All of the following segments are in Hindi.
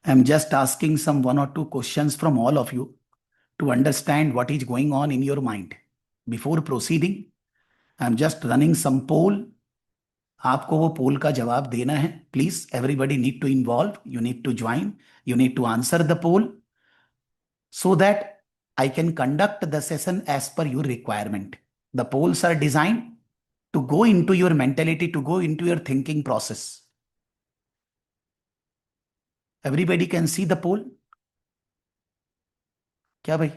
I'm just asking some one or two questions from all of you to understand what is going on in your mind. Before proceeding, I'm just running some poll. आपको वो पोल का जवाब देना है. Please everybody need to involve. You need to join. You need to answer the poll so that I can conduct the session as per your requirement. The polls are designed to go into your mentality, to go into your thinking process. Everybody can see the poll. क्या भाई?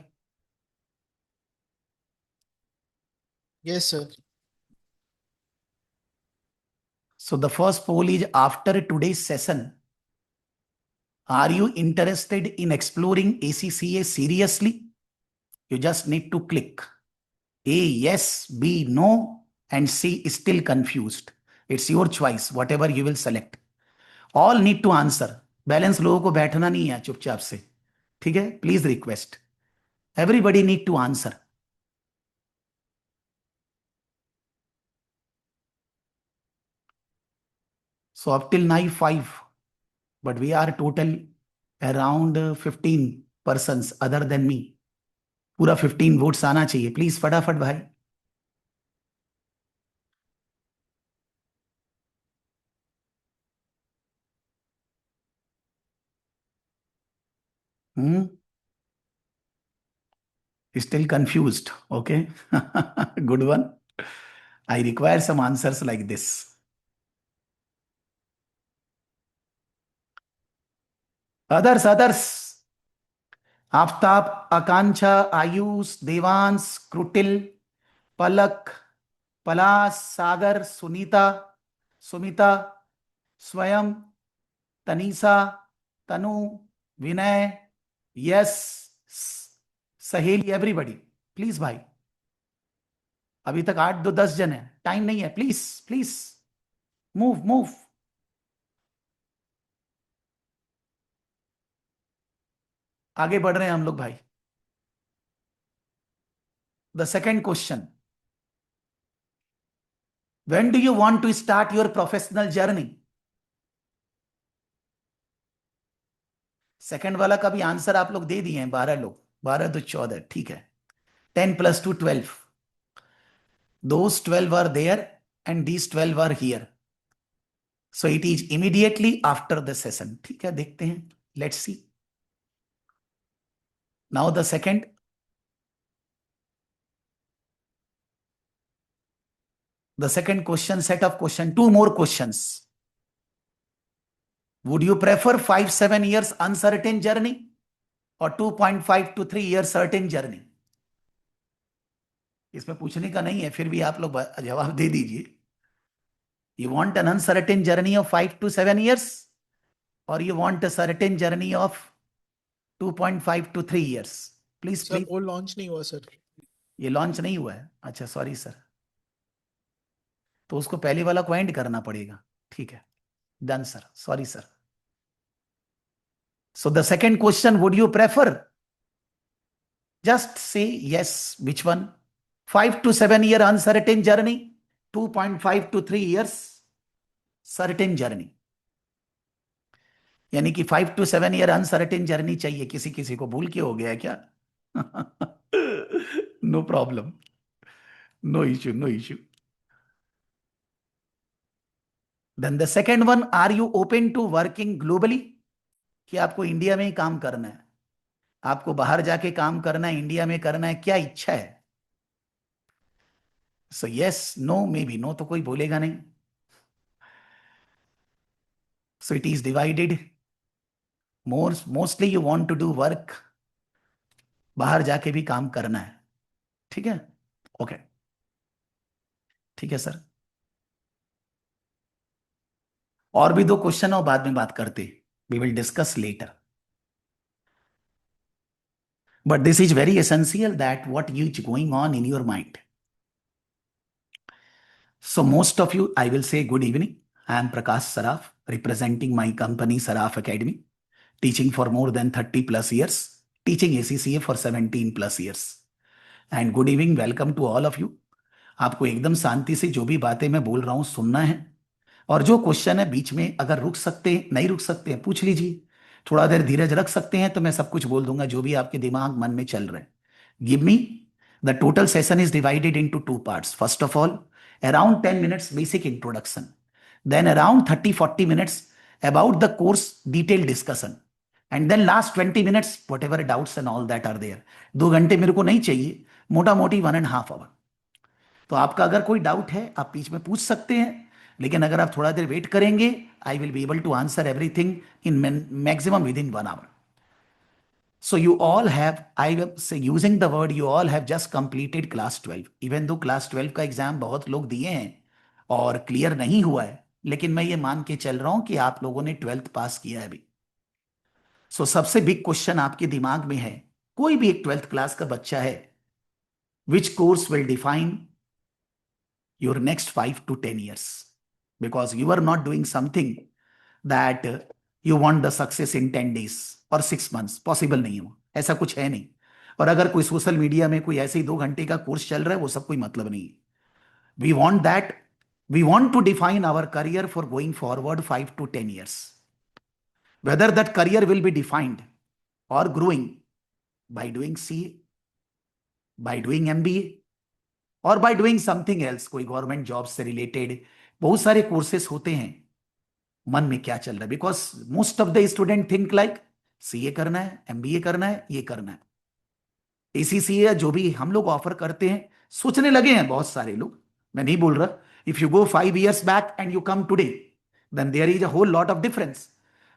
Yes, sir. So the first poll is, after today's session, are you interested in exploring ACCA seriously? You just need to click A, yes, B, no, and C, still confused. It's your choice, whatever you will select. All need to answer. Balance लोगों को बैठना नहीं है चुपचाप से. ठीक है? Please request. Everybody need to answer. So up till now 5, but we are total around 15 persons other than me. पूरा 15 वोट्स आना चाहिए. प्लीज फटाफट भाई. Still confused. Okay. Good one. I require some answers like this. Others. Aftab, आकांक्षा, आयुष, देवांश, क्रुटिल, पलक, पलाश, सागर, सुनीता, सुमिता, स्वयं, तनीसा, तनु, विनय, यस, सहेली, एवरीबडी. प्लीज भाई. अभी तक 8 2 10 जन है. टाइम नहीं है. Please please move. आगे बढ़ रहे हैं हम लोग भाई. The second question, when do you want to start your professional journey? Second वाला का भी आंसर आप लोग दे दिए हैं. 12 लोग. 12 2 14. ठीक है. 10 + 2 12. Those 12 are there and these 12 are here. So it is immediately after the session. ठीक है, देखते हैं. Let's see. Now the second. The second question, set of question, 2 more questions. Would you prefer 5 7 years uncertain journey or 2.5 to 3 years certain journey? इसमें पूछने का नहीं है, फिर भी आप लोग जवाब दे दीजिए. You want an uncertain journey of 5 to 7 years or you want a certain journey of 2.5 to 3 years? Please, sir please. वो लॉन्च नहीं हुआ सर. ये लॉन्च नहीं हुआ है. अच्छा, सॉरी सर. तो उसको पहले वाला को एंड करना पड़ेगा. ठीक है. Done sir. Sorry sir. So the second question, would you prefer? Just say yes. Which one? 5 to 7 year uncertain journey, 2.5 to 3 years certain journey. यानी कि 5 to 7 year अनसर्टेन जर्नी चाहिए. किसी किसी को भूल के हो गया क्या? No problem. No issue. Then the second one, are you open to working globally? कि आपको इंडिया में ही काम करना है, आपको बाहर जाके काम करना है, इंडिया में करना है, क्या इच्छा है? So yes, no, maybe. No तो कोई बोलेगा नहीं. So it is divided. Mostly you want to do work. बाहर जाके भी काम करना है. ठीक है. ओके. ठीक है सर. और भी 2 क्वेश्चन और बाद में बात करते. We will discuss later. But this is very essential that what is going on in your mind. So most of you, I will say good evening. I am Prakash Saraf, representing my company Saraf Academy, teaching for more than 30 plus years, teaching ACCA for 17 plus years. And good evening, welcome to all of you. आपको एकदम शांति से जो भी बातें मैं बोल रहा हूं सुनना है. और जो क्वेश्चन है बीच में अगर रुक सकते हैं, नहीं रुक सकते हैं, पूछ लीजिए. थोड़ा देर धीरज रख सकते हैं तो मैं सब कुछ बोल दूंगा जो भी आपके दिमाग मन में चल रहा है। Give me the total session is divided into two parts. First of all around 10 minutes basic introduction, then around 30-40 minutes about the course detailed discussion, and then last 20 minutes whatever doubts and all that are there। 2 घंटे मेरे को नहीं चाहिए, मोटा मोटी 1.5 hour। तो आपका अगर कोई डाउट है आप बीच में पूछ सकते हैं, लेकिन अगर आप थोड़ा देर वेट करेंगे I will be able to answer everything in maximum within 1 hour। So you all have, I will say using the word, you all have just completed class 12। Even though class 12 का एग्जाम बहुत लोग दिए हैं और क्लियर नहीं हुआ है, लेकिन मैं ये मान के चल रहा हूं कि आप लोगों ने 12th पास किया है अभी। सो सबसे बिग क्वेश्चन आपके दिमाग में है, कोई भी एक 12th क्लास का बच्चा है, which course will define your next 5 to 10 years, because you are not doing something that you want the success in 10 days और 6 months। पॉसिबल नहीं हो, ऐसा कुछ है नहीं। और अगर कोई सोशल मीडिया में कोई ऐसे ही 2 घंटे का कोर्स चल रहा है वो सब कोई मतलब नहीं है। We want that, we want to define our career for going forward 5 to 10 years। Whether that career will be defined or growing by doing CA, by doing MBA or by doing something else, कोई गवर्नमेंट जॉब से रिलेटेड बहुत सारे कोर्सेस होते हैं। मन में क्या चल रहा है, because most of the student think like CA करना है, एमबीए करना है, ये करना है। एसीसीए जो भी हम लोग ऑफर करते हैं सोचने लगे हैं बहुत सारे लोग, मैं नहीं बोल रहा। If you go 5 years back and you come today then there is a whole lot of difference,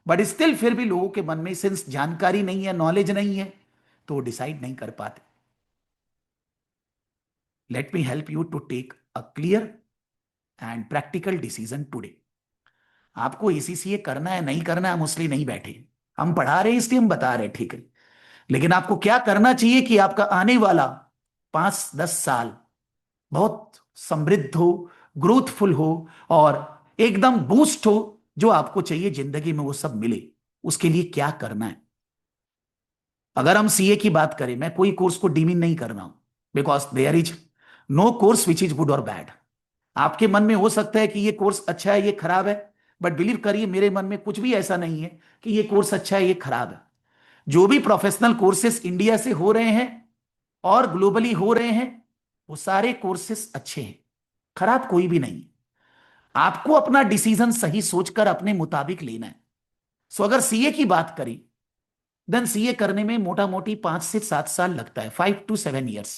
but still फिर भी लोगों के मन में सिंस जानकारी नहीं है, नॉलेज नहीं है, तो वो डिसाइड नहीं कर पाते। Let me help you to take a clear and practical decision today. आपको एसीसीए करना है नहीं करना है, हम उसलिए नहीं बैठे, हम पढ़ा रहे हैं इसलिए हम बता रहे हैं, ठीक है। लेकिन आपको क्या करना चाहिए कि आपका आने वाला 5-10 साल बहुत समृद्ध हो, ग्रोथफुल हो और एकदम बूस्ट हो, जो आपको चाहिए जिंदगी में वो सब मिले। उसके लिए क्या करना है? अगर हम सीए की बात करें, मैं कोई कोर्स को डीमीन नहीं कर रहा हूं, because there is no course which is good और बैड। आपके मन में हो सकता है कि ये कोर्स अच्छा है, ये खराब है, बट बिलीव करिए मेरे मन में कुछ भी ऐसा नहीं है कि ये कोर्स अच्छा है, ये खराब है। जो भी प्रोफेशनल कोर्सेस इंडिया से हो रहे हैं और ग्लोबली हो रहे हैं, वो सारे कोर्सेस अच्छे हैं, खराब कोई भी नहीं। आपको अपना डिसीजन सही सोचकर अपने मुताबिक लेना है। सो अगर सीए की बात करें, देन सीए करने में मोटा मोटी 5 से 7 साल लगता है, 5 to 7 years,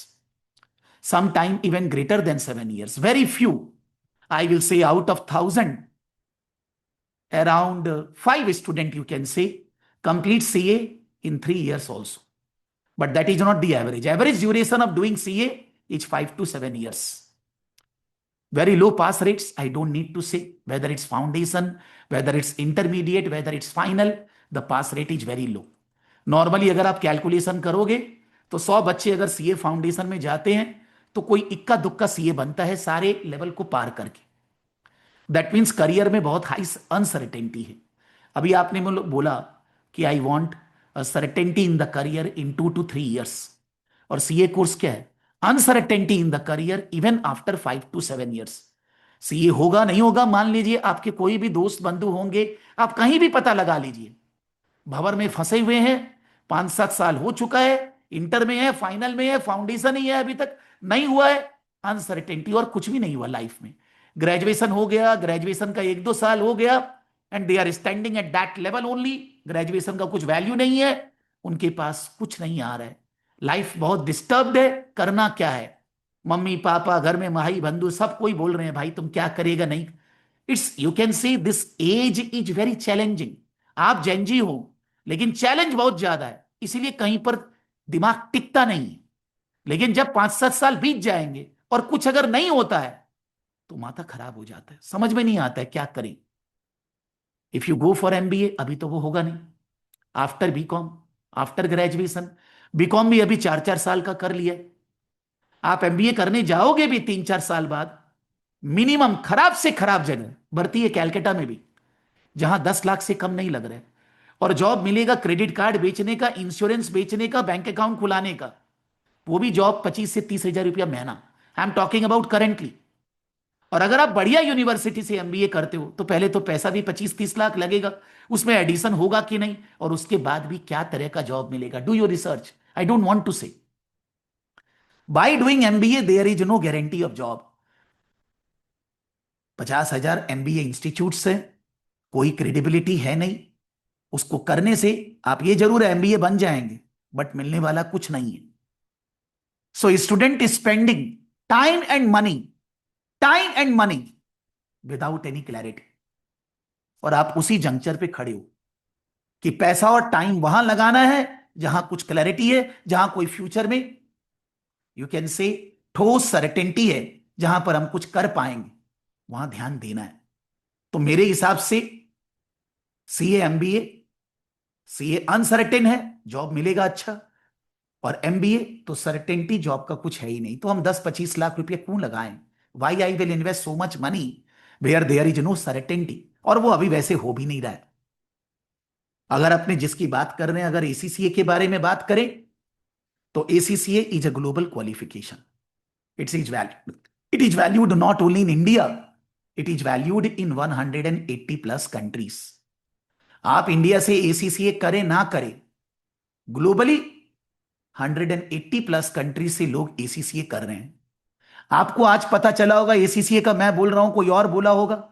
some time even greater than 7 years। Very few, I will say out of 1,000 around 5 student you can say complete CA in 3 years also, but that is not the average duration of doing CA is 5 to 7 years। very low pass rates, I don't need to say, whether it's foundation, whether it's intermediate, whether it's final, the pass rate is very low। Normally अगर आप कैलकुलेशन करोगे तो 100 बच्चे अगर सीए फाउंडेशन में जाते हैं तो कोई इक्का दुक्का सीए बनता है सारे लेवल को पार करके। दैट मीन्स करियर में बहुत हाई अनसर्टेनिटी है। अभी आपने बोला कि I want certainty in the career in 2 to 3 years, और सीए कोर्स क्या है? Uncertainty in the career even after 5 to 7 years। CA होगा नहीं होगा, मान लीजिए आपके कोई भी दोस्त बंधु होंगे, आप कहीं भी पता लगा लीजिए, भंवर में फंसे हुए हैं, 5-7 साल हो चुका है, इंटर में है, फाइनल में है, फाउंडेशन ही है, अभी तक नहीं हुआ है, अनसर्टेनिटी और कुछ भी नहीं हुआ लाइफ में। ग्रेजुएशन हो गया, ग्रेजुएशन का 1-2 साल हो गया and they are standing at that level only. Graduation का कुछ वैल्यू नहीं है, उनके पास कुछ नहीं आ रहा है, लाइफ बहुत डिस्टर्ब्ड है, करना क्या है? मम्मी पापा घर में माई बंधु सब कोई बोल रहे हैं भाई तुम क्या करेगा, नहीं। It's you can see this age is very challenging. आप जेंजी हो लेकिन चैलेंज बहुत ज्यादा है, इसीलिए कहीं पर दिमाग टिकता नहीं है। लेकिन जब 5-7 साल बीत जाएंगे और कुछ अगर नहीं होता है तो माथा खराब हो जाता है, समझ में नहीं आता है क्या करें। If you go for MBA, अभी तो वो होगा नहीं, after BCom, after graduation, BCom भी अभी 4-4 साल का कर लिया, आप एमबीए करने जाओगे भी 3-4 साल बाद। मिनिमम खराब से खराब जगह भर्ती है कैलकाटा में भी, जहां 10 लाख से कम नहीं लग रहे, और जॉब मिलेगा क्रेडिट कार्ड बेचने का, इंश्योरेंस बेचने का, बैंक अकाउंट खुलाने का, वो भी जॉब 25 से 30 हजार रुपया महीना। I am talking about currently. और अगर आप बढ़िया यूनिवर्सिटी से एमबीए करते हो तो पहले तो पैसा भी 25-30 लाख लगेगा, उसमें एडिशन होगा कि नहीं, और उसके बाद भी क्या तरह का जॉब मिलेगा, do your research. I don't want to say by doing MBA there is no guarantee of job. 50,000 MBA institute से कोई क्रेडिबिलिटी है नहीं, उसको करने से आप ये जरूर एमबीए बन जाएंगे, बट मिलने वाला कुछ नहीं है। So student spending time and money, time and money without any clarity, और आप उसी जंक्चर पे खड़े हो कि पैसा और टाइम वहां लगाना है जहां कुछ क्लैरिटी है, जहां कोई फ्यूचर में यू कैन से ठोस सर्टेनिटी है, जहां पर हम कुछ कर पाएंगे, वहां ध्यान देना है। तो मेरे हिसाब से सीए एमबीए, सीए अनसर्टेन है, जॉब मिलेगा अच्छा, और एमबीए तो सर्टेनिटी जॉब का कुछ है ही नहीं, तो हम 10-25 लाख रुपए क्यों लगाएं? Why I will invest so much money where there is no certainty, और वो अभी वैसे हो भी नहीं रहा है। अगर अपने जिसकी बात कर रहे हैं, अगर एसीसीए के बारे में बात करें, तो ACCA is a global qualification. It is valued not only in India, it is valued in 180 plus countries. आप इंडिया से एसीसीए करें ना करें, ग्लोबली 180 प्लस कंट्रीज से लोग एसीसीए कर रहे हैं। आपको आज पता चला होगा एसीसीए का, मैं बोल रहा हूं, कोई और बोला होगा,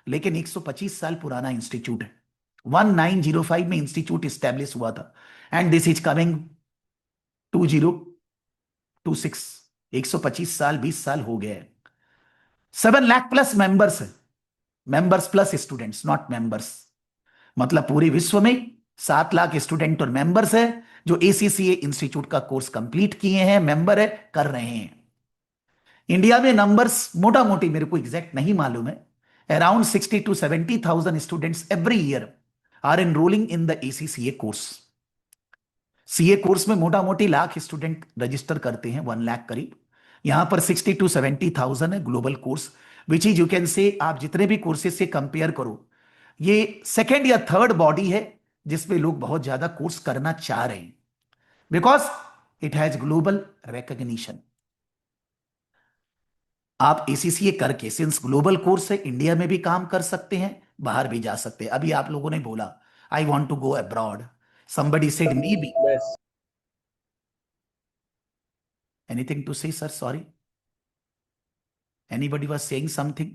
लेकिन 125 साल पुराना इंस्टीट्यूट है। 1905 में इंस्टीट्यूट स्टैब्लिश हुआ था, एंड दिस इज कमिंग 2026, 125 साल, 20 साल हो गए हैं। 7 लाख प्लस मेंबर्स है, members plus students, not members. मतलब पूरे विश्व में 7 लाख स्टूडेंट और मेंबर्स है जो एसीसीए इंस्टीट्यूट का कोर्स कंप्लीट किए हैं, मेंबर है, कर रहे हैं। इंडिया में नंबर्स मोटा मोटी मेरे को एग्जैक्ट नहीं मालूम है, around 60 to 70,000 students every year are enrolling in the ACCA course. CA course में मोटा मोटी लाख स्टूडेंट रजिस्टर करते हैं, 1 लाख करीब। यहां पर 60 to 70,000 है global course, which is you can say, आप जितने भी कोर्सेज से कंपेयर करो, ये सेकेंड या थर्ड बॉडी है जिसमें लोग बहुत ज्यादा कोर्स करना चाह रहे हैं, because it has global recognition. आप एसीसीए करके, सिंस ग्लोबल कोर्स है, इंडिया में भी काम कर सकते हैं, बाहर भी जा सकते हैं। अभी आप लोगों ने बोला I want to go abroad, somebody said maybe, Yes. anything to say sir? Sorry, anybody was saying something?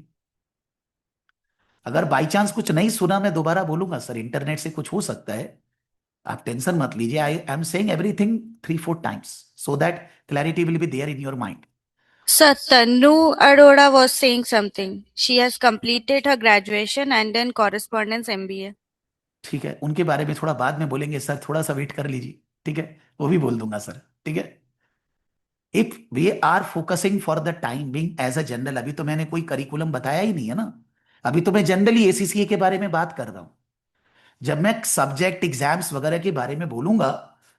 अगर बाई चांस कुछ नहीं सुना, मैं दोबारा बोलूंगा सर, इंटरनेट से कुछ हो सकता है, आप टेंशन मत लीजिए। I am saying everything 3-4 times so that clarity will be there in your mind. Sir, Tanu Arora was saying something. She has completed her graduation and then correspondence MBA. ठीक है, उनके बारे में थोड़ा बाद में बोलेंगे सर, थोड़ा सा वेट कर लीजिए, ठीक है, वो भी बोल दूंगा सर, ठीक है। If we are focusing for the time being as a general, अभी तो मैंने कोई करिकुलम बताया ही नहीं है ना, अभी तो मैं जनरली एसीसीए के बारे में बात कर रहा हूं। जब मैं सब्जेक्ट एग्जाम्स वगैरह के बारे में बोलूंगा,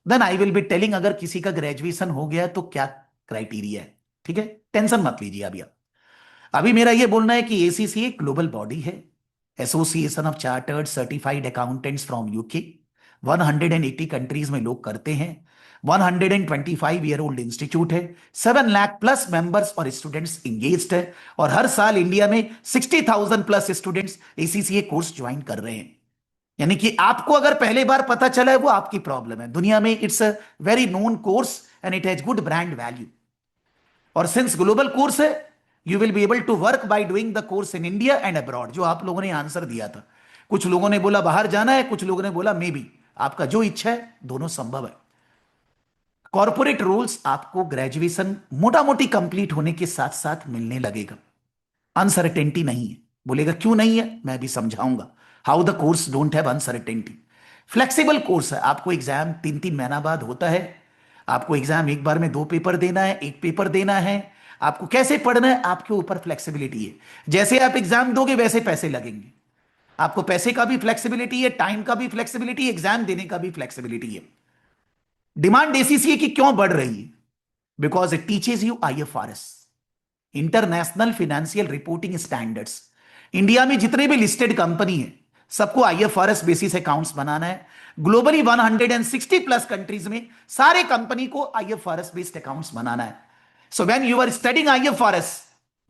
then I will be telling अगर किसी का ग्रेजुएशन हो गया तो क्या क्राइटेरिया है, ठीक है, टेंशन मत लीजिए। अभी मेरा यह बोलना है कि एसीसी एक ग्लोबल बॉडी है, association of chartered certified accountants from UK. 180 countries में लोग करते हैं, 125 ईयर ओल्ड इंस्टीट्यूट है, 7 लाख प्लस मेंबर्स और स्टूडेंट्स इंगेज्ड है, और हर साल इंडिया में 60,000 plus students ACCA course join कर रहे हैं। यानी कि आपको अगर पहले बार पता चला है वो आपकी प्रॉब्लम है, दुनिया में it's a very known course and it has good brand value. और सिंस ग्लोबल कोर्स है, you will be able to work by doing the course in India and abroad. जो आप लोगों ने आंसर दिया था, कुछ लोगों ने बोला बाहर जाना है, कुछ लोगों ने बोला मे बी, आपका जो इच्छा है दोनों संभव है। कॉर्पोरेट रूल्स आपको ग्रेजुएशन मोटा मोटी कंप्लीट होने के साथ साथ मिलने लगेगा, अनसर्टेनिटी नहीं है। बोलेगा क्यों नहीं है, मैं भी समझाऊंगा how the course don't have uncertainty. Flexible course है, आपको एग्जाम 3-3 महीना बाद होता है, आपको एग्जाम एक बार में 2 पेपर देना है, 1 पेपर देना है, आपको कैसे पढ़ना है आपके ऊपर फ्लेक्सिबिलिटी है। जैसे आप एग्जाम दोगे वैसे पैसे लगेंगे, आपको पैसे का भी फ्लेक्सिबिलिटी है, टाइम का भी फ्लेक्सिबिलिटी, एग्जाम देने का भी फ्लेक्सिबिलिटी है। डिमांड एसीसीए की क्यों बढ़ रही है? Because it teaches you IFRS, international financial reporting standards. India में जितने भी लिस्टेड कंपनी है सबको आईएफआरएस बेसिस अकाउंट्स बनाना है। ग्लोबली 160 प्लस कंट्रीज में सारे कंपनी को आईएफआरएस बेस्ड अकाउंट्स बनाना है। So when you are studying IFRS,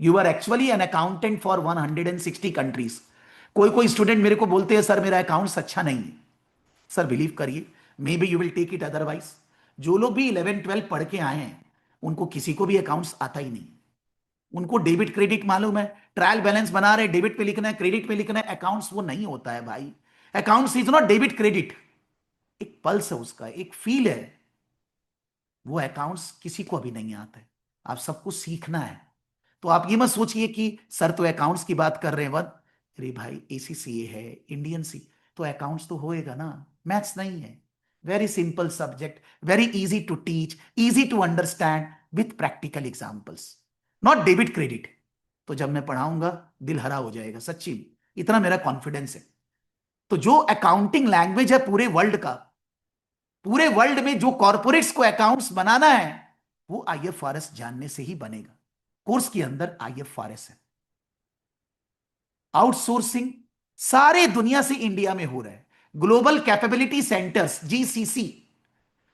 you are actually an accountant for 160 countries. कोई कोई स्टूडेंट मेरे को बोलते हैं सर मेरा अकाउंट्स अच्छा नहीं है। सर बिलीव करिए, may be you will take it otherwise. जो लोग भी 11-12 पढ़ के आए हैं उनको किसी को भी अकाउंट्स आता ही नहीं। उनको डेबिट क्रेडिट मालूम है, ट्रायल बैलेंस बना रहे, डेबिट पे लिखना है, क्रेडिट पे लिखना है। अकाउंट्स वो नहीं होता है भाई। Accounts is not debit credit. एक पल्स है उसका, एक फील है। वो अकाउंट्स किसी को अभी नहीं आता है, आप सबको सीखना है। तो आप ये मत सोचिए कि सर तो अकाउंट्स की बात कर रहे हैं वन। अरे भाई एसीसीए है, इंडियन सी, तो अकाउंट्स तो होएगा ना। मैथ्स नहीं है। Very simple subject, very easy to teach, easy to understand with practical examples, not debit credit. तो जब मैं पढ़ाऊंगा दिल हरा हो जाएगा सच्ची में, इतना मेरा कॉन्फिडेंस है। तो जो अकाउंटिंग लैंग्वेज है पूरे वर्ल्ड का, पूरे वर्ल्ड में जो कॉर्पोरेट्स को अकाउंट्स बनाना है वो आईएफआरएस जानने से ही बनेगा। कोर्स के अंदर आईएफआरएस है। आउटसोर्सिंग सारे दुनिया से इंडिया में हो रहा है। Global capability centres GCC,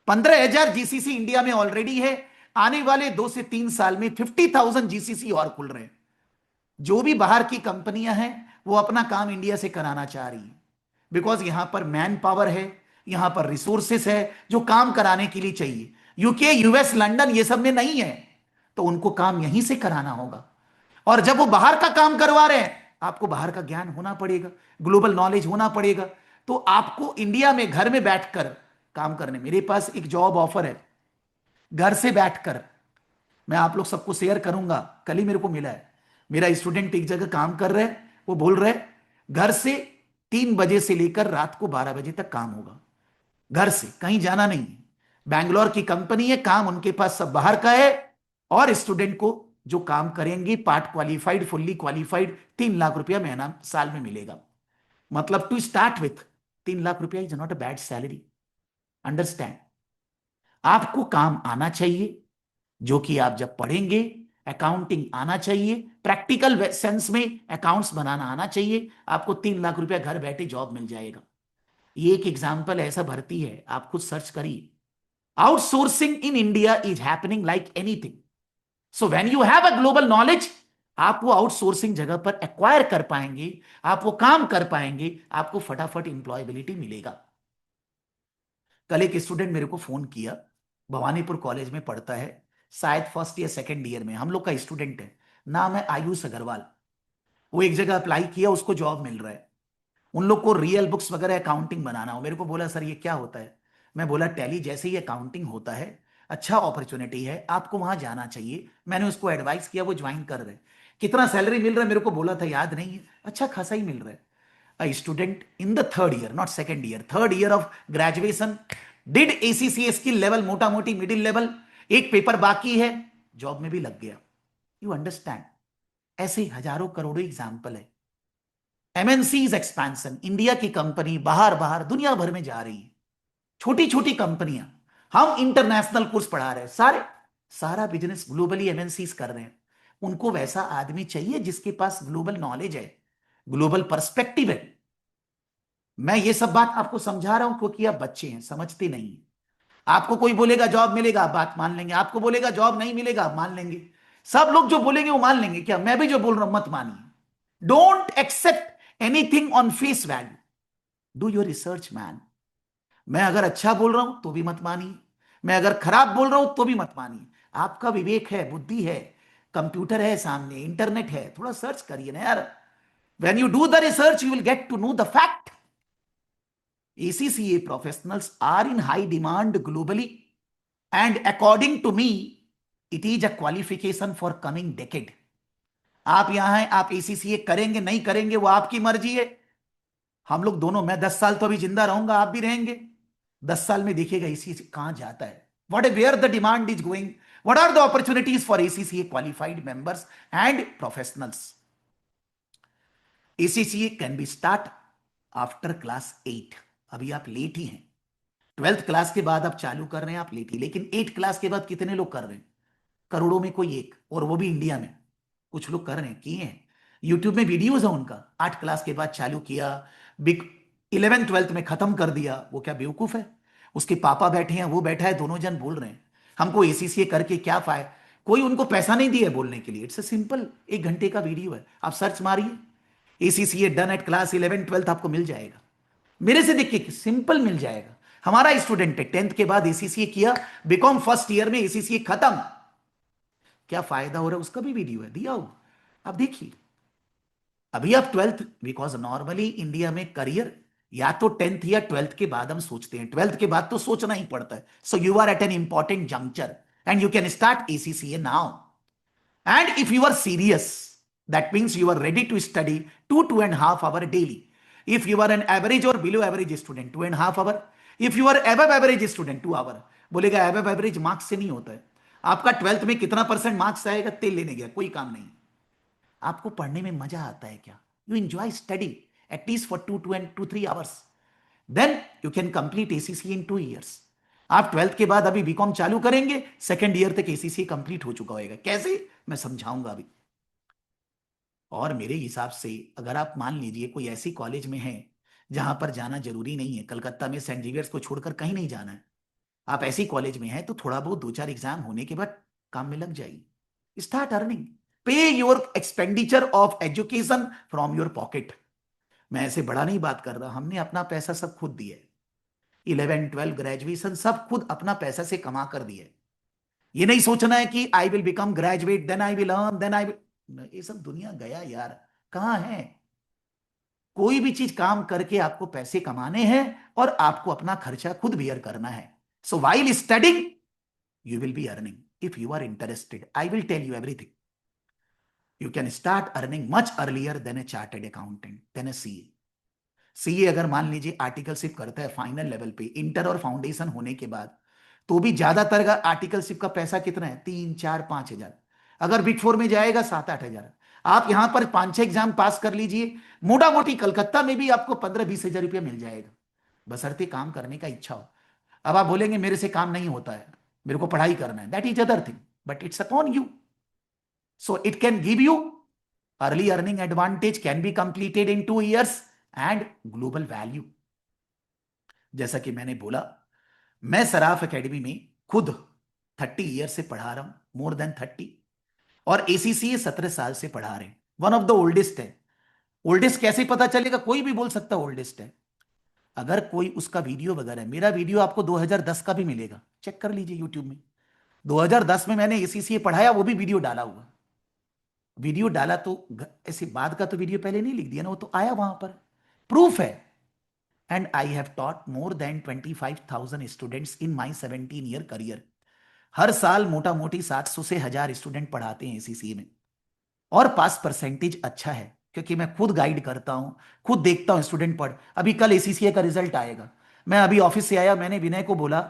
15,000 GCC India में ऑलरेडी है। आने वाले 2 से 3 साल में 50,000 जीसीसी और खुल रहे हैं। जो भी बाहर की कंपनियां हैं वो अपना काम इंडिया से कराना चाह रही है, बिकॉज यहां पर मैन पावर है, यहां पर रिसोर्सेस है जो काम कराने के लिए चाहिए। यूके, यूएस, लंदन ये सब में नहीं है, तो उनको काम यहीं से कराना होगा। और जब वो बाहर का काम करवा रहे हैं, आपको बाहर का ज्ञान होना पड़ेगा, ग्लोबल नॉलेज होना पड़ेगा। तो आपको इंडिया में घर में बैठकर काम करने, मेरे पास एक जॉब ऑफर है घर से बैठकर, मैं आप लोग सबको शेयर करूंगा। कल ही मेरे को मिला है, मेरा स्टूडेंट एक जगह काम कर रहे हैं, वो बोल रहे घर से 3 बजे से लेकर रात को 12 बजे तक काम होगा, घर से, कहीं जाना नहीं है। बैंगलोर की कंपनी है, काम उनके पास सब बाहर का है। और स्टूडेंट को जो काम करेंगे part qualified, fully qualified, 3 lakh रुपया महीना साल में मिलेगा। मतलब टू स्टार्ट विथ 3 लाख रुपया is not a bad salary. Understand? आपको काम आना चाहिए, जो कि आप जब पढ़ेंगे, अकाउंटिंग आना चाहिए, प्रैक्टिकल सेंस में अकाउंट्स बनाना आना चाहिए। आपको 3 लाख रुपया घर बैठे जॉब मिल जाएगा। ये एक एग्जाम्पल ऐसा भर्ती है, आप खुद सर्च करिए। Outsourcing in India is happening like anything. So when you have a global knowledge, आप वो आउटसोर्सिंग जगह पर एक्वायर कर पाएंगे, आप वो काम कर पाएंगे, आपको फटाफट इंप्लॉयबिलिटी मिलेगा। कल एक स्टूडेंट मेरे को फोन किया, भवानीपुर कॉलेज में पढ़ता है, शायद फर्स्ट या सेकेंड ईयर में, हम लोग का स्टूडेंट है, नाम है आयुष अग्रवाल। वो एक जगह अप्लाई किया, उसको जॉब मिल रहा है। उन लोग को रियल बुक्स वगैरह अकाउंटिंग बनाना हो। मेरे को बोला सर ये क्या होता है? मैं बोला टैली जैसे ही अकाउंटिंग होता है, अच्छा अपॉर्चुनिटी है, आपको वहां जाना चाहिए। मैंने उसको एडवाइस किया, वो ज्वाइन कर रहे। कितना सैलरी मिल रहा है मेरे को बोला था, याद नहीं है, अच्छा खासा ही मिल रहा है। a student in the third year, not second year, third year of graduation, did ACCA skill level, मोटा मोटी मिडिल लेवल, एक पेपर बाकी है, जॉब में भी लग गया। You understand? ऐसे हजारों करोड़ों एग्जाम्पल है। एमएनसीज एक्सपेंशन, इंडिया की कंपनी बाहर बाहर दुनिया भर में जा रही है, छोटी छोटी कंपनियां। हम इंटरनेशनल कोर्स पढ़ा रहे हैं, सारा बिजनेस ग्लोबली एमएनसीज कर रहे हैं। उनको वैसा आदमी चाहिए जिसके पास ग्लोबल नॉलेज है, ग्लोबल पर्सपेक्टिव है। मैं ये सब बात आपको समझा रहा हूं क्योंकि आप बच्चे हैं, समझते नहीं हैं। आपको कोई बोलेगा जॉब मिलेगा, बात मान लेंगे। आपको बोलेगा जॉब नहीं मिलेगा, मान लेंगे। सब लोग जो बोलेंगे वो मान लेंगे क्या? मैं भी जो बोल रहा हूं मत मानिए। Don't accept anything on face value, do your research man. मैं अगर अच्छा बोल रहा हूं तो भी मत मानिए, मैं अगर खराब बोल रहा हूं तो भी मत मानिए। आपका विवेक है, बुद्धि है, कंप्यूटर है सामने, इंटरनेट है, थोड़ा सर्च करिए ना यार। When you do the research, you will get to know the fact. ACCA professionals are in high demand globally, and according to me, it is a qualification for coming decade. आप यहां हैं, आप ACCA करेंगे नहीं करेंगे वो आपकी मर्जी है। हम लोग दोनों, मैं 10 साल तो अभी जिंदा रहूंगा, आप भी रहेंगे। 10 साल में देखिएगा ACCA कहां जाता है, what where the demand is going, what are the opportunities for ACCA qualified members and professionals. ACCA can be start after class 8। अभी आप लेट ही हैं, 12th क्लास के बाद आप चालू कर रहे हैं, आप लेट ही। लेकिन 8 क्लास के बाद कितने लोग कर रहे हैं? करोड़ों में कोई एक, और वो भी इंडिया में कुछ लोग कर रहे हैं, किए हैं। यूट्यूब में वीडियोस है उनका, 8 क्लास के बाद चालू किया, बिग 11th-12th में खत्म कर दिया। वो क्या बेवकूफ है? उसके पापा बैठे हैं, वो बैठा है, दोनों जन बोल रहे हैं हमको ACCA करके क्या फायदा। कोई उनको पैसा नहीं दिया है बोलने के लिए। इट्स ए सिंपल 1 घंटे का वीडियो है, आप सर्च मारिए ACCA डन एट क्लास 11 12 आपको मिल जाएगा, मेरे से देख के सिंपल मिल जाएगा। हमारा स्टूडेंट है 10th के बाद ACCA किया, बीकॉम फर्स्ट ईयर में ACCA खत्म, क्या फायदा हो रहा है उसका भी वीडियो है, दिया हो, आप देखिए। अभी आप 12th, बिकॉज नॉर्मली इंडिया में करियर या तो 10th या 12th के बाद हम सोचते हैं, 12th के बाद तो सोचना ही पड़ता है। So you are at an important juncture and you can start ACCA now. And if you are serious, that means you are ready to study 2.5 hours daily. If you are an average or below average student, 2.5 hours. If you are above average student, 2 hours. बोलेगा above average मार्क्स से नहीं होता है। आपका 12th में कितना % मार्क्स आएगा तेल लेने गया, कोई काम नहीं। आपको पढ़ने में मजा आता है क्या? You enjoy study at least for 2-3 hours. Then you can complete ACCA in 2 years. आप 12th के बाद अभी बीकॉम चालू करेंगे, 2nd ईयर तक ACCA कंप्लीट हो चुका होगा। कैसे, मैं समझाऊंगा अभी। और मेरे हिसाब से अगर आप मान लीजिए कोई ऐसी कॉलेज में है जहां पर जाना जरूरी नहीं है, कलकत्ता में सेंट जेवियर्स को छोड़कर कहीं नहीं जाना है, आप ऐसी कॉलेज में हैं तो थोड़ा बहुत 2-4 एग्जाम होने के बाद काम में लग जाइए, स्टार्ट अर्निंग, पे your expenditure of education from your pocket. मैं ऐसे बड़ा नहीं बात कर रहा, हमने अपना पैसा सब खुद दिया है, 11 12 ग्रेजुएशन सब खुद अपना पैसा से कमा कर दिया है। ये नहीं सोचना है कि I will become graduate then I will earn then I will, ये सब दुनिया गया यार, कहां है। कोई भी चीज काम करके आपको पैसे कमाने हैं और आपको अपना खर्चा खुद बियर करना है। So while studying you will be earning. If you are interested, I will tell you everything. You can start earning much earlier than a chartered accountant, than a CA. CA अगर मान लीजिए आर्टिकलशिप करता है फाइनल लेवल पे, इंटर और फाउंडेशन होने के बाद, तो भी ज्यादातर का आर्टिकलशिप का पैसा कितना है, 3-4-5 हजार। अगर बिग 4 में जाएगा 7-8 हजार। आप यहां पर 5-6 एग्जाम पास कर लीजिए, मोटा मोटी कलकत्ता में भी आपको 15-20 हजार रुपया मिल जाएगा, बशर्ते काम करने का इच्छा हो। अब आप बोलेंगे मेरे से काम नहीं होता है, मेरे को पढ़ाई करना है, that is other thing, but it's upon you. So it can give you early earning advantage, can be completed in 2 years and global value. जैसा कि मैंने बोला, मैं सराफ एकेडमी में खुद 30 ईयर से पढ़ा रहा हूं, मोर देन 30, और ACCA 17 साल से पढ़ा रहे हैं, वन ऑफ द ओल्डेस्ट है। ओल्डेस्ट कैसे पता चलेगा, कोई भी बोल सकता ओल्डेस्ट है, अगर कोई उसका वीडियो वगैरह है, मेरा वीडियो आपको 2010 का भी मिलेगा, चेक कर लीजिए यूट्यूब में। 2010 में मैंने ACCA पढ़ाया, वो भी वीडियो डाला हुआ, वीडियो डाला तो ऐसे बाद का तो वीडियो पहले नहीं लिख दिया ना, वो तो आया वहां पर, प्रूफ है। And I have taught more than 25,000 students in my 17 year career. हर साल मोटा मोटी 700 से 1000 स्टूडेंट पढ़ाते हैं ACCA में, और पास परसेंटेज अच्छा है, क्योंकि मैं खुद गाइड करता हूं, खुद देखता हूं स्टूडेंट पढ़। अभी कल ACCA का रिजल्ट आएगा, मैं अभी ऑफिस से आया, मैंने विनय को बोला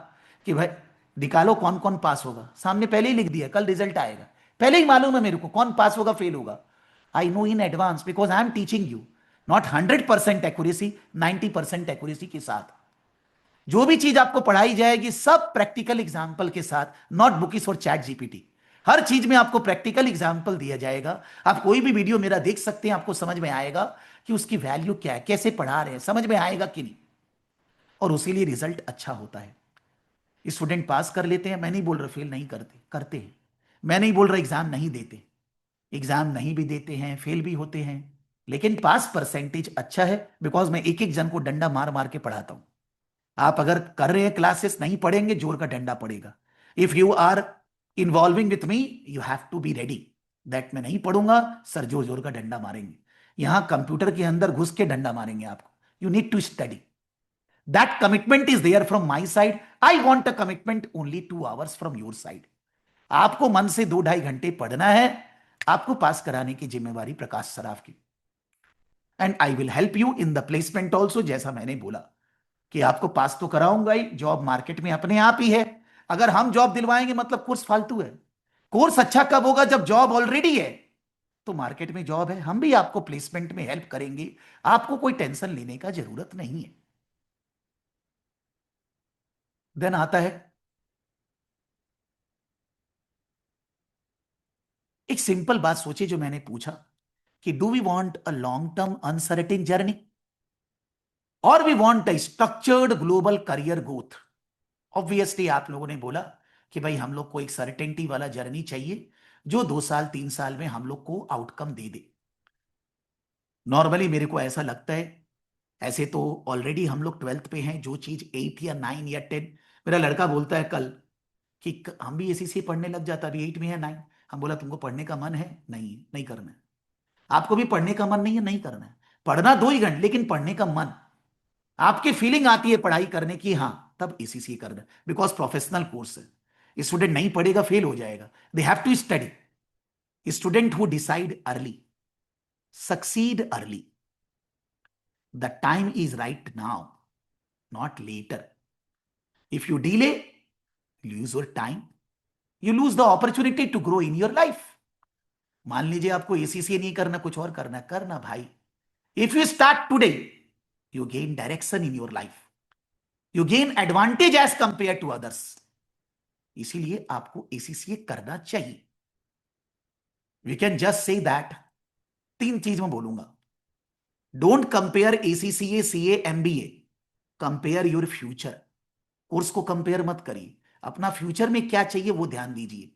कि भाई निकालो कौन कौन पास होगा, सामने पहले ही लिख दिया कल रिजल्ट आएगा, पहले ही मालूम है मेरे को कौन पास होगा फेल होगा। I know in advance because I am teaching you, not 100% accuracy, 90% accuracy के साथ। जो भी चीज आपको पढ़ाई जाएगी सब प्रैक्टिकल एग्जाम्पल के साथ, नॉट बुकिस और चैट GPT। हर चीज में आपको प्रैक्टिकल एग्जाम्पल दिया जाएगा। आप कोई भी वीडियो मेरा देख सकते हैं, आपको समझ में आएगा कि उसकी वैल्यू क्या है, कैसे पढ़ा रहे हैं, समझ में आएगा कि नहीं, और उसी लिए रिजल्ट अच्छा होता है। स्टूडेंट पास कर लेते हैं, मैं नहीं बोल रहा फेल नहीं करते, करते हैं, मैं नहीं बोल रहा एग्जाम नहीं देते, एग्जाम नहीं भी देते हैं, फेल भी होते हैं, लेकिन पास परसेंटेज अच्छा है, बिकॉज मैं एक एक जन को डंडा मार मार के पढ़ाता हूं। आप अगर कर रहे हैं क्लासेस, नहीं पढ़ेंगे, जोर का डंडा पड़ेगा। If you are involving with me, you have to be ready that मैं नहीं पढ़ूंगा, सर जोर जोर का डंडा मारेंगे, यहां कंप्यूटर के अंदर घुस के डंडा मारेंगे आपको। You need to study, that commitment is there from my side, I want a commitment only 2 hours from your side. आपको मन से 2-2.5 घंटे पढ़ना है, आपको पास कराने की जिम्मेवारी प्रकाश सराफ की। And I will help you in the placement also, जैसा मैंने बोला कि आपको पास तो कराऊंगा ही, जॉब मार्केट में अपने आप ही है। अगर हम जॉब दिलवाएंगे मतलब कोर्स फालतू है। कोर्स अच्छा कब होगा, जब जॉब ऑलरेडी है, तो मार्केट में जॉब है, हम भी आपको प्लेसमेंट में हेल्प करेंगे, आपको कोई टेंशन लेने का जरूरत नहीं है। देन आता है एक सिंपल बात, सोचिए जो मैंने पूछा कि do we want a long term uncertain journey or we want a structured global career growth. Obviously आप लोगों ने बोला कि भाई हम लोग को एक सर्टेनिटी वाला जर्नी चाहिए जो 2 साल 3 साल में हम लोग को आउटकम दे दे। नॉर्मली मेरे को ऐसा लगता है, ऐसे तो ऑलरेडी हम लोग 12th पे हैं, जो चीज 8 या 9 या 10, मेरा लड़का बोलता है कल कि हम भी एसीसी पढ़ने लग जाता, अभी 8 में है 9। हम बोला तुमको पढ़ने का मन है? नहीं, नहीं करना है। आपको भी पढ़ने का मन नहीं है? नहीं करना है। पढ़ना 2 ही घंटे, लेकिन पढ़ने का मन, आपकी फीलिंग आती है पढ़ाई करने की, हाँ, तब एसीसी करना, बिकॉज प्रोफेशनल कोर्स है। स्टूडेंट नहीं पढ़ेगा फेल हो जाएगा। They have to study. Student who decide early succeed early. The time is right now, not later. If you delay, you lose your time. You lose the opportunity to grow in your life. मान लीजिए आपको एसीसी नहीं करना, कुछ और करना, करना भाई। If you start today, you gain direction in your life. You gain advantage as compared to others. इसीलिए आपको एसीसी करना चाहिए। We can just say that 3 चीज मैं बोलूंगा। Don't compare ACCA, CA, MBA. Compare your future. Course को कंपेयर मत करिए, अपना फ्यूचर में क्या चाहिए वो ध्यान दीजिए।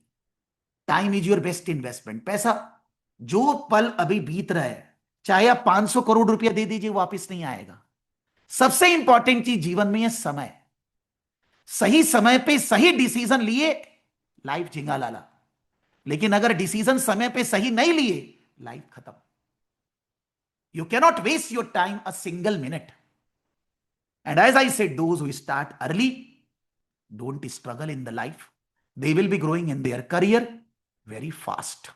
Time is your best investment. पैसा जो पल अभी बीत रहा है, चाहे आप 500 करोड़ रुपया दे दीजिए, वापस नहीं आएगा। सबसे इंपॉर्टेंट चीज जीवन में है समय। सही समय पे सही डिसीजन लिए, लाइफ झिंगा लाला। लेकिन अगर डिसीजन समय पे सही नहीं लिए, लाइफ खत्म। You cannot waste your time a single minute. And as I said, those who start early don't struggle in the life. They will be growing in their career very fast.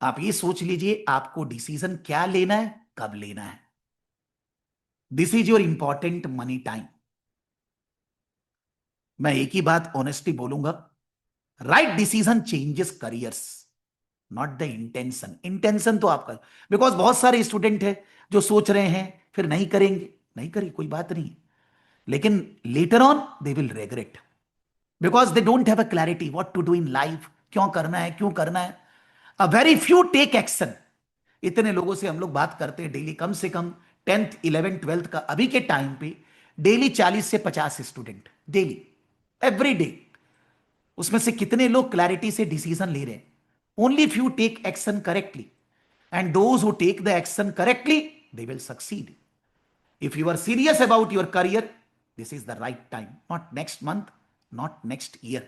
आप ये सोच लीजिए आपको डिसीजन क्या लेना है, कब लेना है। This is your important money time. मैं एक ही बात ऑनेस्टली बोलूंगा, right decision changes careers, not the intention. Intention तो आपका, बिकॉज बहुत सारे स्टूडेंट है जो सोच रहे हैं फिर नहीं करेंगे, नहीं करें कोई बात नहीं, लेकिन later on they will regret, because they don't have a clarity what to do in life. क्यों करना है, क्यों करना है। A very few take action. इतने लोगों से हम लोग बात करते हैं डेली, कम से कम 10th 11th 12th का अभी के टाइम पे डेली 40 से 50 स्टूडेंट डेली, एवरी डे। उसमें से कितने लोग क्लैरिटी से डिसीजन ले रहे हैं? Only few take action correctly, and those who take the action correctly, they will succeed. If you are serious about your career, this is the right time, not next month, not next year.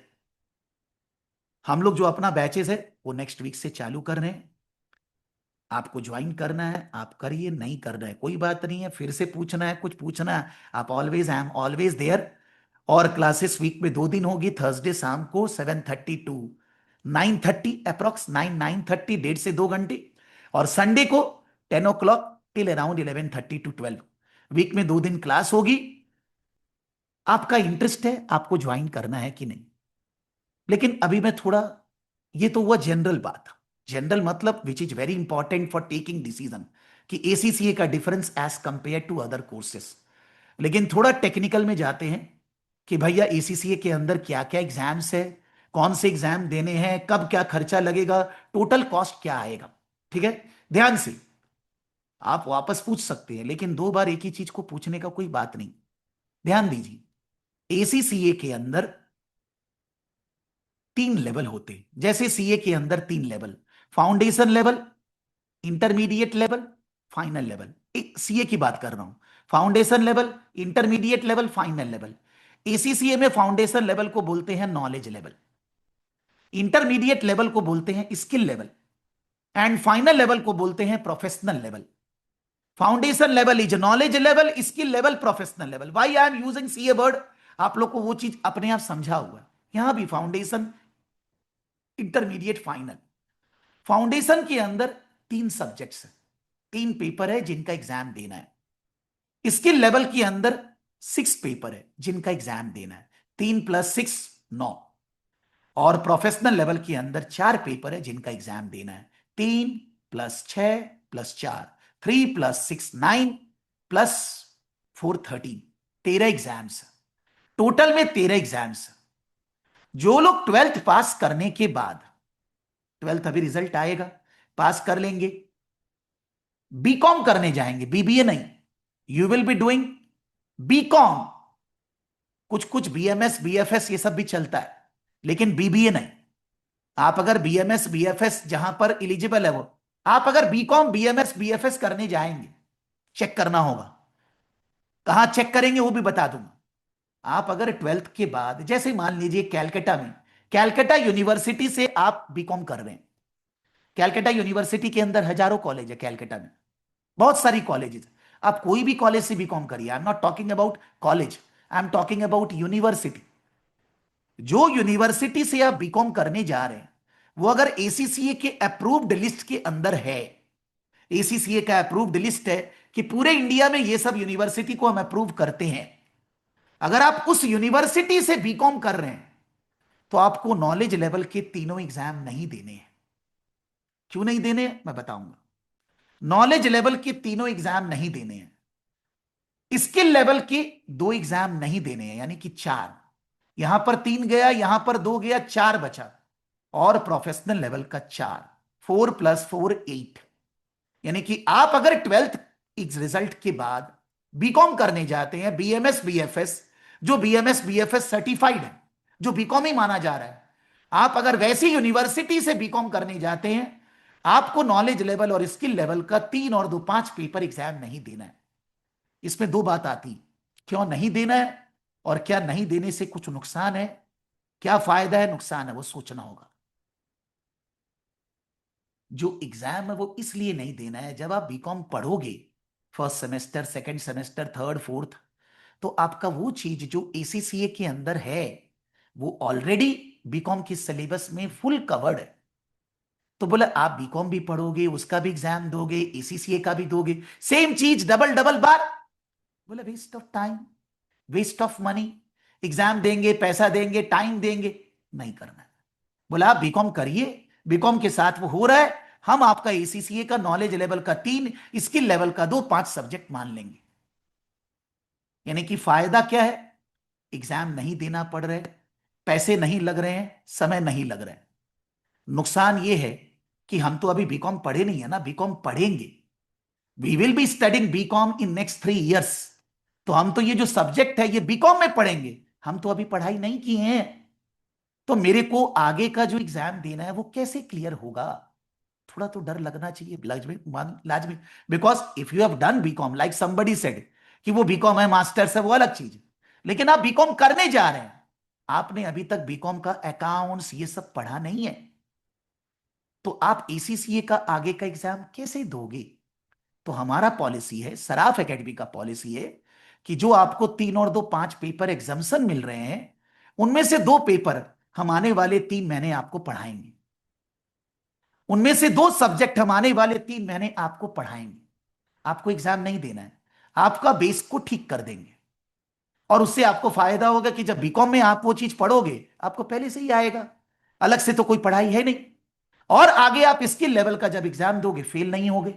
हम लोग जो अपना बैचेस है वो नेक्स्ट वीक से चालू कर रहे हैं। आपको ज्वाइन करना है आप करिए, नहीं करना है कोई बात नहीं है। फिर से पूछना है, कुछ पूछना है, आप always, I am always there. और क्लासेस वीक में 2 दिन होगी, थर्सडे शाम को 7:30 टू 9:30 अप्रोक्स, 9:30, 1.5 से 2 घंटे। और संडे को 10 o'clock till around 11:30 to 12। Week में 2 दिन क्लास होगी। आपका इंटरेस्ट है, आपको ज्वाइन करना है कि नहीं। लेकिन अभी मैं थोड़ा, ये तो हुआ जनरल बात। जनरल मतलब which is very important for taking decision, कि एसीसीए का difference as compare to other courses. लेकिन थोड़ा टेक्निकल में जाते हैं कि भैया एसीसीए के अंदर क्या क्या एग्जाम्स है, कौन से एग्जाम देने हैं, कब क्या खर्चा लगेगा, टोटल कॉस्ट क्या आएगा। ठीक है, ध्यान से आप वापस पूछ सकते हैं, लेकिन 2 बार एक ही चीज को पूछने का कोई बात नहीं। ध्यान दीजिए, एसीसीए के अंदर 3 लेवल होते हैं। जैसे सीए के अंदर 3 level, foundation level, intermediate level, final level. CA की बात कर रहा हूं, foundation level, intermediate level, final level. ACCA में फाउंडेशन लेवल को बोलते हैं नॉलेज लेवल, इंटरमीडिएट लेवल को बोलते हैं skill level, and final level को बोलते हैं professional level. Foundation level is knowledge level, skill level, professional level. Why I am using CA word, आप लोग को वो चीज अपने आप समझा हुआ है। यहां भी फाउंडेशन, इंटरमीडिएट, फाइनल। फाउंडेशन के अंदर 3 सब्जेक्ट्स है, 3 पेपर है जिनका एग्जाम देना है। स्किल लेवल के अंदर 6 पेपर है जिनका एग्जाम देना है, 3 + 6 9। और प्रोफेशनल लेवल के अंदर 4 पेपर है जिनका एग्जाम देना है, 3 + 6 + 4, 3 + 6 9 + 4 13, 13 एग्जाम्स। टोटल में 13 एग्जाम्स। जो लोग 12th पास करने के बाद, 12th अभी रिजल्ट आएगा, पास कर लेंगे, बीकॉम करने जाएंगे, बीबीए नहीं, you will be doing BCom कुछ कुछ बीएमएस बीएफएस ये सब भी चलता है, लेकिन बीबीए नहीं। आप अगर बीएमएस बीएफएस जहां पर एलिजिबल है वो, आप अगर बीकॉम बीएमएस बीएफएस करने जाएंगे, चेक करना होगा। कहां चेक करेंगे वो भी बता दूंगा। आप अगर 12th के बाद, जैसे मान लीजिए कैलकाटा में, कैलकाटा यूनिवर्सिटी से आप बीकॉम कर रहे हैं, कैलकाटा यूनिवर्सिटी के अंदर हजारों कॉलेज है कैलकाटा में, बहुत सारी कॉलेजेस। आप कोई भी कॉलेज से बीकॉम करिए, I am not talking about college, I am talking about university. जो यूनिवर्सिटी से आप बीकॉम करने जा रहे हैं वो अगर एसीसीए के अप्रूव्ड लिस्ट के अंदर है, एसीसीए का अप्रूव्ड लिस्ट है कि पूरे इंडिया में ये सब यूनिवर्सिटी को हम अप्रूव करते हैं, अगर आप उस यूनिवर्सिटी से बीकॉम कर रहे हैं तो आपको नॉलेज लेवल के तीनों एग्जाम नहीं देने हैं। क्यों नहीं देने हैं मैं बताऊंगा। नॉलेज लेवल के तीनों एग्जाम नहीं देने हैं, स्किल लेवल के 2 एग्जाम नहीं देने हैं, यानी कि 4। यहां पर 3 गया, यहां पर 2 गया, 4 बचा, और प्रोफेशनल लेवल का 4, 4 + 4 8। यानी कि आप अगर 12th रिजल्ट के बाद बीकॉम करने जाते हैं, बीएमएस बीएफएस, जो बीएमएस बीएफएस सर्टिफाइड है, जो बीकॉम ही माना जा रहा है, आप अगर वैसी यूनिवर्सिटी से बीकॉम करने जाते हैं, आपको नॉलेज लेवल और स्किल लेवल का 3 और 2 5 पेपर एग्जाम नहीं देना है। इसमें 2 बात आती, क्यों नहीं देना है और क्या नहीं देने से कुछ नुकसान है, क्या फायदा है नुकसान है, वो सोचना होगा। जो एग्जाम है वो इसलिए नहीं देना है, जब आप बीकॉम पढ़ोगे first semester, second semester, third, fourth, तो आपका वो चीज जो एसीसीए के अंदर है वो ऑलरेडी बीकॉम के सिलेबस में फुल कवर्ड है। तो बोला आप बीकॉम भी पढ़ोगे, उसका भी एग्जाम दोगे, एसीसीए का भी दोगे, सेम चीज डबल डबल बार, बोला waste of time, waste of money. Exam देंगे, पैसा देंगे, टाइम देंगे, नहीं करना है। बोला आप बीकॉम करिए, बीकॉम के साथ वो हो रहा है, हम आपका एसीसीए का नॉलेज लेवल का 3, स्किल लेवल का 2, 5 सब्जेक्ट मान लेंगे। यानी कि फायदा क्या है, एग्जाम नहीं देना पड़ रहे, पैसे नहीं लग रहे हैं, समय नहीं लग रहे हैं। नुकसान ये है कि हम तो अभी बीकॉम पढ़े नहीं है ना, बीकॉम पढ़ेंगे, we will be studying BCom in next 3 years. तो हम तो ये जो सब्जेक्ट है ये बीकॉम में पढ़ेंगे, हम तो अभी पढ़ाई नहीं की है, तो मेरे को आगे का जो एग्जाम देना है वो कैसे क्लियर होगा, थोड़ा तो डर लगना चाहिए लाजमी। Because if you have done BCom, like somebody said कि वो बीकॉम है, मास्टर्स है, वो अलग चीज है, लेकिन आप बीकॉम करने जा रहे हैं, आपने अभी तक बीकॉम का अकाउंट्स ये सब पढ़ा नहीं है, तो आप एसीसीए का आगे का एग्जाम कैसे दोगे। तो हमारा पॉलिसी है, सराफ एकेडमी का पॉलिसी है कि जो आपको 3 और 2 5 पेपर एग्जाम्शन मिल रहे हैं, उनमें से 2 पेपर हम आने वाले 3 महीने आपको पढ़ाएंगे, उनमें से 2 सब्जेक्ट हम आने वाले 3 महीने आपको पढ़ाएंगे। आपको एग्जाम नहीं देना है, आपका बेस को ठीक कर देंगे, और उससे आपको फायदा होगा कि जब बीकॉम में आप वो चीज पढ़ोगे आपको पहले से ही आएगा, अलग से तो कोई पढ़ाई है नहीं, और आगे आप स्किल लेवल का जब एग्जाम दोगे फेल नहीं होगे,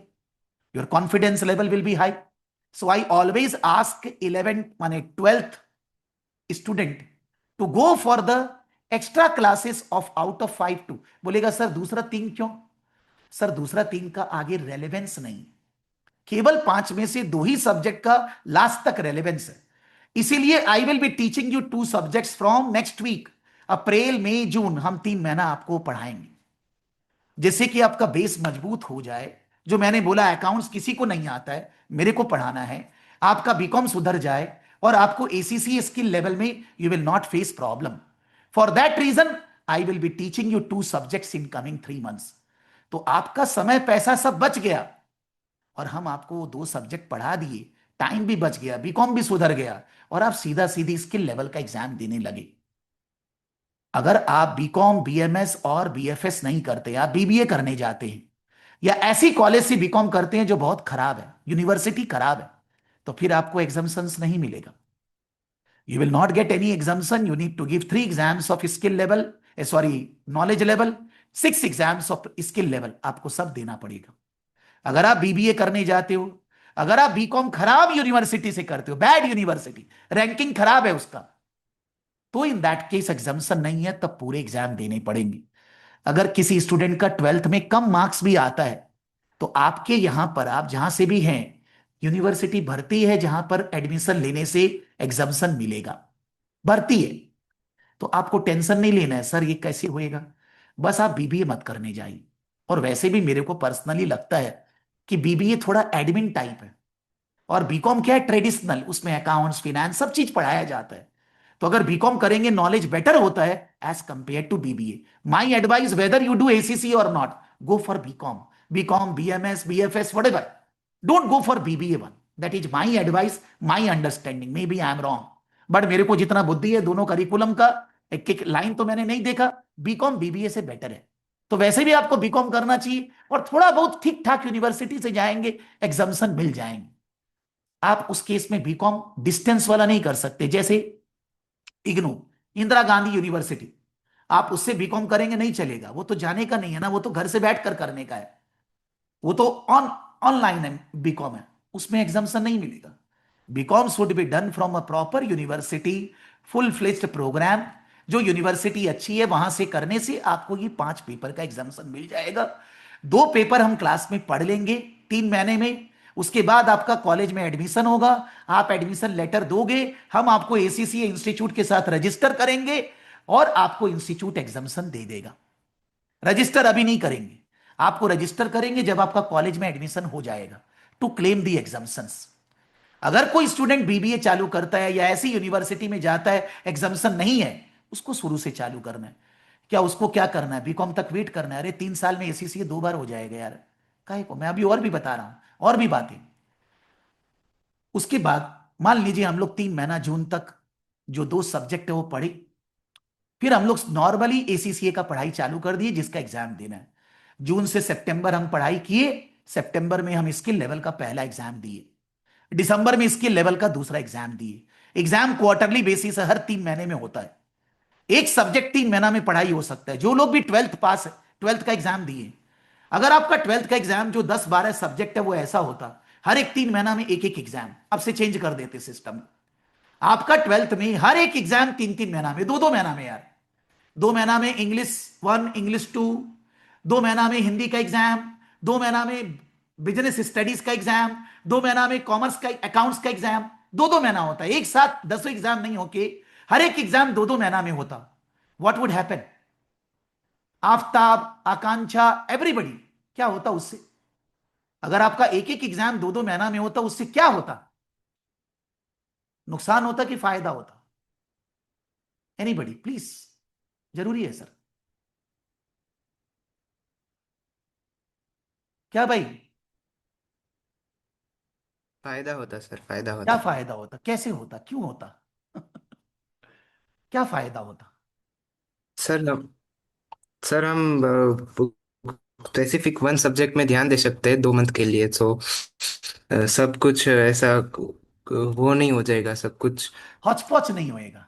your confidence level will be high. So I always ask 11th माने 12th student to go for the extra classes of out of 5 2। बोलेगा सर दूसरा 3 क्यों, सर दूसरा 3 का आगे रेलेवेंस नहीं, केवल 5 में से 2 ही सब्जेक्ट का लास्ट तक रेलेवेंस है, इसीलिए I will be teaching you 2 subjects from next week, अप्रैल मई जून, हम 3 महीना आपको पढ़ाएंगे, जिससे कि आपका बेस मजबूत हो जाए। जो मैंने बोला अकाउंट्स किसी को नहीं आता है, मेरे को पढ़ाना है, आपका बीकॉम सुधर जाए और आपको एसीसी स्किल लेवल में you will not face problem. For that reason I will be teaching you 2 subjects in coming 3 months. तो आपका समय पैसा सब बच गया, और हम आपको 2 सब्जेक्ट पढ़ा दिए, टाइम भी बच गया, बीकॉम भी सुधर गया, और आप सीधा सीधी स्किल लेवल का एग्जाम देने लगे। अगर आप बीकॉम बीएमएस और बीएफएस नहीं करते, आप बीबीए करने जाते हैं या ऐसी कॉलेज से बीकॉम करते हैं जो बहुत खराब है, यूनिवर्सिटी खराब है, तो फिर आपको एग्जाम्शंस नहीं मिलेगा, you will not get any exemption. You need to give 3 exams of skill level, knowledge level, 6 exams of skill level, आपको सब देना पड़ेगा। अगर आप बीबीए करने जाते हो, अगर आप बीकॉम खराब यूनिवर्सिटी से करते हो, बैड यूनिवर्सिटी, रैंकिंग खराब है उसका, तो इन दैट केस एग्जाम्शन नहीं है, तब पूरे एग्जाम देने पड़ेंगे। अगर किसी स्टूडेंट का 12th में कम मार्क्स भी आता है, तो आपके यहां पर, आप जहां से भी हैं, यूनिवर्सिटी भरती है जहां पर एडमिशन लेने से एग्जाम्शन मिलेगा। भर्ती है। तो आपको टेंशन नहीं लेना है सर ये कैसे होएगा, बस आप बीबीए मत करने जाइए। और वैसे भी मेरे को पर्सनली लगता है कि बीबीए थोड़ा एडमिन टाइप है, और बीकॉम क्या है, ट्रेडिशनल, उसमें अकाउंट्स फिनेंस सब चीज पढ़ाया जाता है। तो अगर बीकॉम करेंगे नॉलेज बेटर होता है as compare to BBA. My advice whether you do ACC or not, go for BCom, BCom BMS BFS whatever, don't go for BBA one. That is my advice, my understanding, maybe I am wrong, but मेरे को जितना बुद्धि है दोनों करिकुलम का एक एक लाइन तो मैंने नहीं देखा, बीकॉम बीबीए से बेटर है। तो वैसे भी आपको बीकॉम करना चाहिए, और थोड़ा बहुत ठीक ठाक यूनिवर्सिटी से जाएंगे, एग्जाम्शन मिल जाएंगे। आप उस केस में बीकॉम डिस्टेंस वाला नहीं कर सकते, जैसे इग्नू, इंदिरा गांधी यूनिवर्सिटी, आप उससे बीकॉम करेंगे नहीं चलेगा, वो तो जाने का नहीं है ना, वो तो घर से बैठकर करने का है, वो तो ऑनलाइन है, बीकॉम है, उसमें एग्जाम्शन नहीं मिलेगा। BCom should be done from a proper university, full fledged program, जो यूनिवर्सिटी अच्छी है वहां से करने से आपको ये 5 पेपर का एग्जाम्शन मिल जाएगा। 2 पेपर हम क्लास में पढ़ लेंगे 3 महीने में, उसके बाद आपका कॉलेज में एडमिशन होगा, आप एडमिशन लेटर दोगे, हम आपको एसीसी इंस्टीट्यूट के साथ रजिस्टर करेंगे, और आपको इंस्टीट्यूट एग्जाम्शन दे देगा। रजिस्टर अभी नहीं करेंगे, आपको रजिस्टर करेंगे जब आपका कॉलेज में एडमिशन हो जाएगा, टू क्लेम दी एग्जाम्शंस। अगर कोई स्टूडेंट बीबीए चालू करता है या ऐसी यूनिवर्सिटी में जाता है एग्जाम्शन नहीं है, उसको शुरू से चालू करना है। क्या उसको क्या करना है, बीकॉम तक वेट करना है? अरे 3 साल में एसीसी 2 बार हो जाएगा यार, काहे को, मैं अभी और भी बता रहा हूं और भी बातें। उसके बाद मान लीजिए हम लोग 3 महीना जून तक जो 2 सब्जेक्ट है वो पढ़े, फिर हम लोग नॉर्मली एसीसीए का पढ़ाई चालू कर दिए जिसका एग्जाम देना है। जून से सितंबर हम पढ़ाई किए, सितंबर में हम स्किल लेवल का पहला एग्जाम दिए, दिसंबर में स्किल लेवल का दूसरा एग्जाम दिए। एग्जाम क्वार्टरली बेसिस है, हर 3 महीने में होता है। एक सब्जेक्ट 3 महीना में पढ़ाई हो सकता है। जो लोग भी ट्वेल्थ पास है, ट्वेल्थ का एग्जाम दिए, अगर आपका ट्वेल्थ का एग्जाम जो 10-12 सब्जेक्ट है वो ऐसा होता, हर एक 3 महीना में एक एक एग्जाम, अब से चेंज कर देते सिस्टम। आपका ट्वेल्थ में हर एक एग्जाम 3-3 महीना में, 2-2 महीना में यार, 2 महीना में इंग्लिश 1 इंग्लिश 2, 2 महीना में हिंदी का एग्जाम, 2 महीना में बिजनेस स्टडीज का एग्जाम, 2 महीना में कॉमर्स का अकाउंट्स का एग्जाम, 2-2 महीना होता है। एक साथ 10 एग्जाम नहीं होके हर एक एग्जाम 2-2 महीना में होता, what would happen? Aftab, Akanksha, everybody, क्या होता उससे? अगर आपका एक एक एग्जाम 2-2 महीना में होता, उससे क्या होता? नुकसान होता कि फायदा होता? एनीबडी प्लीज, जरूरी है सर। क्या भाई? फायदा होता सर, फायदा क्या होता। फायदा होता, कैसे होता, क्यों होता? क्या फायदा होता? सर हम सर हम स्पेसिफिक वन सब्जेक्ट में ध्यान दे सकते हैं 2 मंथ के लिए, तो सब कुछ ऐसा वो नहीं हो जाएगा सब कुछ। हौच नहीं होएगा।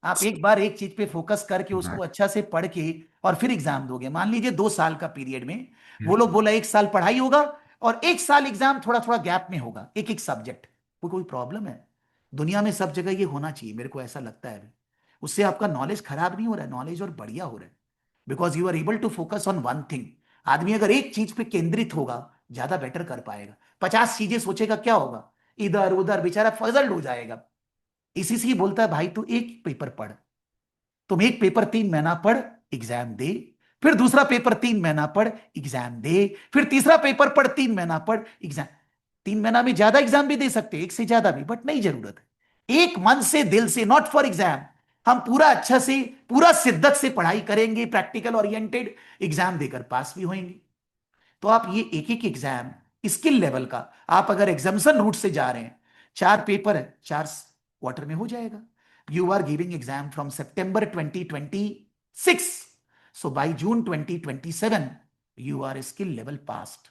आप एक बार एक चीज पे फोकस करके उसको अच्छा से पढ़ के और फिर एग्जाम दोगे। मान लीजिए 2 साल का पीरियड में वो लोग बोला 1 साल पढ़ाई होगा और 1 साल एग्जाम थोड़ा थोड़ा गैप में होगा, एक एक सब्जेक्ट। कोई प्रॉब्लम है? दुनिया में सब जगह ये होना चाहिए, मेरे को ऐसा लगता है। उससे आपका नॉलेज खराब नहीं हो रहा है, नॉलेज और बढ़िया हो रहा है, because you are able to focus on one thing. आदमी अगर एक चीज पे केंद्रित होगा ज्यादा बेटर कर पाएगा। 50 चीजें सोचेगा क्या होगा, इधर उधर बेचारा फजल्ड हो जाएगा। इसी से ही बोलता है भाई तू एक पेपर पढ़, तुम एक पेपर 3 महीना पढ़, एग्जाम दे, फिर दूसरा पेपर 3 महीना पढ़, एग्जाम दे, फिर तीसरा पेपर पढ़, 3 महीना पढ़, एग्जाम। 3 महीना में ज्यादा एग्जाम भी दे सकते, एक से ज्यादा भी, बट नहीं जरूरत है। एक मन से दिल से, नॉट फॉर एग्जाम, हम पूरा अच्छा से पूरा शिद्दत से पढ़ाई करेंगे, प्रैक्टिकल ओरिएंटेड, एग्जाम देकर पास भी होंगे। तो आप ये एक एक एग्जाम स्किल लेवल का, आप अगर एग्जामिशन रूट से जा रहे हैं, 4 पेपर है, 4 क्वार्टर में हो जाएगा। You are giving exam from September 2026, so by June 2027 you are skill level passed.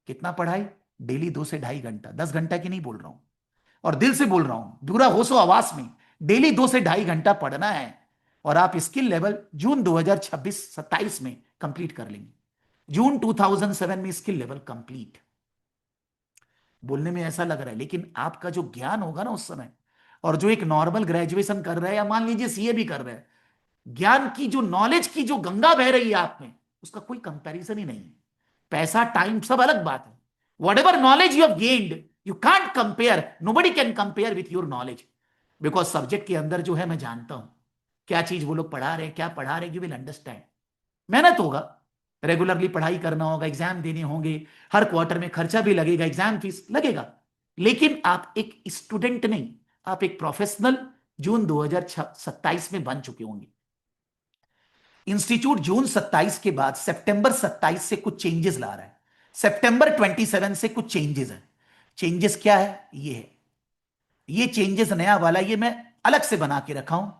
कितना पढ़ाई? डेली 2 से ढाई घंटा, 10 घंटा की नहीं बोल रहा हूं, और दिल से बोल रहा हूं पूरा होशो आवास में, डेली 2 से ढाई घंटा पढ़ना है, और आप स्किल लेवल जून 2026-27 में कंप्लीट कर लेंगे। जून 2007 में स्किल लेवल कंप्लीट। बोलने में ऐसा लग रहा है, लेकिन आपका जो ज्ञान होगा ना उस समय, और जो एक नॉर्मल ग्रेजुएशन कर रहा है या मान लीजिए सीए भी कर रहा है, ज्ञान की जो नॉलेज की जो गंगा बह रही है आप में, उसका कोई कंपैरिजन ही नहीं है। पैसा टाइम सब अलग बात है, what ever knowledge you have gained, you can't compare, nobody can compare with your knowledge. Because subject के अंदर जो है मैं जानता हूं क्या चीज वो लोग पढ़ा रहे हैं, क्या पढ़ा रहे हैं, यू विल अंडरस्टैंड। मेहनत होगा, रेगुलरली पढ़ाई करना होगा, एग्जाम देने होंगे, हर क्वार्टर में खर्चा भी लगेगा, एग्जाम फीस लगेगा, लेकिन आप एक स्टूडेंट नहीं, आप एक प्रोफेशनल जून 2027 में बन चुके होंगे। इंस्टीट्यूट जून 27 के बाद सितंबर 27 से कुछ चेंजेस ला रहा है, सितंबर 27 से कुछ चेंजेस है। चेंजेस क्या है? ये है, ये चेंजेस नया वाला, ये मैं अलग से बना के रखा हूं।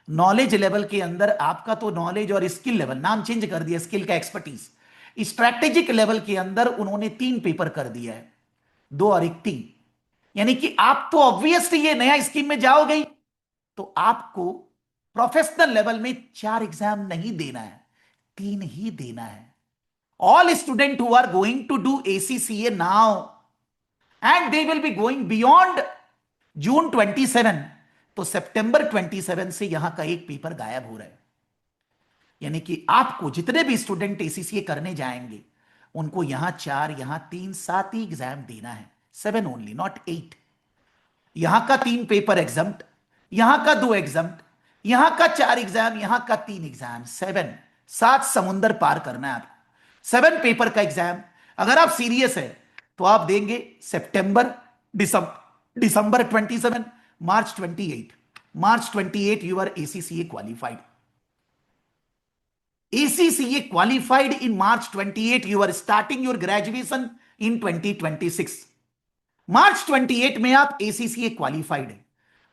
नॉलेज लेवल के अंदर आपका तो नॉलेज और स्किल लेवल, नाम चेंज कर दिया, स्किल का एक्सपर्टीज। स्ट्रैटेजिक लेवल के अंदर उन्होंने 3 पेपर कर दिया है, 2 और 1 3। यानी कि आप तो ऑब्वियसली ये नया स्कीम में जाओगे ही, तो आपको प्रोफेशनल लेवल में 4 एग्जाम नहीं देना है, 3 ही देना है। All student who are going to do ACCA now and they will be going beyond June 27, तो सितंबर 27 से यहां का एक पेपर गायब हो रहा है। यानी कि आपको जितने भी स्टूडेंट ACCA करने जाएंगे उनको यहां 4, यहां 3, 7 ही एग्जाम देना है, 7 ओनली, नॉट 8। यहां का 3 पेपर एग्जाम्ड, यहां का 2 एग्जाम्ड, यहां का 4 एग्जाम, यहां का 3 एग्जाम, 7 समुंदर पार करना है आपको, 7 पेपर का एग्जाम। अगर आप सीरियस है तो आप देंगे सितंबर, दिसंबर 27, मार्च 28, मार्च 28 यू आर ACCA qualified. ACCA qualified in March 28, you are starting your graduation in 2026। मार्च 28 में आप ACCA क्वालिफाइड है,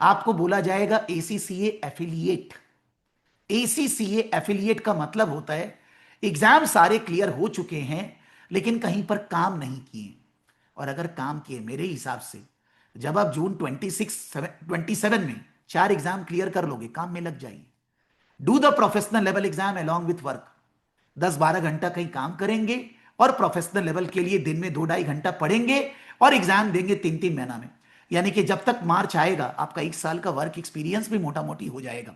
आपको बोला जाएगा ACCA एफिलिएट। ACCA एफिलिएट का मतलब होता है एग्जाम सारे क्लियर हो चुके हैं लेकिन कहीं पर काम नहीं किए, और अगर काम किए, मेरे हिसाब से जब आप जून 27 में 4 एग्जाम क्लियर कर लोगे, काम में लग जाइए। Do the professional level exam along with work, 10-12 घंटा कहीं काम करेंगे और प्रोफेशनल लेवल के लिए दिन में 2-2.5 घंटा पढ़ेंगे और एग्जाम देंगे 3-3 महीना में। यानी कि जब तक मार्च आएगा आपका 1 साल का वर्क एक्सपीरियंस भी मोटा मोटी हो जाएगा।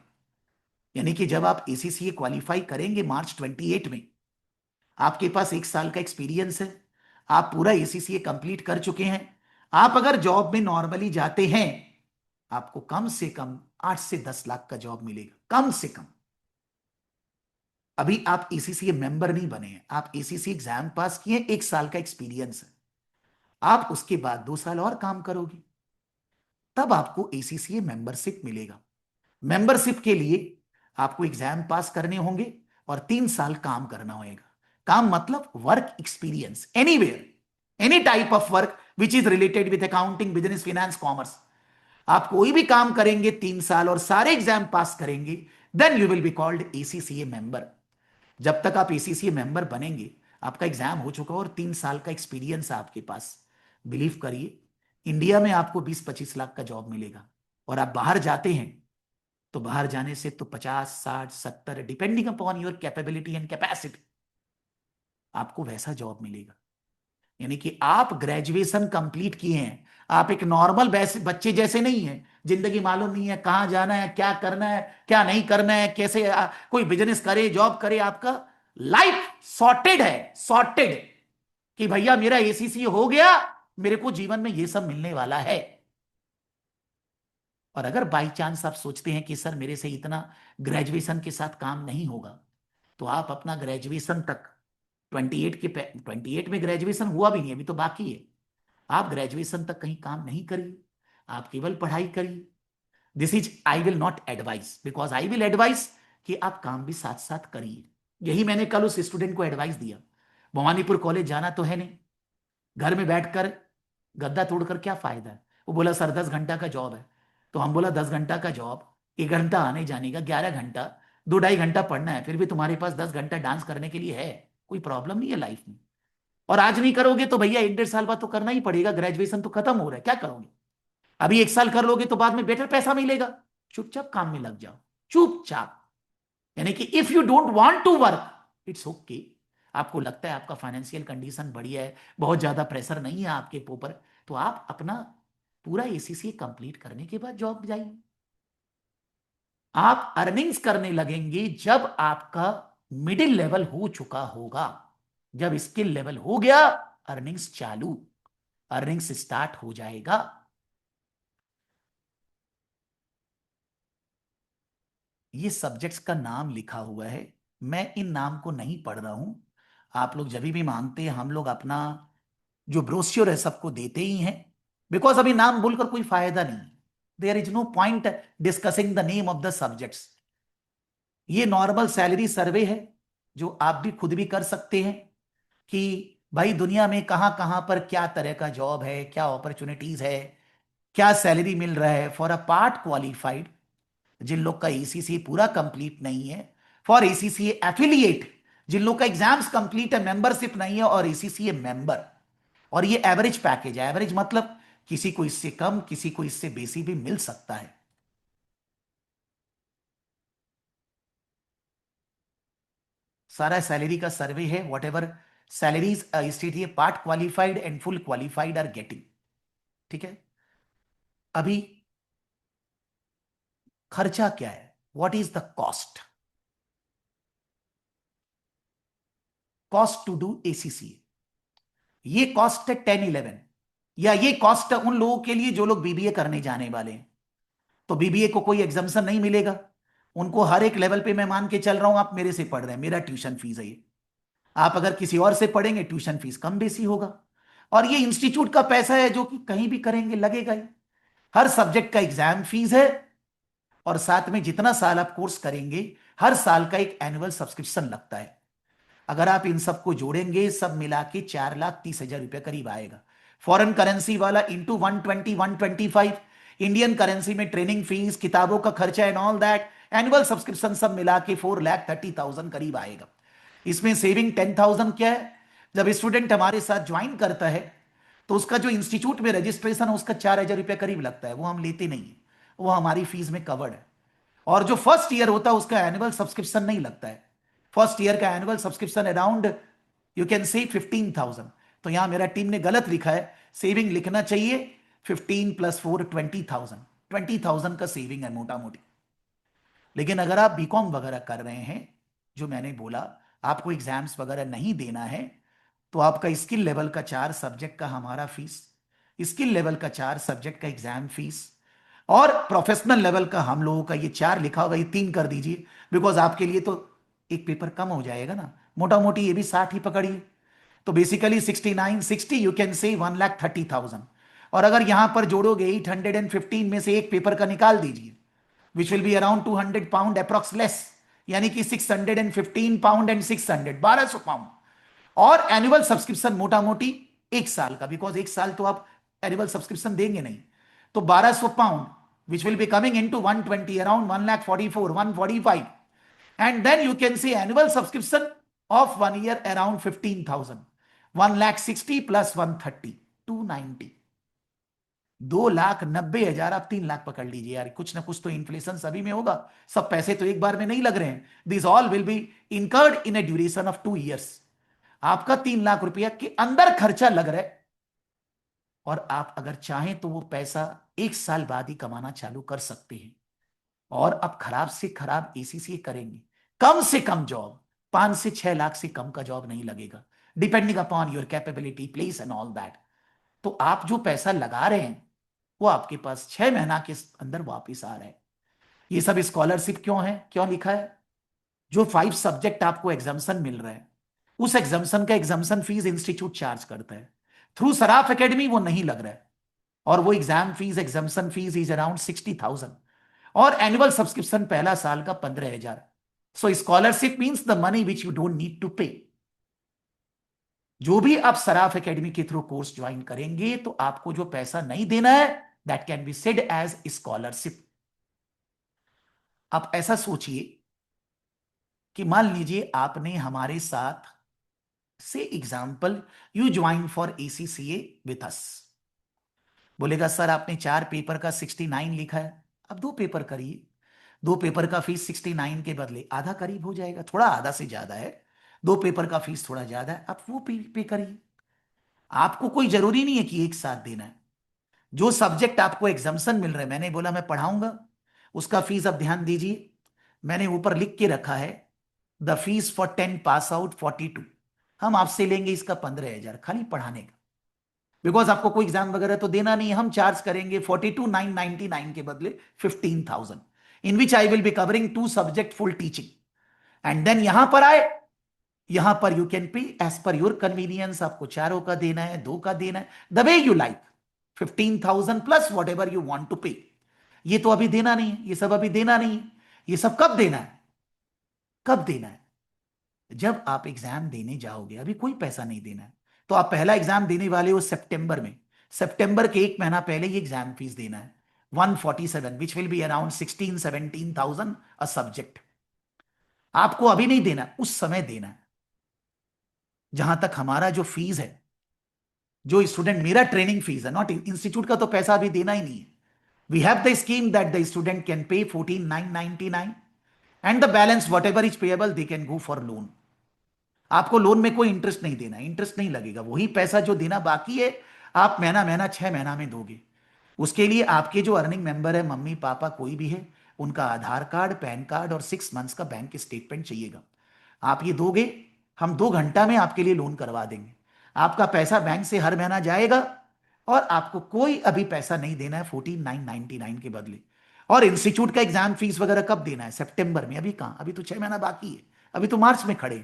यानी कि जब आप ACCA क्वालिफाई करेंगे मार्च 28 में, आपके पास 1 साल का एक्सपीरियंस है, आप पूरा ACCA कंप्लीट कर चुके हैं। आप अगर जॉब में नॉर्मली जाते हैं, आपको कम से कम 8 से 10 लाख का जॉब मिलेगा, कम से कम। अभी आप ACCA मेंबर नहीं बने हैं, आप ACCA एग्जाम पास किए, 1 साल का एक्सपीरियंस है, आप उसके बाद 2 साल और काम करोगे, तब आपको ACCA मेंबरशिप मिलेगा। मेंबरशिप के लिए आपको एग्जाम पास करने होंगे और 3 साल काम करना होगा। काम मतलब work experience, anywhere, any type of work which is related with accounting, business, finance, commerce. आप कोई भी काम करेंगे 3 साल और सारे एग्जाम पास करेंगे, then you will be called ACCA member. जब तक आप ACCA मेंबर बनेंगे, आपका एग्जाम हो चुका और 3 साल का एक्सपीरियंस है आपके पास, बिलीव करिए इंडिया में आपको 20-25 लाख का जॉब मिलेगा। और आप बाहर जाते हैं तो बाहर जाने से तो 50, 60, 70, depending upon your capability and capacity, आपको वैसा जॉब मिलेगा। यानी कि आप ग्रेजुएशन कंप्लीट किए हैं, आप एक नॉर्मल बच्चे जैसे नहीं है, जिंदगी मालूम नहीं है कहां जाना है, क्या करना है, क्या नहीं करना है, कैसे कोई बिजनेस करे, जॉब करे। आपका लाइफ सॉर्टेड है, सॉर्टेड, कि भैया मेरा ACCA हो गया, मेरे को जीवन में ये सब मिलने वाला है। और अगर बाई चांस आप सोचते हैं कि सर मेरे से इतना ग्रेजुएशन के साथ काम नहीं होगा, तो आप अपना ग्रेजुएशन तक 28 में ग्रेजुएशन हुआ भी नहीं, अभी तो बाकी है, आप ग्रेजुएशन तक कहीं काम नहीं करिए, आप केवल पढ़ाई करिए। This is I will not advice, because I will advice कि आप काम भी साथ साथ करिए। यही मैंने कल उस स्टूडेंट को एडवाइस दिया। भवानीपुर कॉलेज जाना तो है नहीं, घर में बैठकर गद्दा तोड़कर क्या फायदा है। वो बोला सर 10 घंटा का जॉब है, तो हम बोला 10 घंटा का जॉब, 1 घंटा आने जाने का, 11 घंटा, 2-2.5 घंटा पढ़ना है, फिर भी तुम्हारे पास 10 घंटा डांस करने के लिए है, कोई प्रॉब्लम नहीं है लाइफ में। और आज नहीं करोगे तो भैया 1-1.5 साल बाद तो करना ही पड़ेगा, ग्रेजुएशन तो खत्म हो रहा है, क्या करोगे। अभी 1 साल कर लोगे तो बाद में बेटर पैसा मिलेगा, चुपचाप काम में लग जाओ, चुपचाप। यानी कि if you don't want to work, it's okay. आपको लगता है आपका फाइनेंशियल कंडीशन बढ़िया है, बहुत ज्यादा प्रेशर नहीं है आपके ऊपर, तो आप अपना पूरा ACCA कंप्लीट करने के बाद जॉब जाइए। आप अर्निंग्स करने लगेंगे जब आपका मिडिल लेवल हो चुका होगा। जब स्किल लेवल हो गया, अर्निंग्स चालू, अर्निंग्स स्टार्ट हो जाएगा। ये सब्जेक्ट्स का नाम लिखा हुआ है, मैं इन नाम को नहीं पढ़ रहा हूं। आप लोग जब भी मांगते हैं हम लोग अपना जो ब्रोश्योर है सबको देते ही हैं, बिकॉज अभी नाम बोलकर कोई फायदा नहीं। There is no point discussing the name of the subjects. ये नॉर्मल सैलरी सर्वे है जो आप भी खुद भी कर सकते हैं कि भाई दुनिया में कहां कहां पर क्या तरह का जॉब है, क्या अपॉर्चुनिटीज है, क्या सैलरी मिल रहा है फॉर अ पार्ट क्वालिफाइड, जिन लोग का एसीसीए पूरा कंप्लीट नहीं है, फॉर एसीसीए एफिलिएट, जिन लोग का एग्जाम्स कंप्लीट है, मेंबरशिप नहीं है, और एसीसीए मेंबर। और ये एवरेज पैकेज है। एवरेज मतलब किसी को इससे कम, किसी को इससे बेसी भी मिल सकता है। सारा सैलरी का सर्वे है, whatever salaries state part qualified and full qualified are getting. ठीक है, अभी खर्चा क्या है, what is the cost, cost to do ACCA. ये कॉस्ट है 10-11, या ये कॉस्ट है उन लोगों के लिए जो लोग बीबीए करने जाने वाले हैं। तो बीबीए को कोई एग्जाम्शन नहीं मिलेगा, उनको हर एक लेवल पे मैं मान के चल रहा हूं आप मेरे से पढ़ रहे हैं, मेरा ट्यूशन फीस है ये। आप अगर किसी और से पढ़ेंगे ट्यूशन फीस कम बेसी होगा। और ये इंस्टीट्यूट का पैसा है जो कि कहीं भी करेंगे लगेगा ही। हर सब्जेक्ट का एग्जाम फीस है, और साथ में जितना साल आप कोर्स करेंगे हर साल का एक एनुअल सब्सक्रिप्शन लगता है। अगर आप इन सबको जोड़ेंगे सब मिला के 4,30,000 रुपये करीब आएगा। फॉरेन करेंसी वाला इंटू 120-125, इंडियन करेंसी में ट्रेनिंग फीस, किताबों का खर्चा and all that, annual subscription सब मिला के 4,30,000 करीब आएगा। इसमें सेविंग 10,000 क्या है, जब स्टूडेंट हमारे साथ ज्वाइन करता है तो उसका जो इंस्टीट्यूट में रजिस्ट्रेशन है उसका 4,000 रुपये करीब लगता है, वो हम लेते नहीं है, वो हमारी फीस में कवर्ड है। और जो फर्स्ट ईयर होता है उसका एनुअल सब्सक्रिप्शन नहीं लगता है। फर्स्ट ईयर का annual subscription around you can say 15,000। तो यहां मेरा टीम ने गलत लिखा है, सेविंग लिखना चाहिए 15 + 4 20,000। 20,000 का सेविंग है मोटा मोटी। लेकिन अगर आप बीकॉम वगैरह कर रहे हैं, जो मैंने बोला आपको एग्जाम्स वगैरह नहीं देना है, तो आपका स्किल लेवल का 4 सब्जेक्ट का हमारा फीस, स्किल लेवल का 4 सब्जेक्ट का एग्जाम फीस, और प्रोफेशनल लेवल का हम लोगों का ये 4 लिखा होगा, ये 3 कर दीजिए, बिकॉज आपके लिए तो एक पेपर कम हो जाएगा ना, मोटा मोटी ये भी 60 ही पकड़िए। तो बेसिकली 69 60 यू कैन से 1,30,000। और अगर यहां पर जोड़ोगे 815 में से एक पेपर का निकाल दीजिए, विच will be around 200 pound approx less, यानी कि 615 पाउंड एंड 600 1200 पाउंड। और एनुअल सब्सक्रिप्शन मोटा मोटी एक साल का, बिकॉज एक साल तो आप एनुअल सब्सक्रिप्शन देंगे नहीं, तो 1200 pound which will be coming into 120 around 1,44 145। And then you can see annual subscription of 1 year around 15,000, 1,60,000 + 130 290, 2,90,000। आप 3 लाख पकड़ लीजिए यार, कुछ ना कुछ तो इन्फ्लेशन सभी में होगा, सब पैसे तो एक बार में नहीं लग रहे हैं। This all will be incurred in A duration of 2 years. आपका 3 लाख रुपया के अंदर खर्चा लग रहा है, और आप अगर चाहें तो वो पैसा एक साल बाद ही कमाना चालू कर सकते हैं। और अब खराब से खराब एसीसी करेंगे, कम से कम जॉब 5 से 6 लाख से कम का जॉब नहीं लगेगा, depending upon your capability place and all that. तो आप जो पैसा लगा रहे हैं वो आपके पास 6 महीना के अंदर वापस आ रहा है। ये सब स्कॉलरशिप क्यों है, क्यों लिखा है, जो 5 सब्जेक्ट आपको एग्जाम्शन मिल रहा है उस एग्जाम्शन का एग्जाम्शन फीस इंस्टीट्यूट चार्ज करता है, थ्रू सराफ एकेडमी वो नहीं लग रहा है। और वो exam fees exemption fees is around 60,000, और एनुअल सब्सक्रिप्शन पहला साल का 15,000। So scholarship means the money which you don't need to pay. जो भी आप सराफ एकेडमी के थ्रू कोर्स ज्वाइन करेंगे तो आपको जो पैसा नहीं देना है that can be said as scholarship. आप ऐसा सोचिए कि मान लीजिए आपने हमारे साथ, से example you join for ACCA with us, बोलेगा सर आपने 4 पेपर का 69 लिखा है, अब 2 पेपर करिए, 2 पेपर का फीस 69 के बदले आधा करीब हो जाएगा, थोड़ा आधा से ज्यादा है, 2 पेपर का फीस थोड़ा ज्यादा है, आप वो पे करिए। आपको कोई जरूरी नहीं है कि एक साथ देना है। जो सब्जेक्ट आपको एग्जाम्शन मिल रहा है, मैंने बोला मैं पढ़ाऊंगा, उसका फीस अब ध्यान दीजिए, मैंने ऊपर लिख के रखा है the fees for 10 pass out 42। हम आपसे लेंगे इसका 15,000 खाली पढ़ाने का, बिकॉज आपको कोई एग्जाम वगैरह तो देना नहीं है, हम चार्ज करेंगे 42,999 के बदले 15,000। in which I will be covering 2 subject full teaching. And then यहां पर आए, यहां पर you can pay as per your convenience. आपको 4 का देना है, 2 का देना है, the way you like. 15,000 plus whatever you want to pay. ये तो अभी देना नहीं है, ये सब अभी देना नहीं है. ये सब कब देना है? कब देना है? जब आप एग्जाम देने जाओगे. अभी कोई पैसा नहीं देना है. तो आप पहला एग्जाम देने वाले हो सितंबर में. सितंबर के 1 महीना पहले ही एग्जाम फीस देना है 147, which will be around 16-17,000 a subject. आपको अभी नहीं देना, उस समय देना है. जहां तक हमारा जो फीस है, जो स्टूडेंट, मेरा ट्रेनिंग फीस है, नॉट इंस्टीट्यूट का तो पैसा अभी देना ही नहीं है. We have the scheme that the student can pay 14,999 and the balance whatever is payable they can go for loan. आपको लोन में कोई इंटरेस्ट नहीं देना, इंटरेस्ट नहीं लगेगा. वही पैसा जो देना बाकी है आप महीना 6 महीना में दोगे. उसके लिए आपके जो अर्निंग मेंबर है, मम्मी पापा कोई भी है, उनका आधार कार्ड, पैन कार्ड और 6 मंथ्स का बैंक स्टेटमेंट चाहिएगा. आप ये दोगे, हम 2 घंटा में आपके लिए लोन करवा देंगे. आपका पैसा बैंक से हर महीना जाएगा और आपको कोई अभी पैसा नहीं देना है 14,999 के बदले. और इंस्टीट्यूट का एग्जाम फीस वगैरह कब देना है? सितंबर में. अभी कहां, अभी तो 6 महीना बाकी है, अभी तो मार्च में खड़े.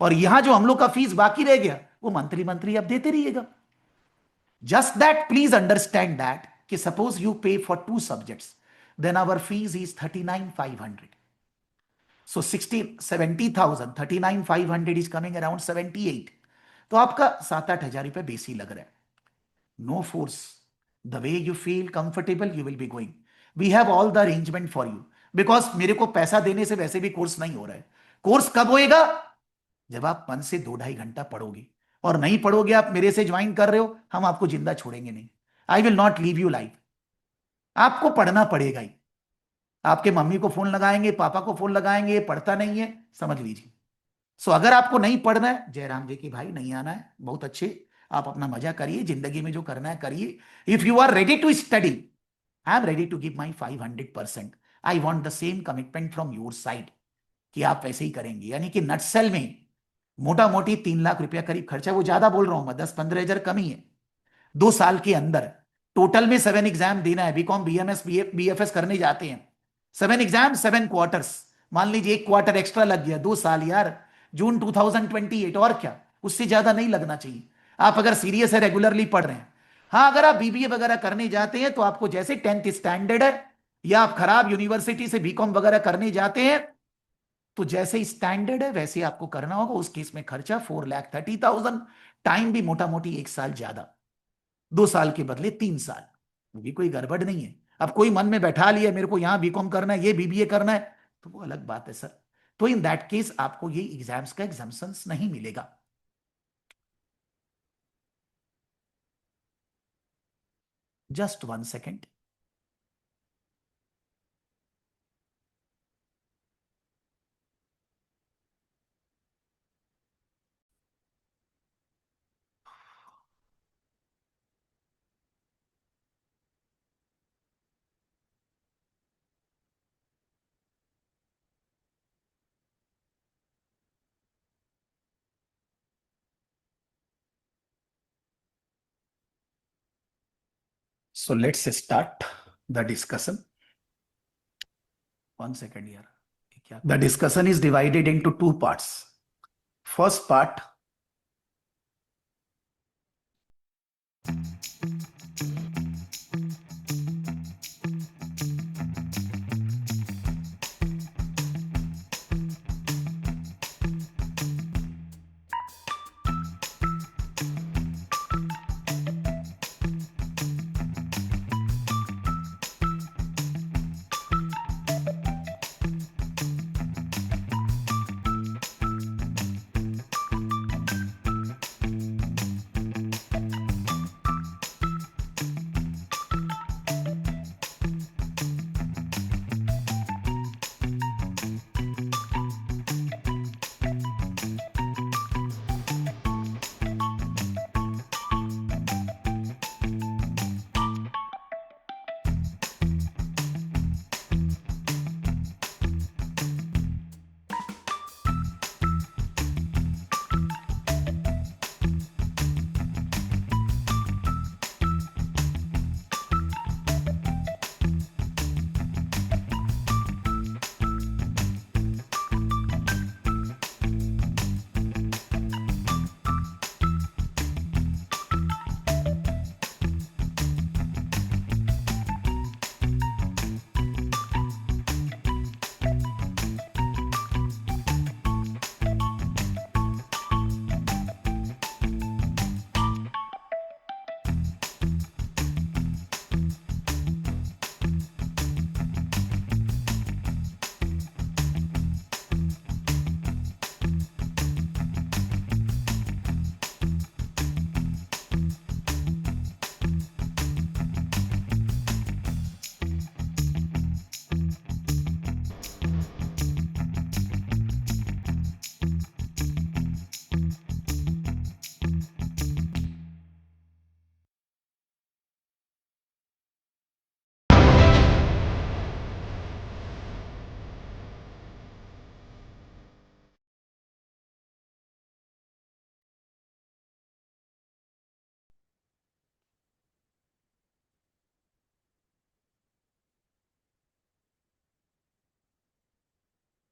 और यहां जो हम लोग का फीस बाकी रह गया वो मंथली आप देते रहिएगा. Just that please understand that कि suppose you pay for 2 subjects, then our fees is 39,500. So 70,000, 39,500 is coming around 78. तो आपका 7-8 हजार रुपए बेसी लग रहा है. No force. The way you feel comfortable you will be going. We have all the arrangement for you. Because मेरे को पैसा देने से वैसे भी कोर्स नहीं हो रहा है. कोर्स कब होएगा? जब आप 1 से 2-2.5 घंटा पढ़ोगे. और नहीं पढ़ोगे, आप मेरे से ज्वाइन कर रहे हो, हम आपको जिंदा छोड़ेंगे नहीं. I will not leave you live. आपको पढ़ना पड़ेगा ही. आपके मम्मी को फोन लगाएंगे, पापा को फोन लगाएंगे, पढ़ता नहीं है, समझ लीजिए. सो अगर आपको नहीं पढ़ना है, जयराम जी की भाई नहीं आना है, बहुत अच्छे, आप अपना मजा करिए, जिंदगी में जो करना है करिए. If you are ready to study, I am ready to give my 500%. I want the same commitment from your side कि आप वैसे ही करेंगे. यानी कि नटसेल में मोटा मोटी 3 लाख रुपया करीब खर्चा. वो ज्यादा बोल रहा हूं मैं, 10-15 हजार कमी है. 2 साल के अंदर टोटल में 7 एग्जाम देना है. बीकॉम, बीएमएस, बीएफएस करने जाते हैं 7 एग्जाम, 7 क्वार्टर्स. मान लीजिए 1 क्वार्टर एक्स्ट्रा लग गया, 2 साल यार, जून 2028. और क्या, उससे ज्यादा नहीं लगना चाहिए. आप अगर सीरियस है, रेगुलरली पढ़ रहे हैं. हाँ, अगर आप बीबीए वगैरह करने जाते हैं तो आपको जैसे 10th स्टैंडर्ड है, या आप खराब यूनिवर्सिटी से बीकॉम वगैरह करने जाते हैं तो जैसे स्टैंडर्ड है वैसे आपको करना होगा. उस केस में खर्चा 4,30,000. टाइम भी मोटा मोटी 1 साल ज्यादा, 2 साल के बदले 3 साल. वो भी कोई गड़बड़ नहीं है. अब कोई मन में बैठा लिया मेरे को यहां बीकॉम करना है, ये बीबीए करना है, तो वो अलग बात है सर. तो इन दैट केस आपको ये एग्जाम्स का एग्जाम्शंस नहीं मिलेगा. Just 1 second. So let's start the discussion. 1 second here. The discussion is divided into 2 parts. First part,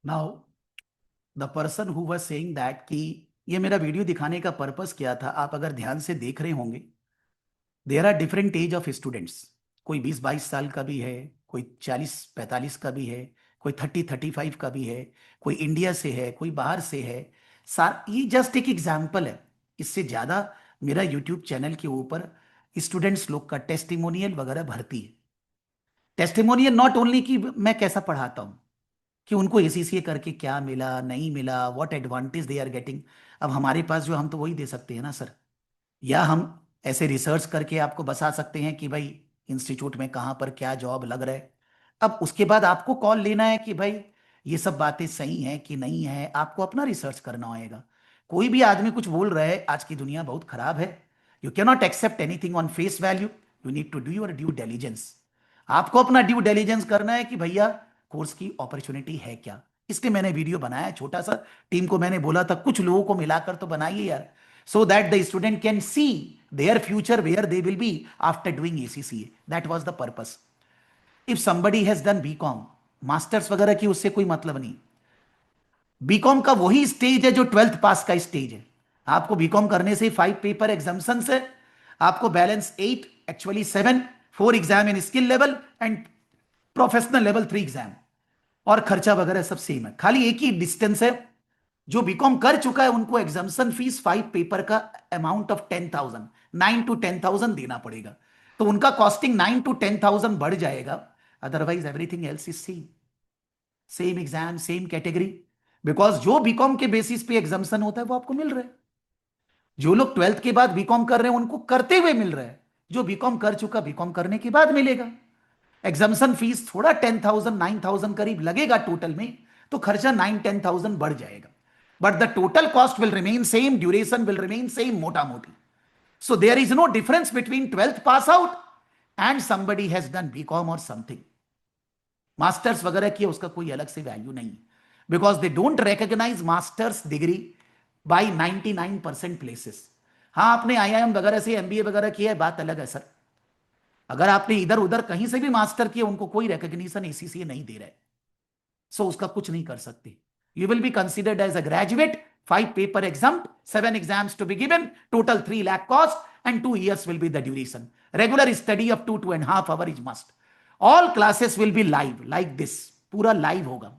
now the person who was saying that कि ये मेरा वीडियो दिखाने का पर्पस क्या था, आप अगर ध्यान से देख रहे होंगे, there are different age of students. कोई 20-22 साल का भी है, कोई 40-45 का भी है, कोई 30-35 का भी है, कोई इंडिया से है, कोई बाहर से है। ये जस्ट एक एग्जाम्पल है। इससे ज्यादा मेरा यूट्यूब चैनल के ऊपर स्टूडेंट्स लोग का टेस्टिमोनियल वगैरह भरती है। टेस्टिमोनियल नॉट ओनली कि मैं कैसा पढ़ाता हूं, कि उनको एसीसीए करके क्या मिला नहीं मिला, what advantage they are getting. अब हमारे पास जो, हम तो वही दे सकते हैं ना सर। या हम ऐसे रिसर्च करके आपको बता सकते हैं कि भाई इंस्टीट्यूट में कहाँ पर क्या जॉब लग रहा है। अब उसके बाद आपको कॉल लेना है कि भाई ये सब बातें सही हैं कि नहीं है, आपको अपना रिसर्च करना होएगा। कोई भी आदमी कुछ बोल रहा है, आज की दुनिया बहुत खराब है। You cannot accept anything on face value, you need to do your due diligence. आपको अपना ड्यू डिलीजेंस करना है कि भैया कोर्स की अपॉर्चुनिटी है क्या। इसलिए मैंने वीडियो बनाया छोटा सा। टीम को मैंने बोला था कुछ लोगों को मिलाकर तो बनाइए यार, so that the student can see their future where they will be after doing ACCA. That was the purpose. If somebody has done BCom, masters वगैरह की, उससे कोई मतलब नहीं। बीकॉम का वही स्टेज है जो 12th पास का स्टेज है। आपको बीकॉम करने से 5 पेपर एग्जाम्शन है, आपको balance 8, actually 7, 4 exam in skill level and professional level 3 exam, और खर्चा वगैरह सब सेम है। खाली एक ही डिस्टेंस है, जो बीकॉम कर चुका है उनको एग्जाम्शन फीस 5 पेपर का अमाउंट ऑफ 10,000, 9 to 10,000 देना पड़ेगा। तो उनका कॉस्टिंग 9 to 10,000 बढ़ जाएगा। Otherwise everything else is same, same exam same category. Because जो बीकॉम के बेसिस पे एग्जाम्शन होता है वो आपको मिल रहा है। जो लोग 12th के बाद बीकॉम कर रहे हैं उनको करते हुए मिल रहा है, जो बीकॉम कर चुका बीकॉम करने के बाद मिलेगा। एग्जाम्शन फीस थोड़ा 10,000 9,000 करीब लगेगा टोटल में, तो खर्चा 9-10,000 बढ़ जाएगा, but the total cost will remain same, duration will remain same, मोटा मोटी। So there is no difference between 12th pass out and somebody has done BCom और समथिंग। मास्टर्स वगैरह किया उसका कोई अलग से वैल्यू नहीं, because they don't recognise masters degree by 99% प्लेसेस। हाँ, आपने आईआईएम वगैरह से एमबीए वगैरह किया है, बात अलग है सर। अगर आपने इधर उधर कहीं से भी मास्टर किया, उनको कोई रिकॉग्निशन एसीसीए नहीं दे रहा है, सो उसका कुछ नहीं कर सकते। You will be considered as a graduate, 5 paper exam, 7 exams to be given, total 3 lakh cost and 2 years will be the duration. Regular study of 2-2.5 hours is must. All classes will be live, like this, पूरा लाइव होगा,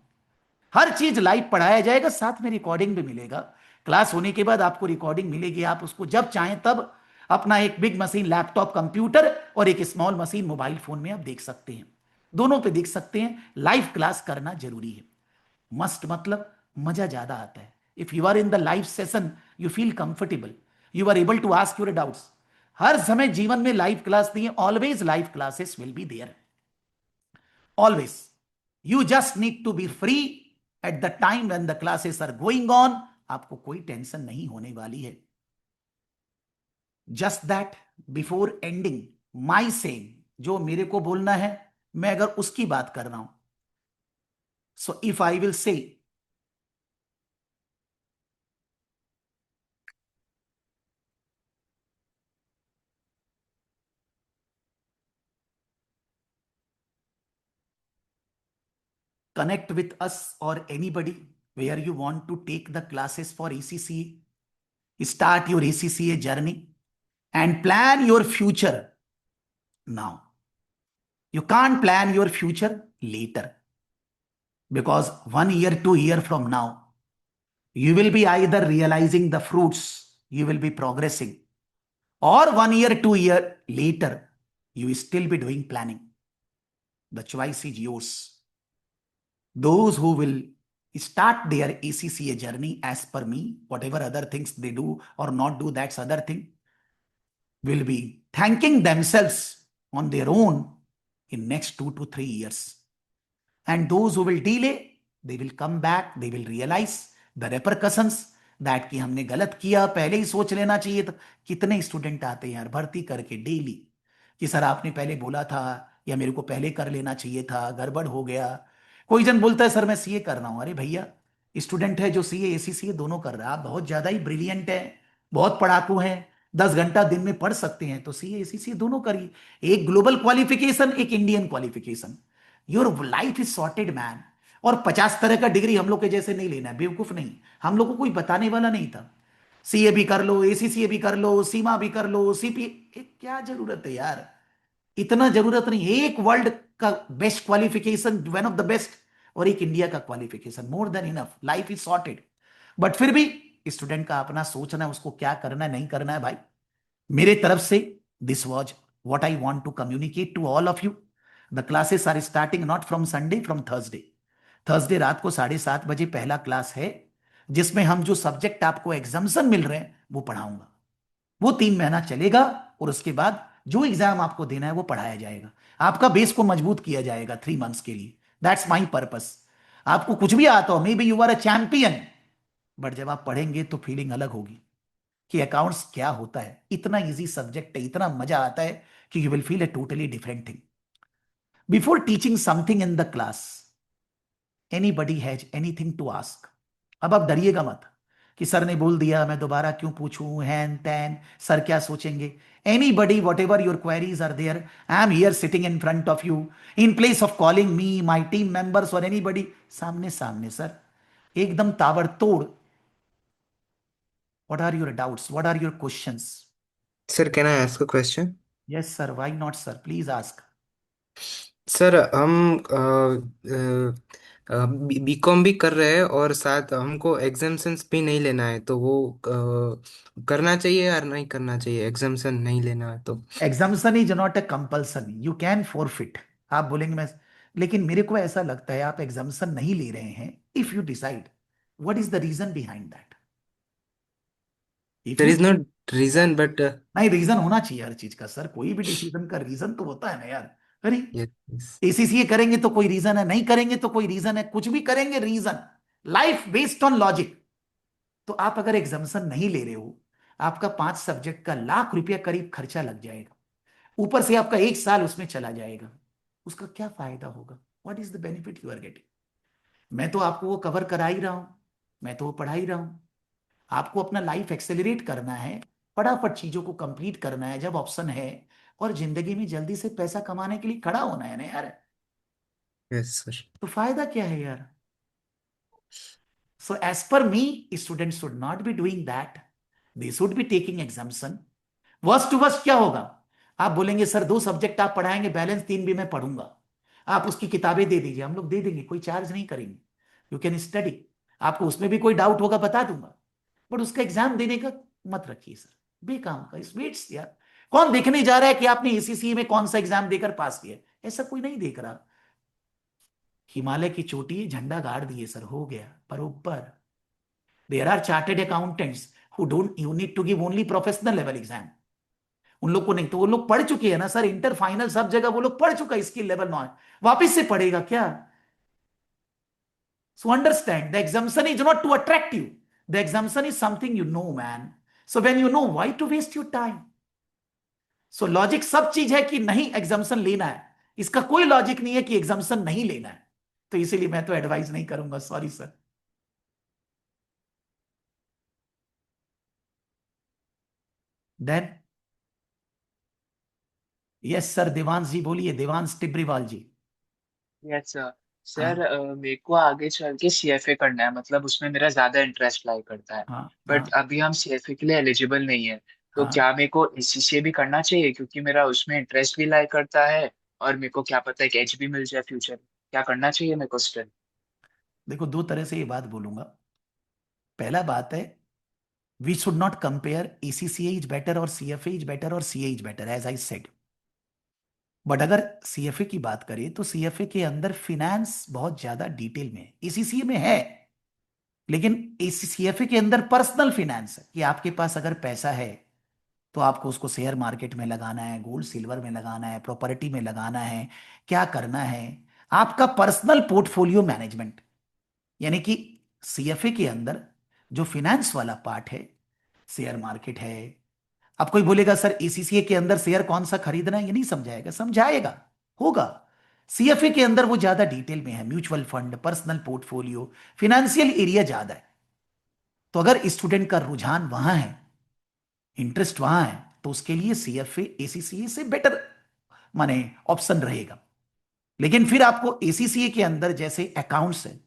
हर चीज लाइव पढ़ाया जाएगा, साथ में रिकॉर्डिंग भी मिलेगा। क्लास होने के बाद आपको रिकॉर्डिंग मिलेगी, आप उसको जब चाहें तब अपना एक बिग मशीन लैपटॉप कंप्यूटर और एक स्मॉल मशीन मोबाइल फोन में आप देख सकते हैं, दोनों पे देख सकते हैं। लाइव क्लास करना जरूरी है, मस्ट मतलब मजा ज्यादा आता है। If you are in the live session you feel comfortable, you are able to ask your doubts. हर समय जीवन में लाइव क्लास दिए, always live classes will be there, always. You just need to be free at the time when the classes are going on. आपको कोई टेंशन नहीं होने वाली है। Just that before ending my saying, जो मेरे को बोलना है, मैं अगर उसकी बात कर रहा हूं, सो इफ आई विल से connect with us or anybody where you want to take the classes for ACCA, start your ACCA journey and plan your future now. You can't plan your future later, because 1 year, 2 years from now, you will be either realizing the fruits, you will be progressing, or 1 year, 2 years later, you will still be doing planning. The choice is yours. Those who will start their ACCA journey as per me, whatever other things they do or not do, that's other thing, will be thanking themselves on their own in next 2 to 3 years. And those who will delay, they will come back, they will realize the repercussions that कि हमने गलत किया, पहले ही सोच लेना चाहिए था। कितने स्टूडेंट आते हैं यार भर्ती करके डेली कि सर आपने पहले बोला था, या मेरे को पहले कर लेना चाहिए था, गड़बड़ हो गया। कोई जन बोलता है सर मैं सीए कर रहा हूं। अरे भैया, स्टूडेंट है जो सीए एसीसीए दोनों कर रहा है, आप बहुत ज्यादा ही ब्रिलियंट है, बहुत पढ़ाकू हैं, 10 घंटा दिन में पढ़ सकते हैं, तो सीए एसीसीए दोनों करिए। एक ग्लोबल क्वालिफिकेशन, एक Indian qualification, your life is sorted man. और 50 तरह का डिग्री हम लोग के जैसे नहीं लेना है, बेवकूफ नहीं। हम लोग को कोई बताने वाला नहीं था। सीए भी कर लो, एसीसीए भी कर लो, सीमा भी कर लो, सीपी, क्या जरूरत है यार? इतना जरूरत नहीं। एक वर्ल्ड का best qualification, one of the best, और एक इंडिया का qualification, more than enough, life is sorted. But फिर भी स्टूडेंट का अपना सोचना है, उसको क्या करना है नहीं करना है भाई। मेरे तरफ से this was what I want to communicate to all of you. The classes are starting not from Sunday, from Thursday. Thursday रात को 7:30 बजे पहला क्लास है, जिसमें हम जो सब्जेक्ट आपको एग्जाम्सन मिल रहे हैं वो पढ़ाऊंगा। वो 3 महीना चलेगा, और उसके बाद जो एग्जाम आपको देना है वो पढ़ाया जाएगा। आपका बेस को मजबूत किया जाएगा 3 मंथ्स के लिए। That's my purpose. आपको कुछ भी आता हो, may B you are a champion, but जब आप पढ़ेंगे तो फीलिंग अलग होगी कि अकाउंट्स क्या होता है। इतना इजी सब्जेक्ट है, इतना मजा आता है कि you will feel a totally different thing. Before teaching something in the class, anybody has anything to ask. अब आप डरिएगा मत कि सर ने बोल दिया मैं दोबारा क्यों पूछूं, हैन तैन, सर क्या सोचेंगे। Anybody, whatever your queries are there, I am here sitting in front of you, in place of calling me, my team members और एनीबडी। सामने सामने सर, एकदम ताबड़तोड़। What are your doubts, what are your questions? Sir can I ask a question? Yes sir, why not sir, please ask. Sir हम बीकॉम भी कर रहे हैं और साथ हमको एग्जाम्शंस भी नहीं लेना है, तो वो करना चाहिए या नहीं करना चाहिए? एग्जाम्शन नहीं लेना है तो? एग्जाम्सन is not a compulsion, you can forfeit. आप बोलेंगे मैं, लेकिन मेरे को ऐसा लगता है आप एग्जाम्सन नहीं ले रहे हैं। If you decide, what is the reason behind that? If there you, is no reason but नहीं, रीजन होना चाहिए हर चीज का सर, कोई भी डिसीजन का रीजन तो होता है ना यार। अरे यस एसीसीए करेंगे तो कोई रीजन है, नहीं करेंगे तो कोई रीजन है, कुछ भी करेंगे reason. Life based on logic. तो आप अगर एग्जाम्सन नहीं ले रहे हो, आपका 5 सब्जेक्ट का ₹1,00,000 करीब खर्चा लग जाएगा, ऊपर से आपका 1 साल उसमें चला जाएगा। उसका क्या फायदा होगा? What is the benefit you are getting? मैं तो आपको वो कवर करा ही रहा हूं, मैं तो वो पढ़ा ही रहा हूं। आपको अपना लाइफ एक्सेलरेट करना है, फटाफट चीजों को कंप्लीट करना है जब ऑप्शन है, और जिंदगी में जल्दी से पैसा कमाने के लिए खड़ा होना है ना यार। Yes sir. तो फायदा क्या है यार? So as per me, student should not be doing that, they should be taking exemption. Worst to worst क्या होगा? आप बोलेंगे सर 2 सब्जेक्ट आप पढ़ाएंगे, बैलेंस 3 भी मैं पढ़ूंगा। आप उसकी किताबें दे दीजिए, हम लोग दे देंगे, कोई चार्ज नहीं करेंगे। You can study. आपको उसमें भी कोई डाउट होगा बता दूंगा, बट उसका एग्जाम देने का मत रखिए सर, बेकाम का इस वेट्स यार। कौन देखने जा रहा है कि आपने एसीसी में कौन सा एग्जाम देकर पास किया? ऐसा कोई नहीं देख रहा। हिमालय की चोटी झंडा गाड़ दिए सर, हो गया बरोबर। There are chartered accountants who don't, you need to give only professional level exam. उन लोग को नहीं, तो वो लोग पढ़ चुके हैं ना सर, इंटर फाइनल सब जगह वो लोग पढ़ चुका है, स्किल लेवल नॉट वापस से पढ़ेगा क्या? So understand, the exemption is not to attract you, the exemption is something you know man. So when you know, why to waste your time? So logic सब चीज है कि नहीं एग्जाम्शन लेना है, इसका कोई लॉजिक नहीं है कि एग्जाम्शन नहीं लेना है। तो इसीलिए मैं तो एडवाइस नहीं करूंगा, sorry sir. Then yes sir, Devansh ji बोलिए, देवांश टिब्रीवाल जी। Yes sir. हाँ सर मेरे को आगे चल के सीएफए करना है, मतलब उसमें मेरा ज्यादा इंटरेस्ट लाई करता है। हाँ हाँ बट अभी हम सीएफए के लिए एलिजिबल नहीं है, तो हाँ। क्या मेरे को एसीसीए भी करना चाहिए, क्योंकि मेरा उसमें इंटरेस्ट भी लाई करता है और मेरे को क्या पता है कि एच भी मिल जाए फ्यूचर में। क्या करना चाहिए मेरे को स्टिल? देखो, 2 तरह से ये बात बोलूंगा। पहला बात है, we should not compare ACCA is better और सीएफए इज बेटर और CA is better, as I said. But अगर सीएफए की बात करें तो सीएफए के अंदर फिनेंस बहुत ज्यादा डिटेल में है, एसीसीए में है। लेकिन सीएफए के अंदर पर्सनल फिनेंस है कि आपके पास अगर पैसा है तो आपको उसको शेयर मार्केट में लगाना है, गोल्ड सिल्वर में लगाना है, प्रॉपर्टी में लगाना है, क्या करना है। आपका पर्सनल पोर्टफोलियो मैनेजमेंट, यानी कि सीएफए के अंदर जो फिनेंस वाला पार्ट है, शेयर मार्केट है। अब कोई बोलेगा सर एसीसीए के अंदर शेयर कौन सा खरीदना है, ये नहीं समझाएगा, समझाएगा, होगा। सीएफए के अंदर वो ज्यादा डिटेल में है, mutual fund, personal portfolio, financial area ज्यादा है। तो अगर स्टूडेंट का रुझान वहां है, इंटरेस्ट वहां है, तो उसके लिए सीएफए एसीसीए से बेटर माने ऑप्शन रहेगा। लेकिन फिर आपको एसीसीए के अंदर जैसे अकाउंट्स है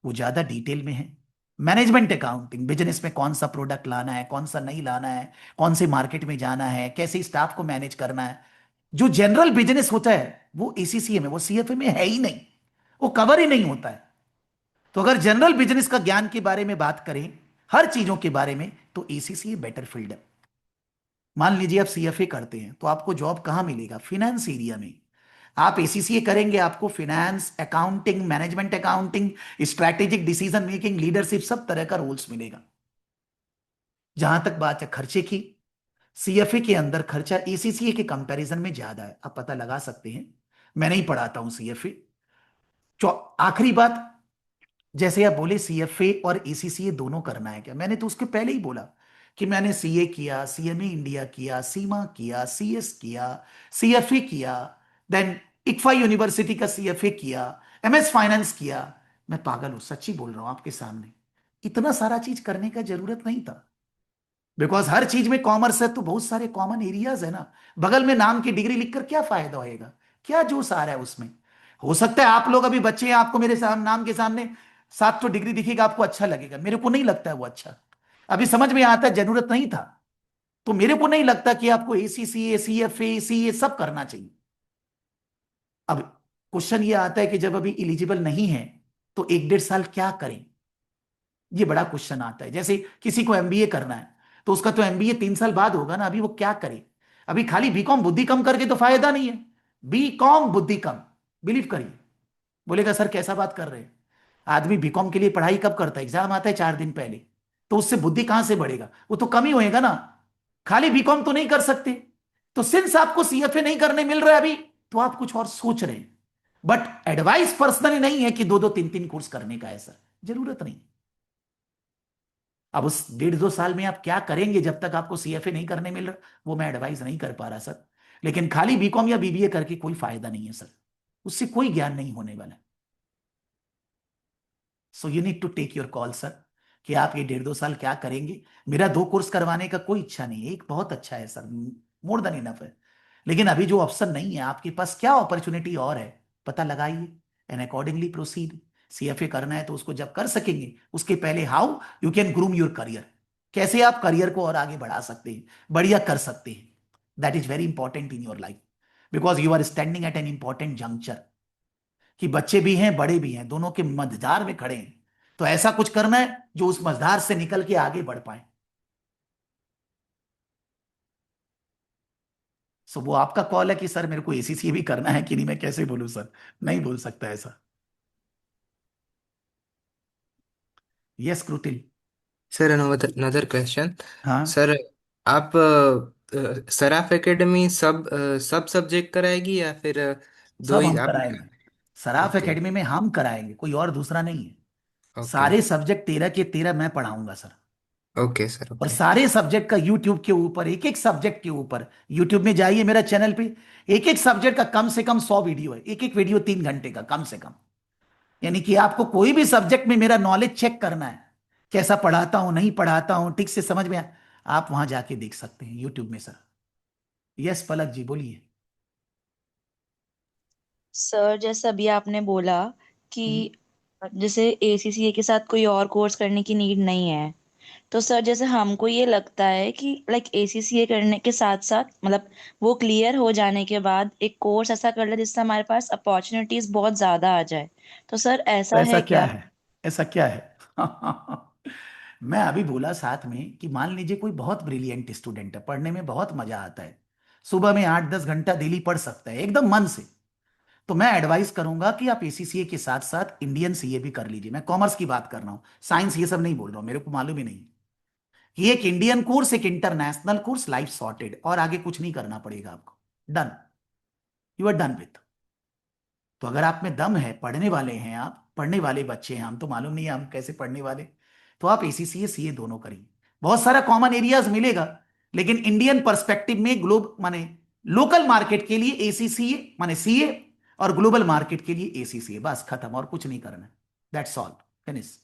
वो ज्यादा डिटेल में है। मैनेजमेंट अकाउंटिंग, बिजनेस में कौन सा प्रोडक्ट लाना है, कौन सा नहीं लाना है, कौन से मार्केट में जाना है, कैसे स्टाफ को मैनेज करना है, जो जनरल बिजनेस होता है वो एसीसीए में, वो सीएफए में है ही नहीं, वो कवर ही नहीं होता है। तो अगर जनरल बिजनेस का ज्ञान के बारे में बात करें, हर चीजों के बारे में, तो एसीसीए बेटर फील्ड है। मान लीजिए आप सीएफए करते हैं तो आपको जॉब कहां मिलेगा? फिनेंस एरिया में। आप एसीसीए करेंगे, आपको finance, accounting, management accounting, strategic decision making, leadership, सब तरह का रोल्स मिलेगा। जहां तक बात है खर्चे की, सीएफए के अंदर खर्चा एसीसीए के कंपैरिजन में ज्यादा है, आप पता लगा सकते हैं। मैं नहीं पढ़ाता हूं सीएफए। आखिरी बात, जैसे आप बोले सीएफए और एसीसीए दोनों करना है क्या, मैंने तो उसके पहले ही बोला कि मैंने सीए किया, सीएमए इंडिया किया, सीमा किया, सीएस किया, सीएफए किया, देन इक्फा यूनिवर्सिटी का सीएफए किया, एमएस फाइनेंस किया। मैं पागल हूं, सच्ची बोल रहा हूं आपके सामने। इतना सारा चीज करने का जरूरत नहीं था, बिकॉज हर चीज में कॉमर्स है तो बहुत सारे कॉमन एरियाज है ना। बगल में नाम की डिग्री लिखकर क्या फायदा होएगा? क्या जोश आ रहा है उसमें? हो सकता है आप लोग अभी बच्चे हैं, आपको मेरे नाम के सामने 7 डिग्री दिखेगा, आपको अच्छा लगेगा, मेरे को नहीं लगता है वो अच्छा। अभी समझ में आता है जरूरत नहीं था। तो मेरे को नहीं लगता कि आपको एसीसीए, सीएफए, सीए सब करना चाहिए। अब क्वेश्चन ये आता है कि जब अभी इलिजिबल नहीं है तो 1-1.5 साल क्या करें? ये बड़ा क्वेश्चन आता है। जैसे किसी को एमबीए करना है तो उसका तो एमबीए 3 साल बाद होगा ना, अभी वो क्या करे? अभी खाली बीकॉम बुद्धि कम करके तो फायदा नहीं है। बीकॉम बुद्धि कम, बिलीव करिए। बोलेगा सर कैसा बात कर रहे हैं? आदमी बीकॉम के लिए पढ़ाई कब करता है? एग्जाम आता है 4 दिन पहले। तो उससे बुद्धि कहां से बढ़ेगा? वो तो कम ही होएगा ना। खाली बीकॉम तो नहीं कर सकते। तो सिंस आपको सीएफए नहीं करने मिल रहा है अभी, तो आप कुछ और सोच रहे हैं। बट एडवाइस पर्सनली नहीं है कि 2-2 3-3 कोर्स करने का, ऐसा जरूरत नहीं। अब उस 1.5-2 साल में आप क्या करेंगे जब तक आपको सीएफए नहीं करने मिल रहा, वो मैं एडवाइस नहीं कर पा रहा सर। लेकिन खाली बीकॉम या बीबीए करके कोई फायदा नहीं है सर, उससे कोई ज्ञान नहीं होने वाला। So you need to take your call sir, कि आप ये 1.5-2 साल क्या करेंगे। मेरा 2 कोर्स करवाने का कोई इच्छा नहीं है, एक बहुत अच्छा है सर, मोर देन इनफ है। लेकिन अभी जो ऑप्शन नहीं है आपके पास, क्या अपॉर्चुनिटी और है, पता लगाइए एंड अकॉर्डिंगली प्रोसीड। सीएफए करना है तो उसको जब कर सकेंगे, उसके पहले how you can groom your career, कैसे आप करियर को और आगे बढ़ा सकते हैं, बढ़िया कर सकते हैं। That is very important in your life, because you are standing at an important juncture, कि बच्चे भी हैं बड़े भी हैं, दोनों के मझधार में खड़े हैं। तो ऐसा कुछ करना है जो उस मझधार से निकल के आगे बढ़ पाए। सो वो आपका कॉल है कि सर मेरे को एसीसी भी करना है कि नहीं, मैं कैसे बोलूं सर? नहीं बोल सकता ऐसा। Yes Krutil. Sir another question. हाँ, सर आप सराफ एकेडमी सब सब्जेक्ट कराएगी या फिर दो सब ही हम आप? कराएंगे। सराफ ओके। एकेडमी में हम कराएंगे, कोई और दूसरा नहीं है। ओके। सारे सब्जेक्ट 13 के 13 मैं पढ़ाऊंगा सर। Okay sir. और ओके। सारे सब्जेक्ट का यूट्यूब के ऊपर, एक एक सब्जेक्ट के ऊपर, यूट्यूब में जाइए मेरा चैनल पे, एक एक सब्जेक्ट का कम से कम 100 वीडियो है, एक एक वीडियो 3 घंटे का कम से कम। यानी कि आपको कोई भी सब्जेक्ट में मेरा नॉलेज चेक करना है, कैसा पढ़ाता हूं, नहीं पढ़ाता हूं, ठीक से समझ में आप वहां जाके देख सकते हैं यूट्यूब में सर। यस पलक जी बोलिए। सर जैसे अभी आपने बोला हम्म, कि जैसे एसीसीए के साथ कोई और कोर्स करने की नीड नहीं है, तो सर जैसे हमको ये लगता है कि लाइक एसीसीए करने के साथ साथ मतलब वो क्लियर हो जाने के बाद एक कोर्स ऐसा कर ले जिससे हमारे पास अपॉर्चुनिटीज बहुत ज्यादा आ जाए, तो सर तो ऐसा ऐसा है क्या क्या? है? ऐसा क्या है? मैं अभी बोला साथ में कि मान लीजिए कोई बहुत ब्रिलियंट स्टूडेंट है, पढ़ने में बहुत मजा आता है, सुबह में 8-10 घंटा डेली पढ़ सकता है एकदम मन से। तो मैं एडवाइस करूंगा कि आप एसीसीए के साथ साथ इंडियन सीए भी कर लीजिए। मैं कॉमर्स की बात कर रहा हूं, साइंस ये सब नहीं बोल रहा हूं, मेरे को मालूम ही नहीं। ये एक इंडियन कोर्स, एक इंटरनेशनल कोर्स, लाइफ सॉर्टेड, और आगे कुछ नहीं करना पड़ेगा आपको। Done, you are done with. तो अगर आप में दम है, पढ़ने वाले हैं आप, पढ़ने वाले बच्चे हैं, हम तो मालूम नहीं है हम कैसे पढ़ने वाले, तो आप एसीसीए सीए दोनों करिए। बहुत सारा कॉमन एरियाज मिलेगा, लेकिन इंडियन पर्सपेक्टिव में ग्लोब माने लोकल मार्केट के लिए एसीसीए माने सीए, और ग्लोबल मार्केट के लिए एसीसीए, बस खत्म, और कुछ नहीं करना। That's all, finish.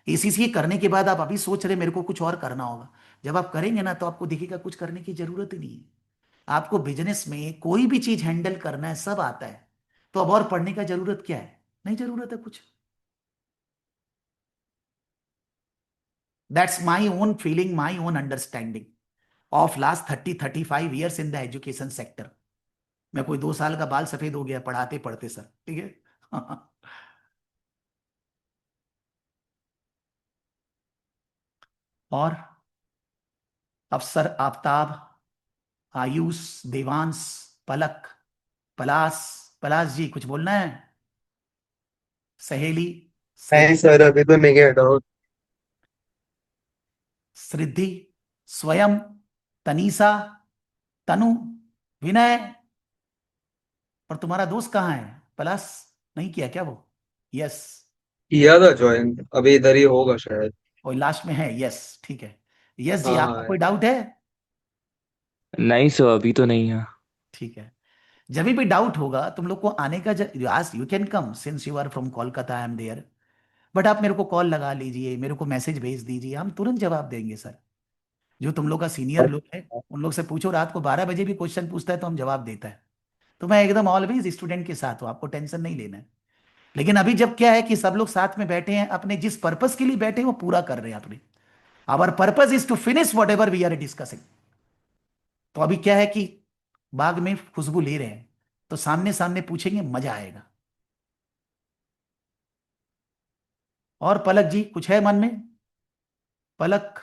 एसीसीए करने के बाद आप अभी सोच रहे मेरे को कुछ और करना होगा, जब आप करेंगे ना तो आपको दिखेगा कुछ करने की जरूरत ही नहीं है। आपको बिजनेस में कोई भी चीज हैंडल करना है, सब आता है। तो अब और पढ़ने का जरूरत क्या है? नहीं जरूरत है कुछ। That's my own feeling, my own understanding of last 30-35 years in the education sector. मैं कोई 2 साल का बाल सफेद हो गया पढ़ाते पढ़ते सर, ठीक है। और अफसर, आफ्ताब, आयुष, देवांश, पलक, पलाश। पलाश जी कुछ बोलना है? सहेली, नहीं सर, अभी तो नहीं गया डाउट। श्रिद्धि, स्वयं, तनीषा, तनु, विनय। और तुम्हारा दोस्त कहाँ है? प्लस नहीं किया क्या वो? यस। किया था ज्वाइन, अभी इधर ही होगा शायद। और लास्ट में है यस, ठीक है। यस जी, हाँ आपको हाँ। कोई डाउट है? नहीं सर, अभी तो नहीं है। ठीक है। जब भी डाउट होगा तुम लोग को आने का, आज you can come since you are from Kolkata, I am there. But आप मेरे को कॉल लगा लीजिए, मेरे को मैसेज भेज दीजिए, हम तुरंत जवाब देंगे सर। जो तुम लोग का सीनियर लोग है उन लोग से पूछो, रात को 12 बजे भी क्वेश्चन पूछता है तो हम जवाब देता है। तो मैं एकदम ऑलवेज स्टूडेंट के साथ हूँ, आपको टेंशन नहीं लेना है। लेकिन अभी जब क्या है कि सब लोग साथ में बैठे हैं, अपने जिस पर्पस के लिए बैठे हैं वो पूरा कर रहे हैं अपने। Our purpose is to finish whatever we are discussing. तो अभी क्या है कि बाग में खुशबू ले रहे हैं, तो सामने सामने पूछेंगे, मजा आएगा। और पलक जी कुछ है मन में? पलक?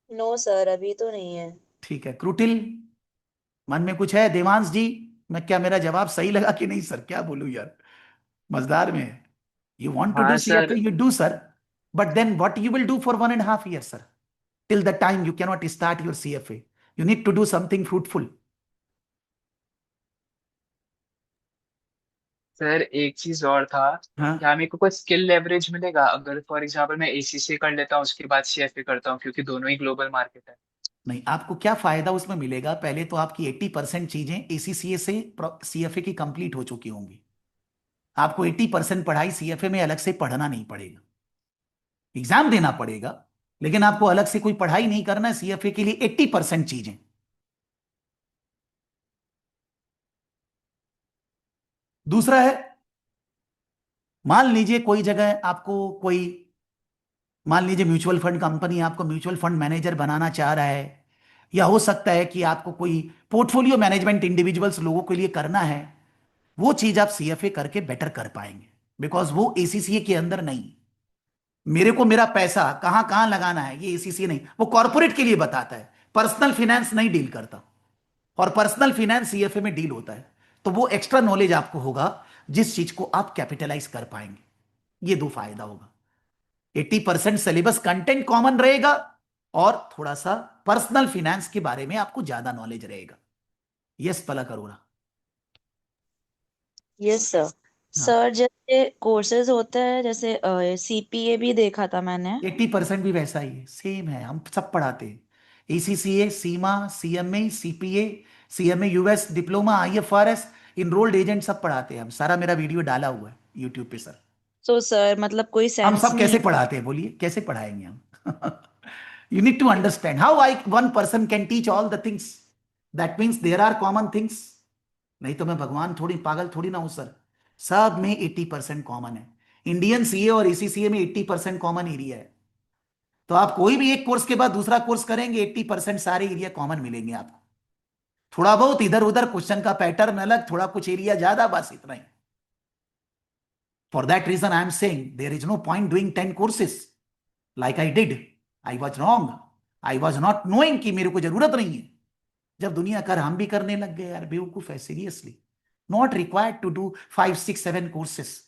नो सर, अभी तो नहीं है। ठीक है। क्रुटिल, मन में कुछ है? देवांश जी, मैं क्या, मेरा जवाब सही लगा कि नहीं सर? क्या बोलूं यार, मजेदार में है। यू वॉन्ट टू डू हाँ CFA, sir. You do sir, but then what you will do for 1.5 years सर? Till the time you cannot start your CFA, you need to do something fruitful. Sir एक चीज और था, हाँ। क्या मेरे को कोई स्किल लेवरेज मिलेगा अगर फॉर एग्जांपल मैं एसीसी कर लेता हूँ उसके बाद सीएफए करता हूँ, क्योंकि दोनों ही ग्लोबल मार्केट है। नहीं, आपको क्या फायदा उसमें मिलेगा? पहले तो आपकी 80% चीजें एसीसीए से सीएफए की कंप्लीट हो चुकी होंगी। आपको 80% पढ़ाई सीएफए में अलग से पढ़ना नहीं पड़ेगा। एग्जाम देना पड़ेगा, लेकिन आपको अलग से कोई पढ़ाई नहीं करना है सीएफए के लिए। 80% चीजें। दूसरा है, मान लीजिए कोई जगह आपको कोई, मान लीजिए म्यूचुअल फंड कंपनी आपको म्यूचुअल फंड मैनेजर बनाना चाह रहा है, या हो सकता है कि आपको कोई पोर्टफोलियो मैनेजमेंट इंडिविजुअल्स लोगों के लिए करना है। वो चीज आप सीएफए करके बेटर कर पाएंगे, बिकॉज वो एसीसीए के अंदर नहीं। मेरे को मेरा पैसा कहां कहां लगाना है ये एसीसीए नहीं, वो कॉर्पोरेट के लिए बताता है। पर्सनल फाइनेंस नहीं डील करता, और पर्सनल फाइनेंस सीएफए में डील होता है। तो वो एक्स्ट्रा नॉलेज आपको होगा जिस चीज को आप कैपिटलाइज कर पाएंगे। ये दो फायदा होगा। 80% सिलेबस कंटेंट कॉमन रहेगा, और थोड़ा सा पर्सनल फाइनेंस के बारे में आपको ज्यादा नॉलेज रहेगा। Yes Palak Arora? Yes sir. हाँ। सर जैसे कोर्सेज होता है, जैसे सीपीए भी देखा था मैंने। 80% भी वैसा ही है, सेम है, हम सब पढ़ाते हैं। ACCA, CIMA, CMA, CPA, CMA US diploma, IFRS, enrolled agent सब पढ़ाते हैं हम। सारा मेरा वीडियो डाला हुआ है यूट्यूब पे सर। तो सर मतलब कोई हम सेंस सब नहीं कैसे है। पढ़ाते हैं बोलिए, कैसे पढ़ाएंगे हम? You need to understand how I one person can teach all the things. That means there are common things. नहीं तो मैं भगवान थोड़ी, पागल थोड़ी ना हूं सर। सब में 80% कॉमन है। इंडियन सीए और एसीसीए में 80% कॉमन एरिया है। तो आप कोई भी एक कोर्स के बाद दूसरा कोर्स करेंगे, 80% सारे एरिया कॉमन मिलेंगे आपको। थोड़ा बहुत इधर उधर क्वेश्चन का पैटर्न अलग, थोड़ा कुछ एरिया ज्यादा, बस इतना ही। For that reason I am saying there is no point doing 10 courses like I did. I was wrong. I was not knowing कि मेरे को जरूरत नहीं है। जब दुनिया कर, हम भी करने लग गए यार, बेवकूफ है seriously. Not required to do 5, 6, 7 courses.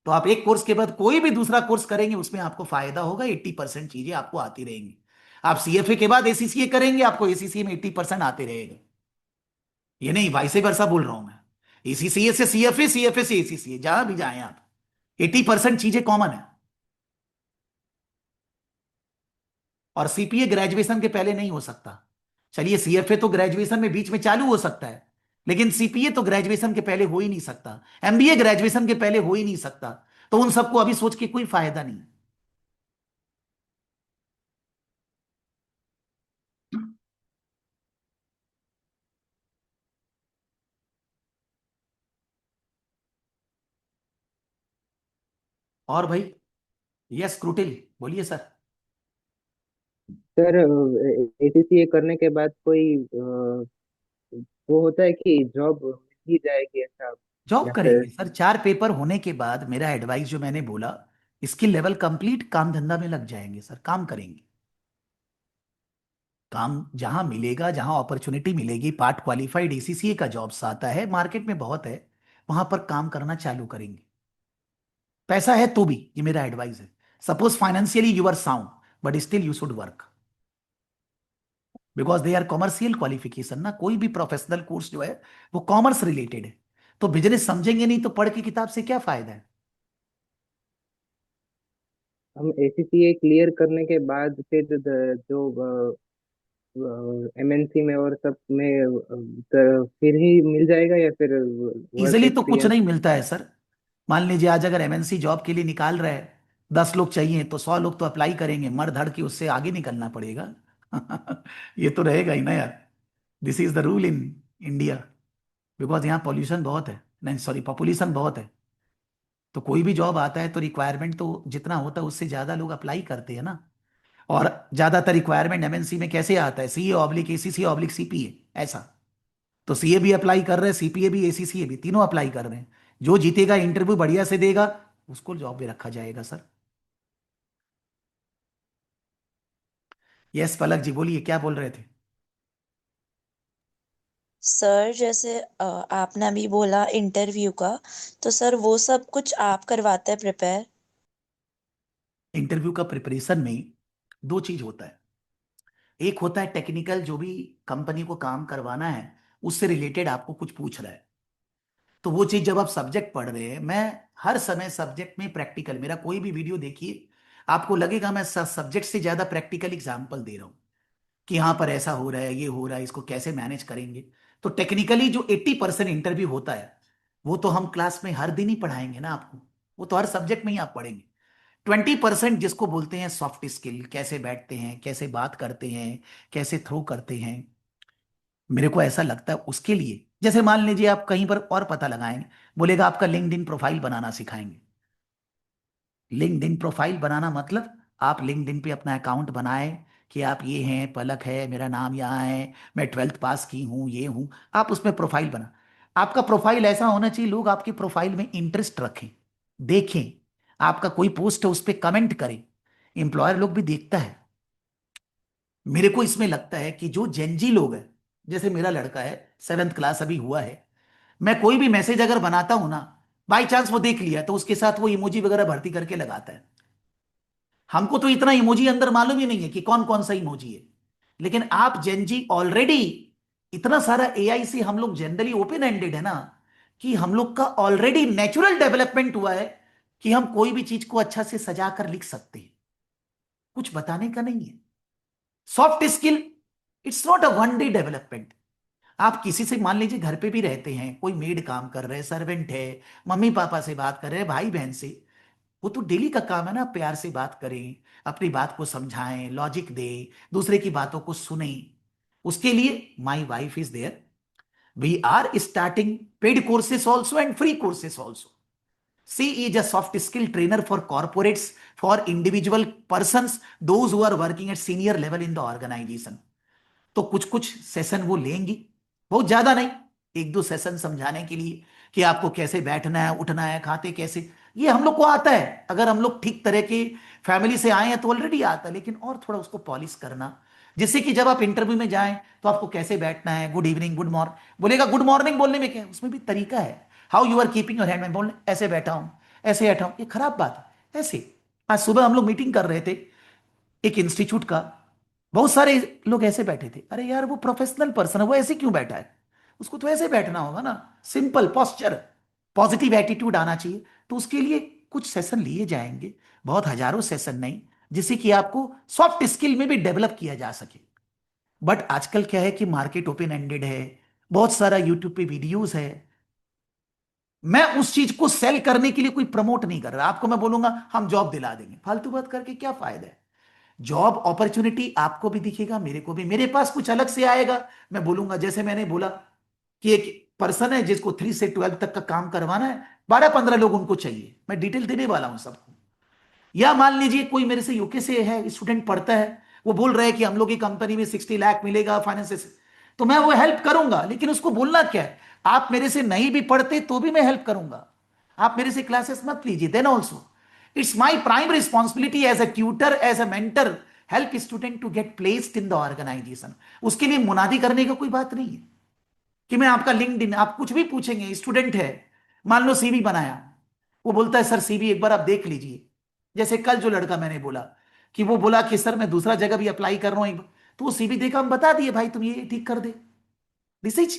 तो आप एक कोर्स के बाद कोई भी दूसरा कोर्स करेंगे, उसमें आपको फायदा होगा। 80% चीजें आपको आती रहेंगी। आप सीएफए के बाद एसीसीए करेंगे, आपको एसीसीए में 80% आते रहेगा। ये नहीं वाइस वर्सा बोल रहा हूं मैं। एसीसीए से सीएफए, सीएफए से एसीसीए, जहां भी जाएं आप, 80% चीजें कॉमन है। और सीपीए ग्रेजुएशन के पहले नहीं हो सकता। चलिए सीएफए तो ग्रेजुएशन में बीच में चालू हो सकता है, लेकिन सीपीए तो ग्रेजुएशन के पहले हो ही नहीं सकता। एमबीए ग्रेजुएशन के पहले हो ही नहीं सकता। तो उन सबको अभी सोच के कोई फायदा नहीं। और भाई, यस क्रूटिल, बोलिए सर। सर एसीसीए करने के बाद कोई वो होता है कि जॉब मिल ही जाएगी ऐसा, जॉब या फिर? करेंगे सर, 4 पेपर होने के बाद मेरा एडवाइस जो मैंने बोला, स्किल लेवल कंप्लीट, काम धंधा में लग जाएंगे सर, काम करेंगे। काम जहां मिलेगा, जहां अपॉर्चुनिटी मिलेगी, पार्ट क्वालिफाइड एसीसीए का जॉब्स आता है, मार्केट में बहुत है, वहां पर काम करना चालू करेंगे। पैसा है तो भी, ये मेरा एडवाइस है। Suppose financially you are sound, but still you should work, because they are commercial qualification ना। कोई भी प्रोफेशनल कोर्स जो है वो कॉमर्स रिलेटेड है, तो बिजनेस समझेंगे नहीं तो पढ़ के किताब से क्या फायदा है। हम एसीसीए क्लियर करने के बाद फिर जो एमएनसी में और सब में फिर ही मिल जाएगा, या फिर वर्क इजिली तो कुछ एक्सपीरियंस? नहीं मिलता है सर। मान लीजिए आज अगर एमएनसी जॉब के लिए निकाल रहे हैं, 10 लोग चाहिए तो 100 लोग तो अप्लाई करेंगे, मर धड़ के उससे आगे निकलना पड़ेगा। ये तो रहेगा ही ना यार। This is the rule in India, because यहाँ पॉल्यूशन बहुत है, नहीं सॉरी, पॉपुलेशन बहुत है। तो कोई भी जॉब आता है तो रिक्वायरमेंट तो जितना होता है उससे ज्यादा लोग अप्लाई करते हैं ना। और ज्यादातर रिक्वायरमेंट एमएनसी में कैसे आता है, CA oblique ACC oblique CPA, ऐसा। तो सीए भी अप्लाई कर रहे हैं, सीपीए भी एसीसीए भी, तीनों अप्लाई कर रहे हैं। जो जीतेगा, इंटरव्यू बढ़िया से देगा, उसको जॉब में रखा जाएगा सर। यस पलक जी, बोलिए क्या बोल रहे थे। सर जैसे आपने अभी बोला इंटरव्यू का, तो सर वो सब कुछ आप करवाते हैं प्रिपेयर? इंटरव्यू का प्रिपरेशन में दो चीज होता है। एक होता है टेक्निकल, जो भी कंपनी को काम करवाना है उससे रिलेटेड आपको कुछ पूछ रहा है, तो वो चीज जब आप सब्जेक्ट पढ़ रहे हैं, मैं हर समय सब्जेक्ट में प्रैक्टिकल, मेरा कोई भी वीडियो देखिए, आपको लगेगा मैं सब्जेक्ट से ज्यादा प्रैक्टिकल एग्जाम्पल दे रहा हूं, कि यहाँ पर ऐसा हो रहा है, ये हो रहा है, इसको कैसे मैनेज करेंगे। तो टेक्निकली जो 80% इंटरव्यू होता है, वो तो हम क्लास में हर दिन ही पढ़ाएंगे ना आपको, वो तो हर सब्जेक्ट में ही आप पढ़ेंगे। 20% जिसको बोलते हैं सॉफ्ट स्किल, कैसे बैठते हैं, कैसे बात करते हैं, कैसे थ्रो करते हैं, मेरे को ऐसा लगता है उसके लिए, जैसे मान लीजिए आप कहीं पर और पता लगाएंगे, बोलेगा आपका लिंक्डइन प्रोफाइल बनाना सिखाएंगे। लिंक्डइन प्रोफाइल बनाना मतलब आप लिंक्डइन पे अपना अकाउंट बनाए, कि आप ये हैं, पलक है, मेरा नाम यहाँ है, मैं 12th पास की हूँ, ये हूँ, आप उसमें प्रोफाइल बना। आपका प्रोफाइल ऐसा होना चाहिए, लोग आपके प्रोफाइल में इंटरेस्ट रखें, देखें, आपका कोई पोस्ट है उस पर कमेंट करें, एम्प्लॉयर लोग भी देखता है। मेरे को इसमें लगता है कि जो जेनजी लोग हैं, जैसे मेरा लड़का है, 7th क्लास अभी हुआ है, मैं कोई भी मैसेज अगर बनाता हूं ना, बाई चांस वो देख लिया तो उसके साथ वो इमोजी वगैरह भर्ती करके लगाता है। हमको तो इतना इमोजी अंदर मालूम ही नहीं है कि कौन कौन सा इमोजी है, लेकिन आप जेनजी ऑलरेडी, इतना सारा एआई से हम लोग जनरली ओपन एंडेड है ना, कि हम लोग का ऑलरेडी नेचुरल डेवलपमेंट हुआ है, कि हम कोई भी चीज को अच्छा से सजा कर लिख सकते हैं, कुछ बताने का नहीं है। Soft skill, it's not a one day development. आप किसी से मान लीजिए घर पे भी रहते हैं, कोई मेड काम कर रहे हैं, सर्वेंट है, मम्मी पापा से बात कर रहे हैं, भाई बहन से, वो तो डेली का काम है ना, प्यार से बात करें, अपनी बात को समझाएं, लॉजिक दें, दूसरे की बातों को सुने। उसके लिए my wife is there, we are starting paid courses also and free courses also. She is a soft skill trainer for corporates, for individual persons, those who are working at senior level in the organisation. तो कुछ कुछ सेशन वो लेंगी, बहुत ज्यादा नहीं, 1-2 सेशन समझाने के लिए, कि आपको कैसे बैठना है, उठना है, खाते कैसे, ये हम लोग को आता है, अगर हम लोग ठीक तरह के फैमिली से आए हैं तो ऑलरेडी आता है, लेकिन और थोड़ा उसको पॉलिश करना, जिससे कि जब आप इंटरव्यू में जाएं तो आपको कैसे बैठना है, गुड इवनिंग, गुड मॉर्निंग, बोलेगा गुड मॉर्निंग बोलने में क्या है, उसमें भी तरीका है। How you are keeping your hand, मैं बोलने ऐसे बैठा हूं, ऐसे बैठा हूं, ये खराब बात है ऐसे। आज सुबह हम लोग मीटिंग कर रहे थे एक इंस्टीट्यूट का, बहुत सारे लोग ऐसे बैठे थे, अरे यार वो प्रोफेशनल पर्सन है, वो ऐसे क्यों बैठा है, उसको तो ऐसे बैठना होगा ना, सिंपल पॉस्चर, पॉजिटिव एटीट्यूड आना चाहिए। तो उसके लिए कुछ सेशन लिए जाएंगे, बहुत हजारों सेशन नहीं, जिससे कि आपको सॉफ्ट स्किल में भी डेवलप किया जा सके। बट आजकल क्या है कि मार्केट ओपन एंडेड है, बहुत सारा यूट्यूब पे वीडियोस है, मैं उस चीज को सेल करने के लिए कोई प्रमोट नहीं कर रहा। आपको मैं बोलूंगा हम जॉब दिला देंगे, फालतू बात करके क्या फायदा है। जॉब अपॉर्चुनिटी आपको भी दिखेगा, मेरे को भी, मेरे पास कुछ अलग से आएगा, मैं बोलूंगा, जैसे मैंने बोला कि एक पर्सन है जिसको 3 से 12 तक का काम करवाना है, 12-15 लोग उनको चाहिए, मैं डिटेल देने वाला हूं सबको, या मान लीजिए कोई मेरे से यूके से है, स्टूडेंट पढ़ता है, वो बोल रहा है कि हम लोग की कंपनी में 60 लाख मिलेगा फाइनेंस से, तो मैं वो हेल्प करूंगा, लेकिन उसको बोलना क्या है, आप मेरे से नहीं भी पढ़ते तो भी मैं हेल्प करूंगा, आप मेरे से क्लासेस मत लीजिए, then also it's my prime responsibility as a tutor, as a mentor, help student to get placed in the organisation. उसके लिए मुनादी करने का कोई बात नहीं है कि मैं आपका लिंक्डइन, आप कुछ भी पूछेंगे, स्टूडेंट है, मान लो सीवी बनाया, वो बोलता है सर सीवी एक बार आप देख लीजिए, जैसे कल जो लड़का मैंने बोला कि वो बोला कि सर मैं दूसरा जगह भी अप्लाई कर रहा हूं एक बार, तो वो सीवी देखा, हम बता दिए भाई तुम ये ठीक कर दे। This is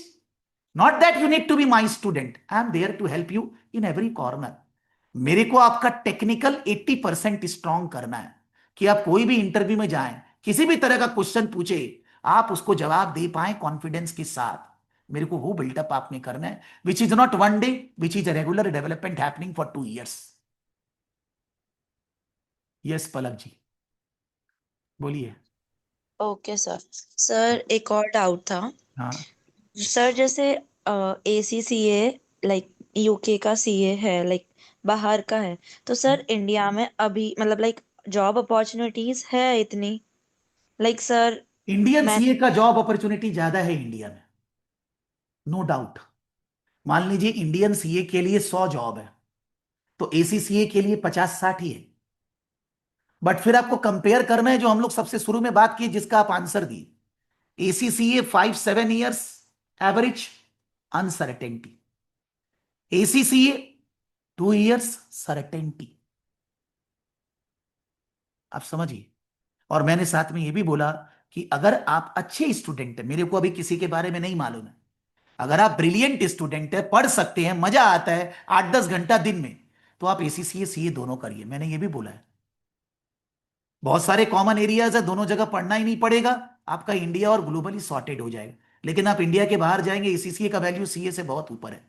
not that you need to be my student, I am there to help you in every corner. मेरे को आपका टेक्निकल 80% स्ट्रांग करना है कि आप कोई भी इंटरव्यू में जाएं, किसी भी तरह का क्वेश्चन पूछे, आप उसको जवाब दे पाए कॉन्फिडेंस के साथ। मेरे को वो बिल्डअप आपने करना है, which is not one day, which is a regular development happening for 2 years। Yes Palak ji बोलिए। Okay sir. सर एक और डाउट था। हाँ सर जैसे ACCA लाइक यूके का CA है, लाइक बाहर का है, तो सर इंडिया में अभी मतलब लाइक जॉब अपॉर्चुनिटीज है इतनी, लाइक सर इंडियन मैं सीए का जॉब अपॉर्चुनिटी ज्यादा है इंडिया में, नो डाउट। मान लीजिए इंडियन सीए के लिए 100 जॉब है, तो एसीसीए के लिए 50-60 ही है। बट फिर आपको कंपेयर करना है जो हम लोग सबसे शुरू में बात की, जिसका आप आंसर दिए, ACCA 5-7 years average uncertainty, ACCA 2 years certainty. आप समझिए। और मैंने साथ में ये भी बोला कि अगर आप अच्छे स्टूडेंट हैं, मेरे को अभी किसी के बारे में नहीं मालूम है, अगर आप ब्रिलियंट स्टूडेंट है, पढ़ सकते हैं, मजा आता है 8-10 घंटा दिन में, तो आप एसीसीए सीए दोनों करिए, मैंने ये भी बोला है। बहुत सारे कॉमन एरियाज है, दोनों जगह पढ़ना ही नहीं पड़ेगा, आपका इंडिया और ग्लोबली सॉर्टेड हो जाएगा। लेकिन आप इंडिया के बाहर जाएंगे, एसीसीए का वैल्यू सीए से बहुत ऊपर है।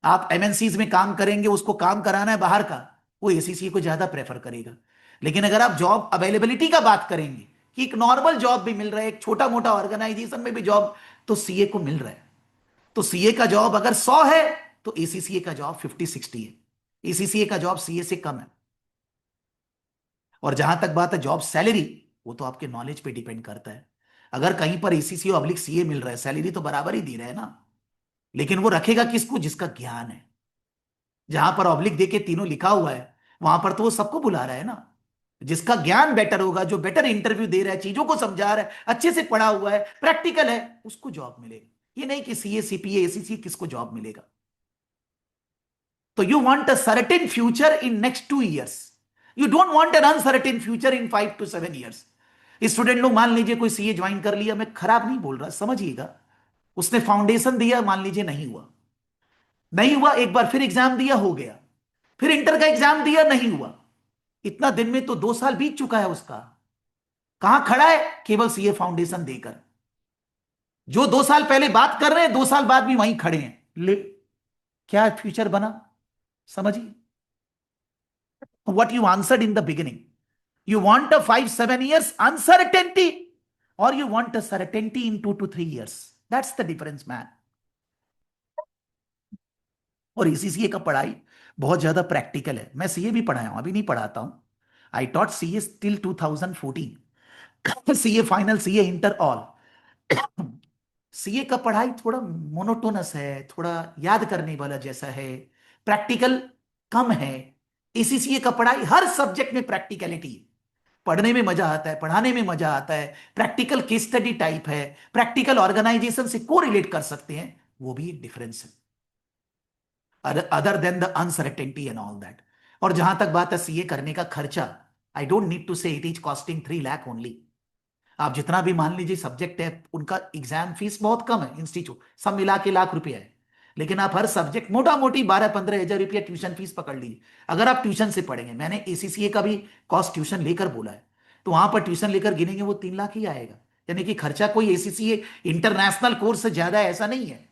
आप एमएनसीज में काम करेंगे, उसको काम कराना है बाहर का, वो एसीसीए को ज्यादा प्रेफर करेगा। लेकिन अगर आप जॉब अवेलेबिलिटी का बात करेंगे कि एक नॉर्मल जॉब भी मिल रहा है, एक छोटा मोटा ऑर्गेनाइजेशन में भी जॉब, तो सीए को मिल रहा है। तो सीए का जॉब अगर 100 है, तो एसीसीए का जॉब 50-60 है। एसीसीए का जॉब सीए से कम है। और जहां तक बात है जॉब सैलरी, वो तो आपके नॉलेज पे डिपेंड करता है। अगर कहीं पर एसीसी ऑब्लिक सीए मिल रहा है, सैलरी तो बराबर ही दे रहा है ना, लेकिन वो रखेगा किसको, जिसका ज्ञान है। जहां पर ऑब्लिक देके तीनों लिखा हुआ है, वहां पर तो वो सबको बुला रहा है ना। जिसका ज्ञान बेटर होगा, जो बेटर इंटरव्यू दे रहा है, चीजों को समझा रहा है, अच्छे से पढ़ा हुआ है, प्रैक्टिकल है, उसको जॉब मिलेगी। ये नहीं कि सीए सीपीए एसीसी किसको जॉब मिलेगा। तो you want a certain future in next 2 years, you don't want an uncertain future in 5 to 7 years। Student लोग मान लीजिए कोई सीए ज्वाइन कर लिया, मैं खराब नहीं बोल रहा, समझिएगा, उसने फाउंडेशन दिया, मान लीजिए नहीं हुआ, नहीं हुआ, एक बार फिर एग्जाम दिया, हो गया, फिर इंटर का एग्जाम दिया, नहीं हुआ, इतना दिन में तो 2 साल बीत चुका है उसका। कहां खड़ा है, केवल सीए फाउंडेशन देकर। जो 2 साल पहले बात कर रहे हैं, 2 साल बाद भी वहीं खड़े हैं, ले क्या फ्यूचर बना, समझिए। What you answered in the beginning, you want a 5-7 years uncertainty, or you want a certainty in 2 to 3 years, that's the difference man। और इसीसीए का पढ़ाई बहुत ज्यादा प्रैक्टिकल है। मैं सीए भी पढ़ाया हूं, अभी नहीं पढ़ाता हूं। I taught CA till 2014, CA final, CA inter, all. CA का पढ़ाई थोड़ा मोनोटोनस है, थोड़ा याद करने वाला जैसा है, प्रैक्टिकल कम है। एसीसीए का पढ़ाई हर सब्जेक्ट में प्रैक्टिकलिटी है, पढ़ने में मजा आता है, पढ़ाने में मजा आता है, प्रैक्टिकल केस स्टडी टाइप है, प्रैक्टिकल ऑर्गेनाइजेशन से को रिलेट कर सकते हैं, वो भी एक डिफरेंस है, other than the uncertainty and all that. और जहां तक बात है सीए करने का खर्चा, आई डोंट नीड टू से it is costing 3 lakh only. आप जितना भी मान लीजिए सब्जेक्ट है, उनका एग्जाम फीस बहुत कम है, इंस्टीट्यूट सब मिला के लाख रुपया है। लेकिन आप हर सब्जेक्ट मोटा मोटी 12-15 हजार रुपया ट्यूशन फीस पकड़ लीजिए, अगर आप ट्यूशन से पढ़ेंगे। मैंने एसीसीए का भी कॉस्ट ट्यूशन लेकर बोला है, तो वहां पर ट्यूशन लेकर गिनेंगे वो 3 लाख ही आएगा। यानी कि खर्चा कोई एसीसीए इंटरनेशनल कोर्स से ज्यादा ऐसा नहीं है,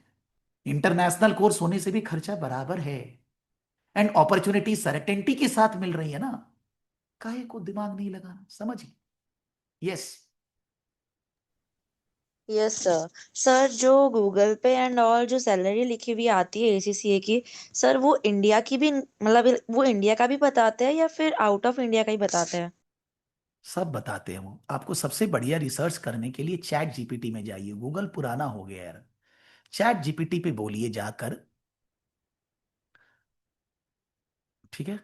इंटरनेशनल कोर्स होने से भी खर्चा बराबर है। एंड अपॉर्चुनिटी सर्टेनिटी के साथ मिल रही है ना, काहे को दिमाग नहीं लगाना, समझिए। Yes yes sir. सर जो गूगल पे एंड ऑल जो सैलरी लिखी हुई आती है एसीसीए की, सर वो इंडिया की भी मतलब वो इंडिया का भी बताते हैं या फिर आउट ऑफ इंडिया का ही बताते हैं? सब बताते हैं वो आपको। सबसे बढ़िया रिसर्च करने के लिए चैट जीपीटी में जाइए। गूगल पुराना हो गया यार। चैट जीपीटी पे बोलिए जाकर, ठीक है।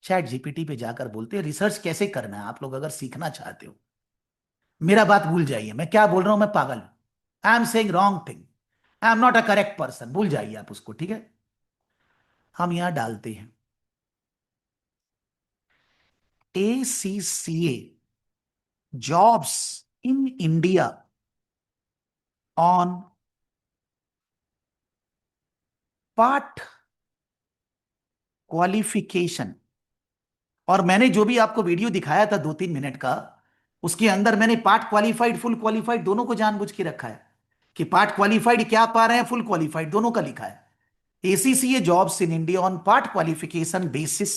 चैट जीपीटी पे जाकर बोलते हैं रिसर्च कैसे करना है। आप लोग अगर सीखना चाहते हो, मेरा बात भूल जाइए, मैं क्या बोल रहा हूं, मैं पागल हूं। आई am saying wrong thing, I am not a correct person, भूल जाइए आप उसको, ठीक है। हम यहां डालते हैं ACCA jobs in India on part qualification. और मैंने जो भी आपको वीडियो दिखाया था 2-3 मिनट का, उसके अंदर मैंने पार्ट क्वालिफाइड फुल क्वालिफाइड दोनों को जानबूझ के रखा है कि पार्ट क्वालिफाइड क्या पा रहे हैं, फुल क्वालिफाइड दोनों का लिखा है। ACCA jobs in India on part qualification basis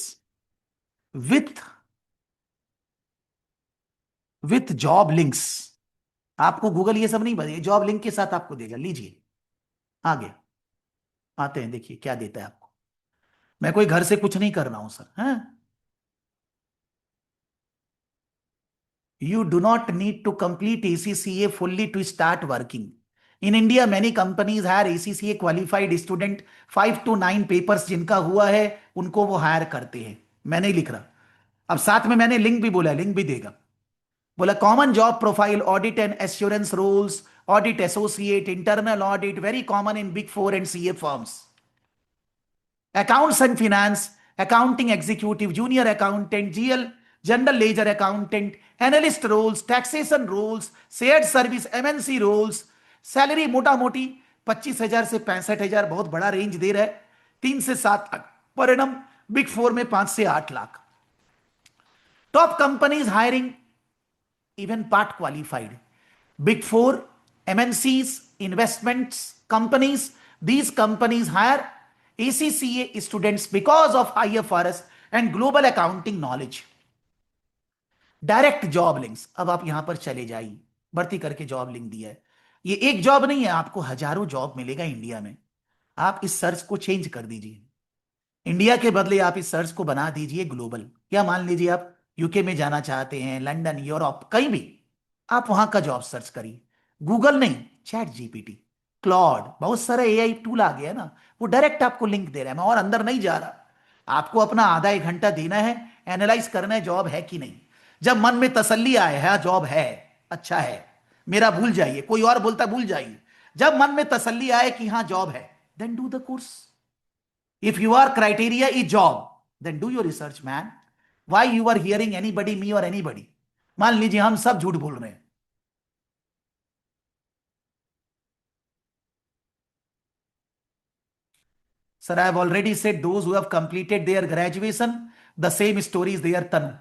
with job links. आपको गूगल ये सब नहीं बताइए, जॉब लिंक के साथ आपको देगा। लीजिए आगे आते हैं, देखिए क्या देता है आपको। मैं कोई घर से कुछ नहीं कर रहा हूं सर, हैं। You do not need to complete ACCA fully to start working. In India, many companies hire ACCA qualified student, 5 to 9 papers जिनका हुआ है उनको वो हायर करते हैं। मैं नहीं लिख रहा। अब साथ में मैंने लिंक भी बोला, लिंक भी देगा। बोला common job profile audit and assurance roles, audit associate, internal audit, very common in big four and CA firms. Accounts and finance, accounting executive, junior accountant, GL, general ledger accountant, analyst roles, taxation roles, shared service MNC roles। Salary मोटा मोटी 25,000 से 65,000, बहुत बड़ा रेंज दे रहा है। 3 से 7 lakh per annum, big four में 5 से 8 lakh. Top companies hiring even part qualified, big four, MNCs, investments companies, these companies hire ACCA students because of IFRS and global accounting knowledge। Direct job links, अब आप यहां पर चले जाइए, भर्ती करके जॉब लिंक दिया है। ये एक जॉब नहीं है, आपको हजारों जॉब मिलेगा इंडिया में। आप इस सर्च को चेंज कर दीजिए, इंडिया के बदले आप इस सर्च को बना दीजिए ग्लोबल। या मान लीजिए आप यूके में जाना चाहते हैं, लंदन, यूरोप, कहीं भी, आप वहां का जॉब सर्च करिए। गूगल नहीं, चैट जीपीटी, क्लॉड, बहुत सारे AI टूल आ गया है ना, वो डायरेक्ट आपको लिंक दे रहा है। मैं और अंदर नहीं जा रहा। आपको अपना आधा 1 घंटा देना है, एनालाइज करना है जॉब है कि नहीं। जब मन में तसल्ली आए है जॉब है, अच्छा है, मेरा भूल जाइए, कोई और बोलता भूल जाइए। जब मन में तसल्ली आए कि हाँ जॉब है, then do the course. If your criteria is job, then do your research, man. Why you are hearing anybody, me or anybody? मान लीजिए हम सब झूठ बोल रहे हैं। Sir, I have already said those who have completed their graduation, the same story is there, Tanu.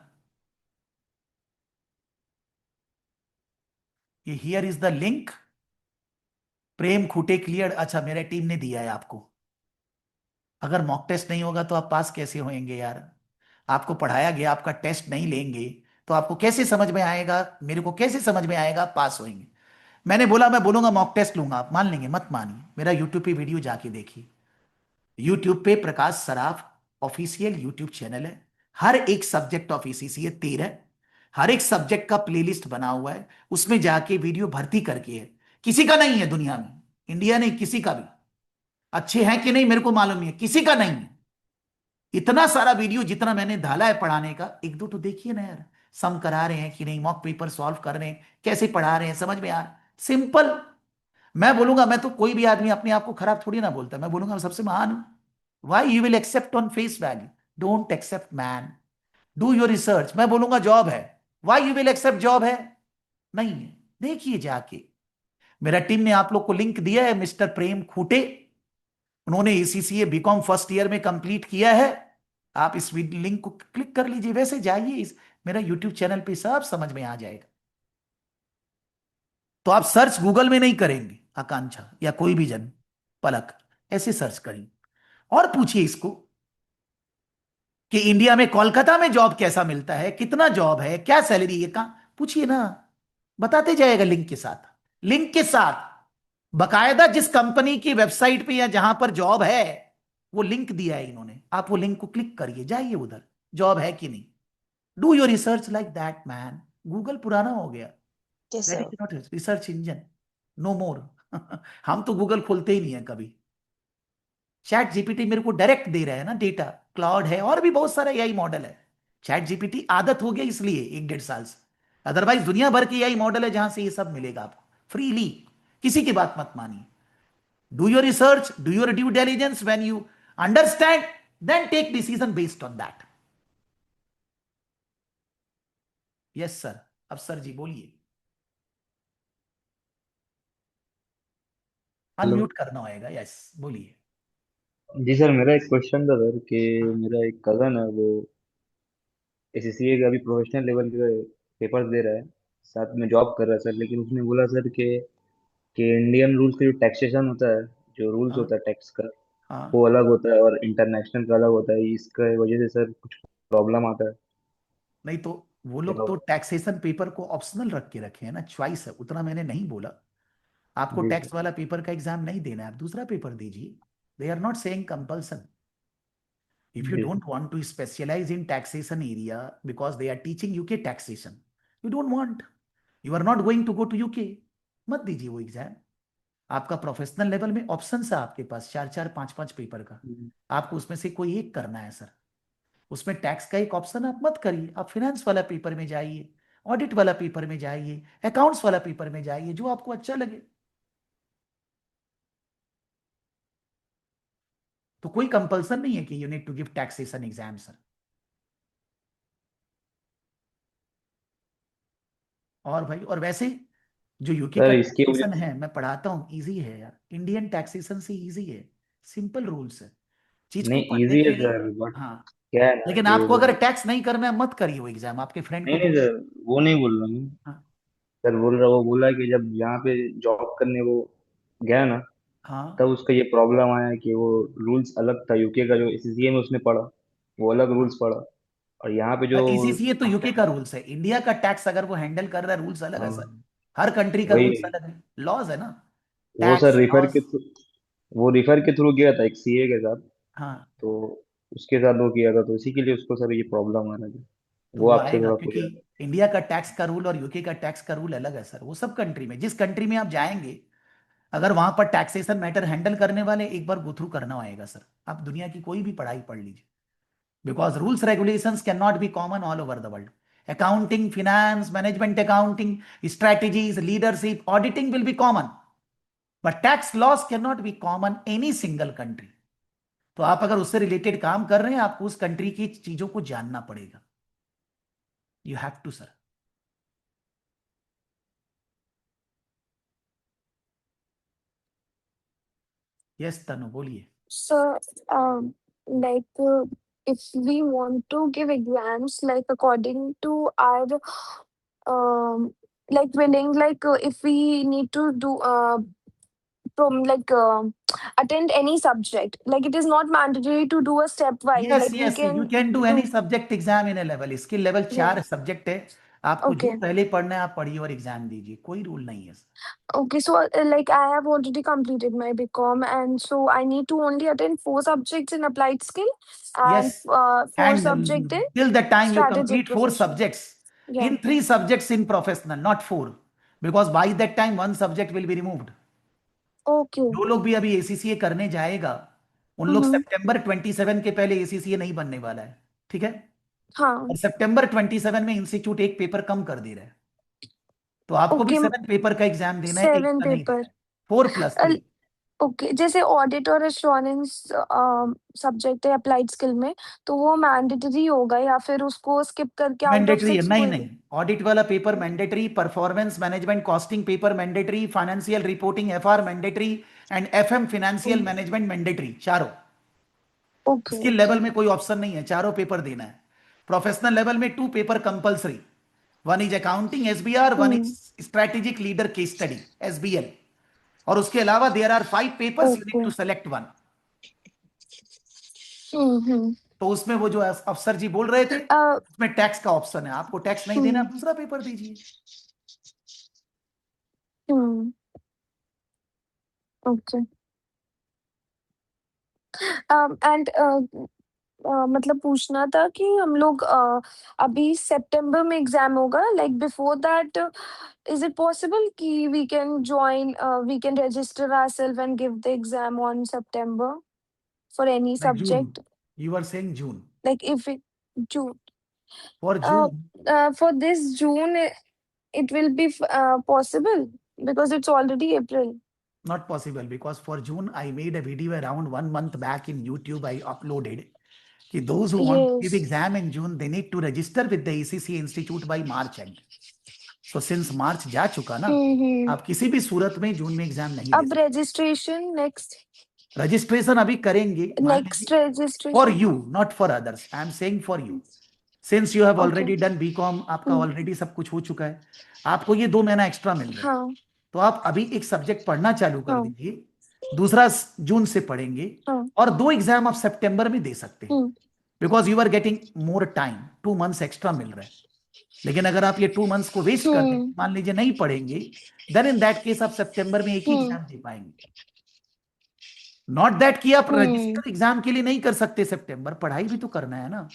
Here is the link. Prem Khute clear. अच्छा, मेरे टीम ने दिया है आपको। अगर मॉक टेस्ट नहीं होगा तो आप पास कैसे होंगे यार। आपको पढ़ाया गया, आपका टेस्ट नहीं लेंगे तो आपको कैसे समझ में आएगा, मेरे को कैसे समझ में आएगा आप पास होंगे। मैंने बोला मैं बोलूंगा मॉक टेस्ट लूंगा, आप मान लेंगे, मत मानिए। मेरा यूट्यूब पे वीडियो जाके देखिए। यूट्यूब पे प्रकाश सराफ ऑफिशियल यूट्यूब चैनल है। हर एक सब्जेक्ट ऑफ ACCA 13, हर एक सब्जेक्ट का प्लेलिस्ट बना हुआ है, उसमें जाके वीडियो भर्ती करके है। किसी का नहीं है दुनिया में, इंडिया नहीं, किसी का भी। अच्छे हैं कि नहीं मेरे को मालूम नहीं है, किसी का नहीं है। इतना सारा वीडियो जितना मैंने डाला है पढ़ाने का, एक दो तो देखिए ना यार। सम करा रहे हैं कि नहीं, मॉक पेपर सॉल्व कर रहे हैं, कैसे पढ़ा रहे हैं, समझ में आ रहा, सिंपल। मैं बोलूंगा, मैं तो कोई भी आदमी अपने आप को खराब थोड़ी ना बोलता, मैं बोलूंगा मैं सबसे महान हूं। Why you will accept on face value, don't accept man, do your research. मैं बोलूंगा जॉब है, why you will accept job है, नहीं है, देखिए जाके। मेरा टीम ने आप लोग को लिंक दिया है, मिस्टर प्रेम खूटे, उन्होंने ACCA BCom फर्स्ट ईयर में कंप्लीट किया है। आप इस लिंक को क्लिक कर लीजिए, वैसे जाइए इस मेरा यूट्यूब चैनल पे, सब समझ में आ जाएगा। तो आप सर्च गूगल में नहीं करेंगे आकांक्षा या कोई भी जन, पलक, ऐसे सर्च करेंगे और पूछिए इसको कि इंडिया में कोलकाता में जॉब कैसा मिलता है, कितना जॉब है, क्या सैलरी है, कहां, पूछिए ना, बताते जाएगा लिंक के साथ। लिंक के साथ बकायदा जिस कंपनी की वेबसाइट पे या जहां पर जॉब है वो लिंक दिया है इन्होंने, आप वो लिंक को क्लिक करिए, जाइए उधर, जॉब है कि नहीं। Do your research like that man. Google पुराना हो गया, yes that sir. Is not research engine, no more. हम तो गूगल खोलते ही नहीं है कभी। चैट जीपीटी मेरे को डायरेक्ट दे रहा है ना डेटा, क्लाउड है और भी बहुत सारा एआई मॉडल है। चैट जीपीटी आदत हो गया इसलिए 1-1.5 साल से, अदरवाइज दुनिया भर के एआई मॉडल है जहां से ये सब मिलेगा आपको फ्रीली। किसी की बात मत मानिए। Do your research, do your due diligence, when you understand then take decision based on that. Yes sir, अब सर जी बोलिए, हेलो। अनम्यूट करना होएगा। यस बोलिए। जी सर, मेरा एक क्वेश्चन था सर कि मेरा एक कज़न है, वो एसीसीए का अभी प्रोफेशनल लेवल के पेपर्स दे रहा है, साथ में जॉब कर रहा है सर। लेकिन उसने बोला सर कि इंडियन रूल्स का जो टैक्सेशन होता है, जो रूल्स हाँ होता है टैक्स का, हाँ। वो अलग होता है और इंटरनेशनल का अलग होता है। इसका वजह से सर कुछ प्रॉब्लम आता है। नहीं तो वो लोग क्या? तो टैक्सेशन पेपर को ऑप्शनल रख के रखे हैं ना, चॉइस है, उतना मैंने नहीं बोला। आपको जी टैक्स सर। वाला पेपर का एग्जाम नहीं देना है, आप दूसरा पेपर दीजिए। They are not saying compulsion. If you जी don't want to specialize in taxation area because they are teaching UK taxation, you don't want, you are not going to go to UK, मत दीजिए वो एग्जाम। आपका प्रोफेशनल लेवल में ऑप्शन है आपके पास 4-4, 5-5 पेपर का, सर। आपको उसमें से कोई एक करना है सर। उसमें टैक्स का एक ऑप्शन आप मत करिए, आप फिनेंस वाला पेपर में जाइए, ऑडिट वाला पेपर में जाइए, अकाउंट्स वाला पेपर में जाइए, जो आपको अच्छा लगे। तो कोई कंपल्सन नहीं है कि you need to give taxation exam sir. और भाई, और वैसे जो यूके का सर इसकी वजह टैक्सेशन है मैं पढ़ाता हूँ, इजी है यार, इंडियन टैक्सेशन से इजी है, सिंपल रूल्स है, चीज को नहीं, पढ़ने इजी है के लिए। सर, बट हाँ, क्या है ना लेकिन कि आपको अगर टैक्स नहीं करना है मत करिए वो एग्जाम, आपके फ्रेंड को नहीं नहीं बोलिए। सर, वो नहीं बोल रहा मैं। हाँ सर वो बोला कि जब यहाँ पे जॉब करने वो गया ना, हाँ तब उसका ये प्रॉब्लम आया कि वो रूल्स अलग था। यूके का जो एसीसीए में उसने पढ़ा, वो अलग हाँ। रूल्स पढ़ा। और यहाँ पे जो एसीसीए तो यूके का रूल्स है, इंडिया का टैक्स अगर वो हैंडल कर रहा है रूल्स अलग है सर। हाँ, हर कंट्री का रूल्स वही अलग है, लॉज है ना, वो सर टैक्स लॉज। रिफर के थ्रू गया था एक सीए के साथ। हाँ, तो उसके साथ वो किया था, तो इसी के लिए उसको सर ये प्रॉब्लम आ रहा था। तो वो वो आपसे आएगा थोड़ा क्योंकि पूछा। इंडिया का टैक्स का रूल और यूके का टैक्स का रूल अलग है सर। वो सब कंट्री में, जिस कंट्री में आप जाएंगे, अगर वहां पर टैक्सेशन मैटर हैंडल करने वाले, एक बार गो थ्रू करना होएगा सर। आप दुनिया की कोई भी पढ़ाई पढ़ लीजिए, because rules regulations can not be common all over the world. Accounting, finance, management accounting, strategies, leadership, auditing will be common, but tax loss can not be common any single country. तो आप अगर उससे रिलेटेड काम कर रहे हैं, आपको उस कंट्री की चीजों को जानना पड़ेगा, you have to sir. Yes Tanu बोलिए। So, like, if we want to give exams, like according to our, um, like willing, like if we need to do, from like attend any subject, like it is not mandatory to do a stepwise. Yes Like we yes, you can can do any do, subject exam in A level, इसके लेवल yeah. 4 सब्जेक्ट है, आपको जो Okay. पहले पढ़ना है आप पढ़िए और एग्जाम दीजिए, कोई रूल नहीं है। Okay, so like I have already completed my BCom, and so I need to only attend 4 subjects in applied skill and Yes, 4 subject in and till the time you strategic complete four profession. subjects, Yeah. in 3 subjects in professional, not 4, because by that time one subject will be removed. Okay. जो लोग भी अभी एसीसीए करने जाएगा, उन लोग Mm-hmm. सितंबर 27 के पहले एसीसीए नहीं बनने वाला है, ठीक है। हाँ. और सितंबर 27 में इंस्टीट्यूट एक पेपर कम कर दे रहा है, तो आपको भी Okay. 7 पेपर का एग्जाम देना है, एक 7 का नहीं paper. देना है, 4+3। ओके, जैसे ऑडिट और एश्योरेंस सब्जेक्ट है अप्लाइड स्किल में, तो वो मैंडेटरी होगा या फिर उसको स्किप करके आउट ऑफ मैंडेटरी है, 6 नहीं कोई भी? नहीं, ऑडिट वाला paper mandatory, performance management costing paper mandatory, financial reporting FR mandatory, and FM financial management mandatory, चारों। ओके। स्किल लेवल में कोई ऑप्शन नहीं है, चारों पेपर देना है। प्रोफेशनल लेवल में 2 paper compulsory, one is accounting SBR, one is hmm. Strategic leader case study SBL, और उसके अलावा there are 5 papers, you need okay. To select one. Hmm. तो उसमें वो जो अफसर जी बोल रहे थे, अ, उसमें टैक्स का ऑप्शन है, आपको टैक्स नहीं देना, हम्म। आप दूसरा पेपर दीजिए। हम्म। Okay. And मतलब पूछना था कि हम लोग अभी सितंबर में एग्जाम होगा, like before that is it possible कि we can register ourselves and give the exam on September for any Like June. subject, You are saying June. like if it June For uh, June, for this June it will be possible because it's already April. not possible, because for June I made a video around 1 month back in YouTube. I uploaded कि those who want to give Yes. exam in June, they need to register with the ACC Institute by March end. So since March जा चुका ना, हम्म आप किसी भी सूरत में जून में एग्जाम नहीं दे अब सकते। registration next रजिस्ट्रेशन अभी करेंगे, मान next लीजिए, for registration. you, not for others. I am saying for you. Since you have Okay. already done BCom, आपका हम्म ऑलरेडी सब कुछ हो चुका है, आपको ये 2 महीना एक्स्ट्रा मिल रहा है, हाँ तो आप अभी एक सब्जेक्ट पढ़ना चालू कर हाँ दीजिए, दूसरा जून से पढ़ेंगे, हाँ और 2 एग्जाम आप सितंबर में दे सकते हैं, because you are getting more time, 2 months extra मिल रहा है। लेकिन अगर आप ये 2 मंथ्स को वेस्ट कर दें, मान लीजिए नहीं पढ़ेंगे, देन इन दैट केस आप सितंबर में एक ही एग्जाम दे पाएंगे। नॉट दैट कि आप रजिस्टर एग्जाम के लिए नहीं कर सकते सितंबर, पढ़ाई भी तो करना है ना।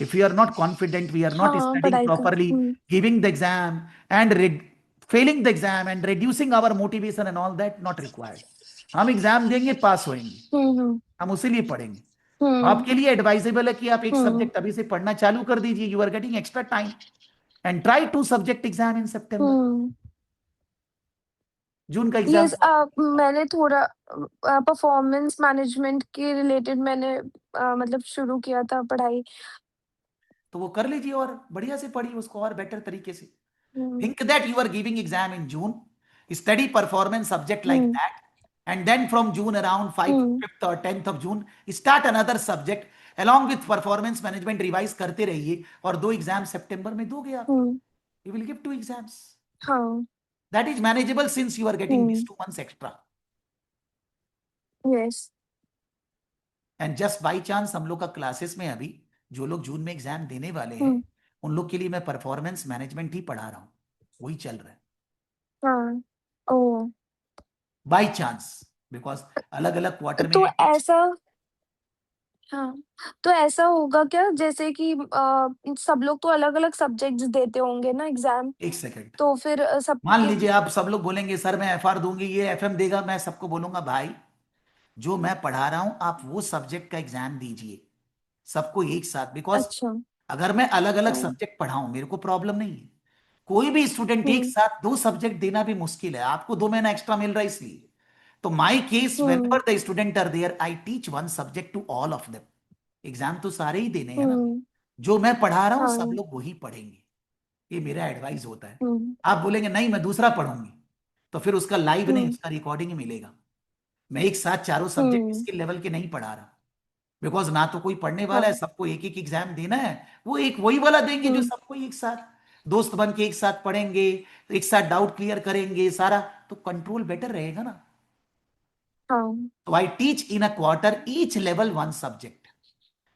If you are not confident, we are not हाँ स्टडिंग पढ़ाई कर properly, giving the exam and failing the exam and reducing our motivation and all that, not required. हम एग्जाम देंगे, पास होएंगे, हम उसी लिए पढ़ेंगे। आपके लिए एडवाइजेबल है कि आप एक सब्जेक्ट अभी से पढ़ना चालू कर दीजिए, you are getting extra time, and try 2 subject exam in सितंबर। जून का एग्जाम यस मैंने थोड़ा परफॉर्मेंस मैनेजमेंट के रिलेटेड मैंने मतलब शुरू किया था पढ़ाई। तो वो कर लीजिए और बढ़िया से पढ़िए उसको और बेटर तरीके से। हम्म Think that you are giving exam in June, study performance subject like that, and then from June around 5th or 10th of June, start another subject along with performance management, revise करते रहिए, और 2 एग्जाम सितंबर में दोगे आप। You will give 2 exams. हाँ That is manageable since you are getting these 2 months extra. Yes And just by chance हम लोग का क्लासेस में अभी जो लोग जून में एग्जाम देने वाले हैं, उन लोग के लिए मैं परफॉर्मेंस मैनेजमेंट ही पढ़ा रहा हूँ, वही चल रहा है हाँ ओ बाई चांस, बिकॉज अलग अलग क्वार्टर में तो ऐसा हाँ तो ऐसा होगा क्या जैसे कि सब लोग तो अलग अलग सब्जेक्ट्स देते होंगे ना एग्जाम, एक सेकंड, तो फिर मान सबके लीजिए आप सब लोग बोलेंगे सर मैं एफआर दूंगी, ये एफएम देगा, मैं सबको बोलूंगा भाई जो मैं पढ़ा रहा हूं आप वो सब्जेक्ट का एग्जाम दीजिए सबको एक साथ, बिकॉज अच्छा अगर मैं अलग अलग सब्जेक्ट पढ़ाऊं मेरे को प्रॉब्लम नहीं है। कोई भी स्टूडेंट एक साथ 2 सब्जेक्ट देना भी मुश्किल है, आपको 2 महीना एक्स्ट्रा मिल रहा है इसलिए। तो my case whenever the student are there, I teach 1 subject to all of them. Exam तो सारे ही देने हैं ना, जो मैं पढ़ा रहा हूं सब हाँ लोग वही पढ़ेंगे, ये मेरा एडवाइस होता है। हम्म आप बोलेंगे नहीं मैं दूसरा पढ़ूंगी, तो फिर उसका लाइव नहीं, हम्म उसका रिकॉर्डिंग ही मिलेगा। मैं एक साथ चारों सब्जेक्ट हम्म स्किल लेवल के नहीं पढ़ा रहा, बिकॉज ना तो कोई पढ़ने वाला है, हाँ सबको एक एक एग्जाम देना है, वो एक वही वाला देंगे जो हम्म सबको एक साथ दोस्त बन के एक साथ पढ़ेंगे, एक साथ डाउट क्लियर करेंगे सारा, तो कंट्रोल बेटर रहेगा ना। हाँ तो I teach in a quarter each level 1 subject,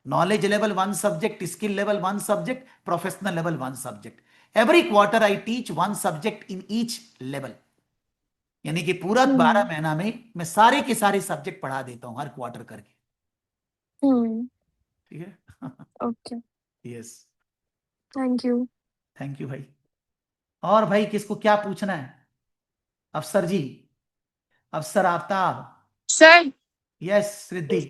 knowledge level 1 subject, skill level 1 subject, professional level 1 subject. Every quarter I teach 1 subject in each level. यानी कि पूरा 12 महीना में मैं सारे के सारे सब्जेक्ट पढ़ा देता हूं हर क्वार्टर करके, ठीक है। Okay yes, thank you. Thank you भाई। और भाई किसको क्या पूछना है? अफसर जी, अफसर Aftab. Sir yes Riddhi.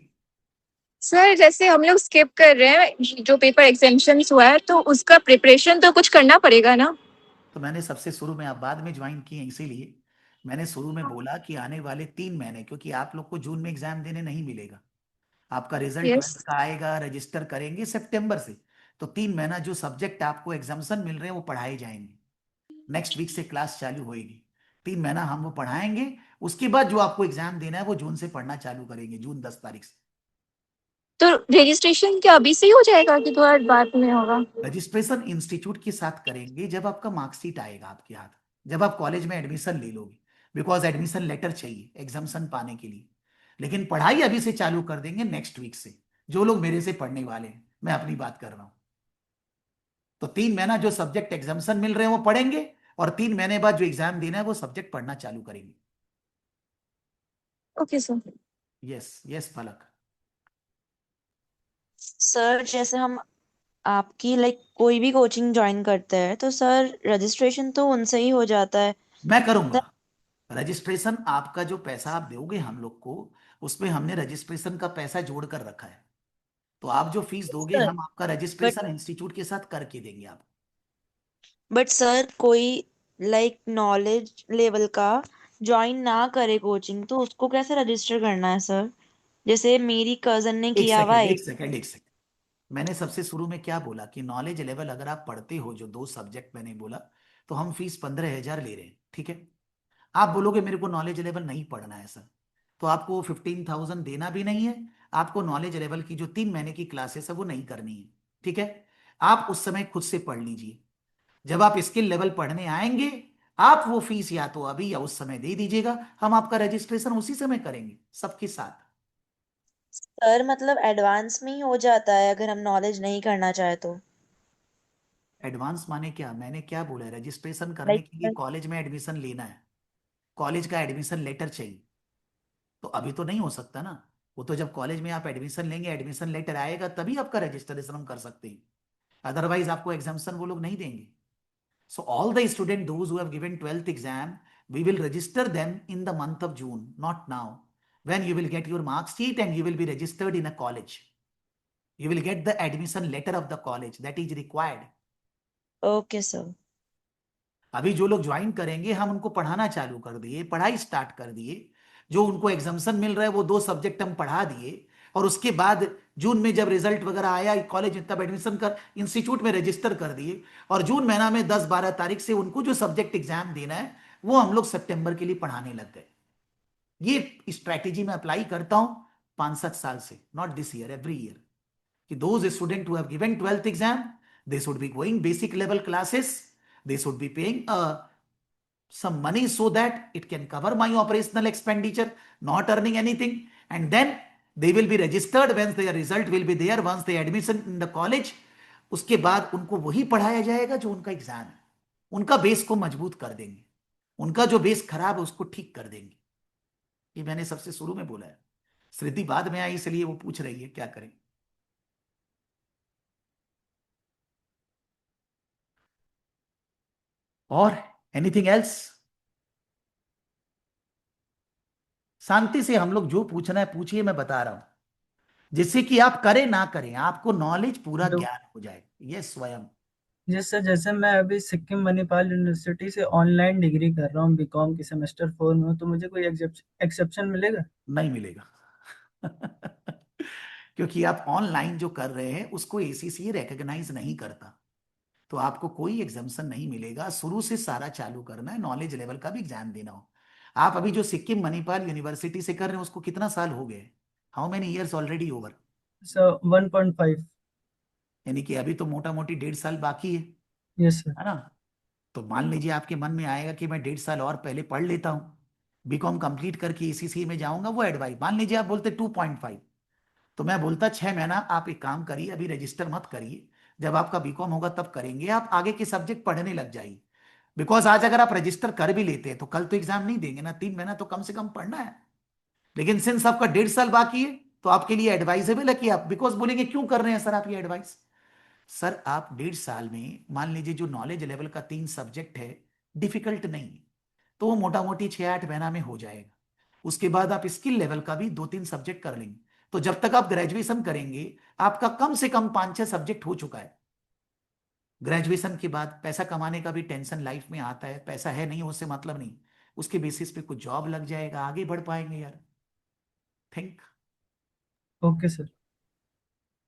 Sir जैसे हम लोग स्किप कर रहे हैं जो पेपर एग्जामिनेशन हुआ है तो उसका प्रिपरेशन तो कुछ करना पड़ेगा ना। तो मैंने सबसे शुरू में, आप बाद में ज्वाइन किए इसीलिए मैंने शुरू में बोला कि आने वाले 3 महीने, क्योंकि आप लोग को जून में एग्जाम देने नहीं मिलेगा, आपका रिजल्ट यस 12th का आएगा, रजिस्टर करेंगे सितंबर से, तो 3 महीना जो सब्जेक्ट आपको एग्जाम्शन मिल रहे हैं वो पढ़ाए जाएंगे। नेक्स्ट वीक से क्लास चालू होएगी, 3 महीना हम वो पढ़ाएंगे, उसके बाद जो आपको एग्जाम देना है वो जून से पढ़ना चालू करेंगे, जून 10 तारीख से। तो रजिस्ट्रेशन क्या अभी से ही हो जाएगा कि थोड़ा बाद में होगा? रजिस्ट्रेशन इंस्टीट्यूट के साथ करेंगे जब आपका मार्कशीट आएगा आपके हाथ, जब आप कॉलेज में एडमिशन ले लोगे, बिकॉज एडमिशन लेटर चाहिए एग्जाम्शन पाने के लिए। लेकिन पढ़ाई अभी से चालू कर देंगे नेक्स्ट वीक से, जो लोग मेरे से पढ़ने वाले हैं, मैं अपनी बात कर रहा हूं। तो 3 महीना जो सब्जेक्ट एग्जाम्शन मिल रहे हैं वो पढ़ेंगे, और 3 महीने बाद जो एग्जाम देना है वो सब्जेक्ट पढ़ना चालू करेंगे। Okay sir. यस यस पलक। सर जैसे हम आपकी कोई भी कोचिंग ज्वाइन करते हैं तो सर रजिस्ट्रेशन तो उनसे ही हो जाता है। मैं करूंगा रजिस्ट्रेशन। आपका जो पैसा आप दोगे हम लोग को, उसमें हमने रजिस्ट्रेशन का पैसा जोड़ कर रखा है। तो आप जो फीस दोगे सर हम आपका बट रजिस्ट्रेशन इंस्टीट्यूट के साथ करके देंगे आप। बट सर कोई नॉलेज लेवल का ज्वाइन ना करे कोचिंग तो उसको कैसे रजिस्टर करना है सर? जैसे मेरी कजन ने एक किया हुआ सेकंड है। एक सेकंड एक सेकंड। मैंने सबसे शुरू में क्या बोला कि नॉलेज लेवल अगर आप पढ़ते हो, जो 2 सब्जेक्ट मैंने बोला, तो हम फीस 15,000 ले रहे हैं, ठीक है। आप बोलोगे मेरे को नॉलेज लेवल नहीं पढ़ना है सर, तो आपको 15,000 देना भी नहीं है। आपको नॉलेज लेवल की जो 3 महीने की क्लासेस है वो नहीं करनी है, ठीक है। आप उस समय खुद से पढ़ लीजिए। जब आप स्किल लेवल पढ़ने आएंगे, आप वो फीस या तो अभी या उस समय दे दीजिएगा, हम आपका रजिस्ट्रेशन उसी समय करेंगे सबके साथ। सर मतलब एडवांस में ही हो जाता है अगर हम नॉलेज नहीं करना चाहे तो। एडवांस माने क्या? मैंने क्या बोला है, रजिस्ट्रेशन करने लाइक के लिए कॉलेज में एडमिशन लेना है, कॉलेज का एडमिशन लेटर चाहिए। तो अभी तो नहीं हो सकता ना, वो तो जब कॉलेज में आप एडमिशन लेंगे, एडमिशन लेटर आएगा, तभी आपका रजिस्ट्रेशन हम कर सकते हैं। अदरवाइज आपको एग्जाम्शन वो लोग नहीं देंगे। So all the student those who have given 12th exam, we will register them in the month of June, not now, when you will get your mark sheet and you will be registered in a college. You will get the admission letter of the college that is required. Okay sir. अभी जो लोग ज्वाइन करेंगे हम उनको पढ़ाना चालू कर दिए, पढ़ाई स्टार्ट कर दिए। जो उनको एग्जाम्शन मिल रहा है वो 2 सब्जेक्ट हम पढ़ा दिए। और उसके बाद जून में जब रिजल्ट वगैरह आया कॉलेज में, तब एडमिशन कर इंस्टीट्यूट में रजिस्टर कर दिए। और जून महीना में 10-12 तारीख से उनको जो सब्जेक्ट एग्जाम देना है वो हम लोग सितंबर के लिए पढ़ाने लग गए। ये स्ट्रैटेजी मैं अप्लाई करता हूं 5-7 साल से, not this year, every year. कि those students who have given 12th exam, they should be going basic level classes, they should be paying some money so that it can cover my operational expenditure, not earning anything. And then they will be registered when their result will be there, once they admission in the college. उसके बाद उनको वही पढ़ाया जाएगा जो उनका एग्जाम है। उनका बेस को मजबूत कर देंगे, उनका जो बेस खराब है उसको ठीक कर देंगे। ये मैंने सबसे शुरू में बोला है। श्रुति बाद में आई इसलिए वो पूछ रही है क्या करें। और एनीथिंग एल्स? शांति से हम लोग जो पूछना है पूछिए, मैं बता रहा हूं, जिससे कि आप करें ना करें आपको नॉलेज पूरा हेलो। ज्ञान हो जाए। ये स्वयं। जी सर, जैसे मैं अभी सिक्किम मणिपाल यूनिवर्सिटी से ऑनलाइन डिग्री कर रहा हूँ, बीकॉम की सेमेस्टर 4 में हूँ, तो मुझे कोई एक्सेप्शन मिलेगा? नहीं मिलेगा। क्योंकि आप ऑनलाइन जो कर रहे हैं उसको एसीसी रिकॉग्नाइज नहीं करता, तो आपको कोई एग्जाम्शन नहीं मिलेगा। शुरू से सारा चालू करना है, नॉलेज लेवल का भी एग्जाम देना हो। आप अभी जो सिक्किम मणिपाल यूनिवर्सिटी से कर रहे हैं उसको कितना साल हो गए? How many years already over? Sir 1.5। यानी कि अभी तो मोटा मोटी 1.5 साल बाकी यस सर। है ना। तो मान लीजिए आपके मन में आएगा कि मैं 1.5 साल और पहले पढ़ लेता हूँ, बीकॉम कंप्लीट करके एसीसी में जाऊंगा, वो एडवाइस। मान लीजिए आप बोलते 2.5, तो मैं बोलता 6 महीना आप एक काम करिए, अभी रजिस्टर मत करिए, जब आपका बीकॉम होगा तब करेंगे, आप आगे के सब्जेक्ट पढ़ने लग जाइए। बिकॉज आज अगर आप रजिस्टर कर भी लेते हैं तो कल तो एग्जाम नहीं देंगे ना, 3 महीना तो कम से कम पढ़ना है। लेकिन सिंस आपका 1.5 साल बाकी है, तो आपके लिए एडवाइजेबल है कि आप, बिकॉज बोलेंगे क्यों कर रहे हैं सर आप ये एडवाइस। सर आप 1.5 साल में मान लीजिए जो नॉलेज लेवल का 3 सब्जेक्ट है, डिफिकल्ट नहीं है, तो वो मोटा मोटी 6-8 महीना में हो जाएगा। उसके बाद आप स्किल लेवल का भी 2-3 सब्जेक्ट कर लेंगे, तो जब तक आप ग्रेजुएशन करेंगे आपका कम से कम 5-6 सब्जेक्ट हो चुका है। ग्रेजुएशन के बाद पैसा कमाने का भी टेंशन लाइफ में आता है, पैसा है नहीं उससे मतलब नहीं, उसके बेसिस पे कुछ जॉब लग जाएगा, आगे बढ़ पाएंगे यार। थिंक। Okay sir.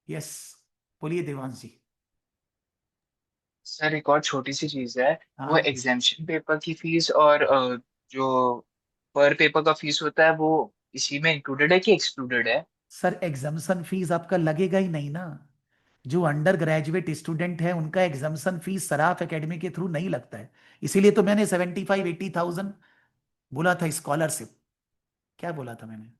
यस। बोलिए देवांश जी। सर एक और छोटी सी चीज है, वो हाँ एग्जामिशन पेपर की फीस और जो पर पेपर का फीस होता है वो इसी में इंक्लूडेड है कि एक्सक्लूडेड है? सर, एग्जामिशन फीस आपका लगेगा ही नहीं ना। जो अंडर ग्रेजुएट स्टूडेंट है उनका एग्जामिशन फीस सराफ एकेडमी के थ्रू नहीं लगता है। इसीलिए तो मैंने 75-80,000 बोला था स्कॉलरशिप। क्या बोला था मैंने?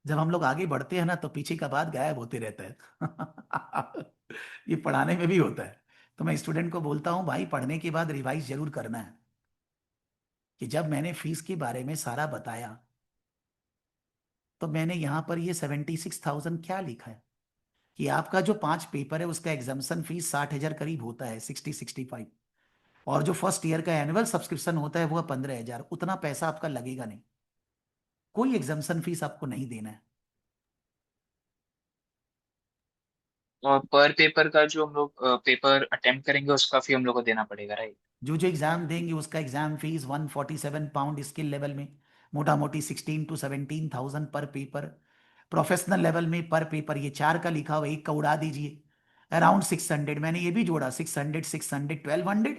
जब हम लोग आगे बढ़ते हैं ना तो पीछे का बात गायब होते रहता है। ये पढ़ाने में भी होता है। तो मैं स्टूडेंट को बोलता हूँ भाई पढ़ने के बाद रिवाइज जरूर करना है। कि जब मैंने फीस के बारे में सारा बताया तो मैंने यहाँ पर ये 76,000 क्या लिखा है कि आपका जो 5 पेपर है उसका एग्जामिशन फीस 60,000 करीब होता है, 65। और जो फर्स्ट ईयर का एनुअल सब्सक्रिप्शन होता है वो 15,000। उतना पैसा आपका लगेगा नहीं, कोई एग्जामिशन फीस आपको नहीं देना है। और पर पेपर का जो हम लोग पेपर अटेम्प्ट करेंगे उसका फी हम लोग को देना पड़ेगा, राइट? जो जो एग्जाम देंगे उसका exam fees 147 pound skill level में, मोटा मोटी 16 to 17,000 पर पेपर। प्रोफेशनल लेवल में पर पेपर ये 4 का लिखा हुआ, एक का उड़ा दीजिए, अराउंड 600। मैंने ये भी जोड़ा 600, 600, 1200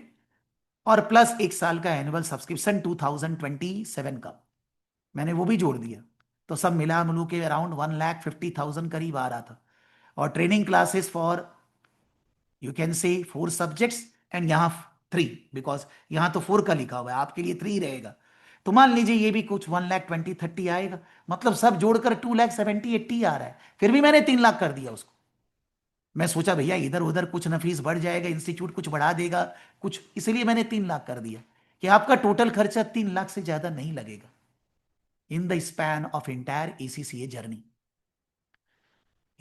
और प्लस एक साल का एनुअल सब्सक्रिप्शन 2027 का मैंने वो भी जोड़ दिया। तो सब मिला मिलू के अराउंड 1,50,000 करीब आ रहा था। और training classes for you can say 4 subjects and यहाँ 3, बिकॉज यहाँ तो 4 का लिखा हुआ है, आपके लिए 3 रहेगा। तो मान लीजिए ये भी कुछ 1,20,30 आएगा, मतलब सब जोड़कर 2,70,80 आ रहा है। फिर भी मैंने 3 लाख कर दिया उसको। मैं सोचा भैया इधर उधर कुछ न फीस बढ़ जाएगा, इंस्टीट्यूट कुछ बढ़ा देगा कुछ, इसलिए मैंने 3 लाख कर दिया कि आपका टोटल खर्चा 3 लाख से ज्यादा नहीं लगेगा in the span of entire ACCA journey.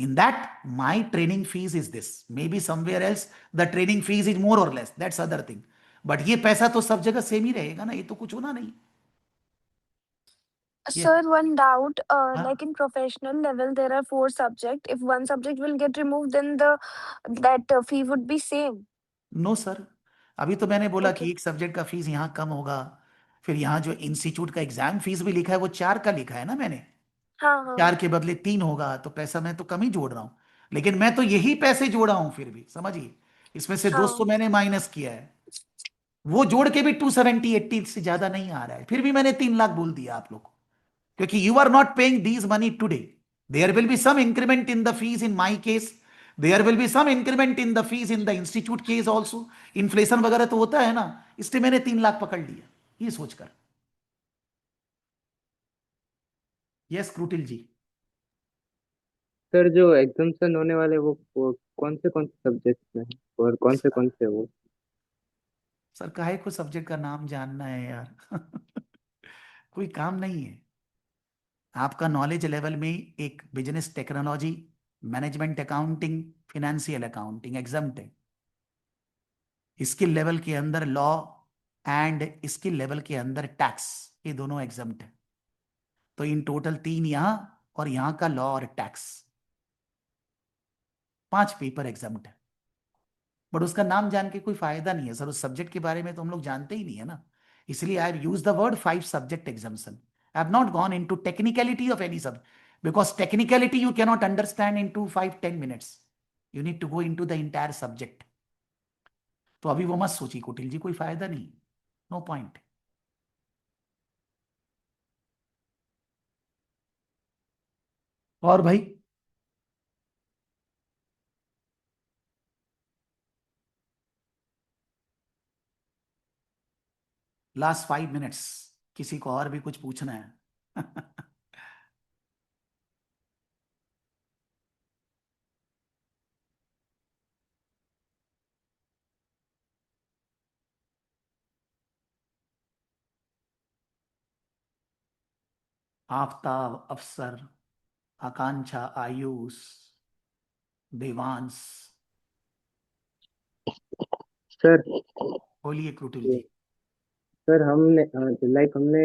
In that, my training fees is this. Maybe somewhere else the training fees is more or less. That's other thing. But ये पैसा तो सब जगह सेम ही रहेगा ना, ये तो कुछ होना नहीं। ये Sir, one doubt. हाँ Like in professional level, there are 4 subjects. If one subject will get removed, then that fee would be same. No sir, अभी तो मैंने बोला Okay. कि एक सब्जेक्ट का फीस यहाँ कम होगा। फिर यहाँ जो इंस्टीट्यूट का एग्जाम फीस भी लिखा है वो 4 का लिखा है ना मैंने, हाँ हाँ 4 के बदले 3 होगा, तो पैसा मैं तो कम ही जोड़ रहा हूँ। लेकिन मैं तो यही पैसे जोड़ा हूं फिर भी, समझिए, इसमें से 200 हाँ मैंने माइनस किया है, वो जोड़ के भी 270-80 से ज्यादा नहीं आ रहा है। फिर भी मैंने 3 लाख बोल दिया आप लोग को, क्योंकि you are not paying these money today. There will be some increment in the fees in my case, there will be some increment in the fees in the institute case also. Inflation वगैरह तो होता है ना, इसलिए मैंने 3 लाख पकड़ लिया ये सोचकर। यस क्रूटिल जी। सर जो एग्जाम्शन होने वाले वो कौन से सब्जेक्ट में है और कौन से वो? सर काहे को सब्जेक्ट का नाम जानना है यार कोई काम नहीं है। आपका नॉलेज लेवल में एक business technology, management accounting, financial accounting exempt है। स्किल लेवल के अंदर लॉ एंड स्किल लेवल के अंदर टैक्स, ये दोनों एग्जाम्ट है। तो इन टोटल 3 यहां और यहां का लॉ और टैक्स, 5 पेपर एग्जाम्ट है। बट उसका नाम जान के कोई फायदा नहीं है सर, उस सब्जेक्ट के बारे में तो हम लोग जानते ही नहीं है ना, इसलिए I have used the word 5 subject exemption. I have not gone into technicality of any subject, because technicality you cannot understand in 5-10 minutes. You need to go into the entire subject. तो अभी वो मत सोचिए कुटिल जी, कोई फायदा नहीं, नो पॉइंट। और भाई लास्ट 5 मिनट्स, किसी को और भी कुछ पूछना है आफ्ताब, अफसर, आकांक्षा, आयुष, देवांश, सर बोलिए क्रूटिल जी। सर हमने हमने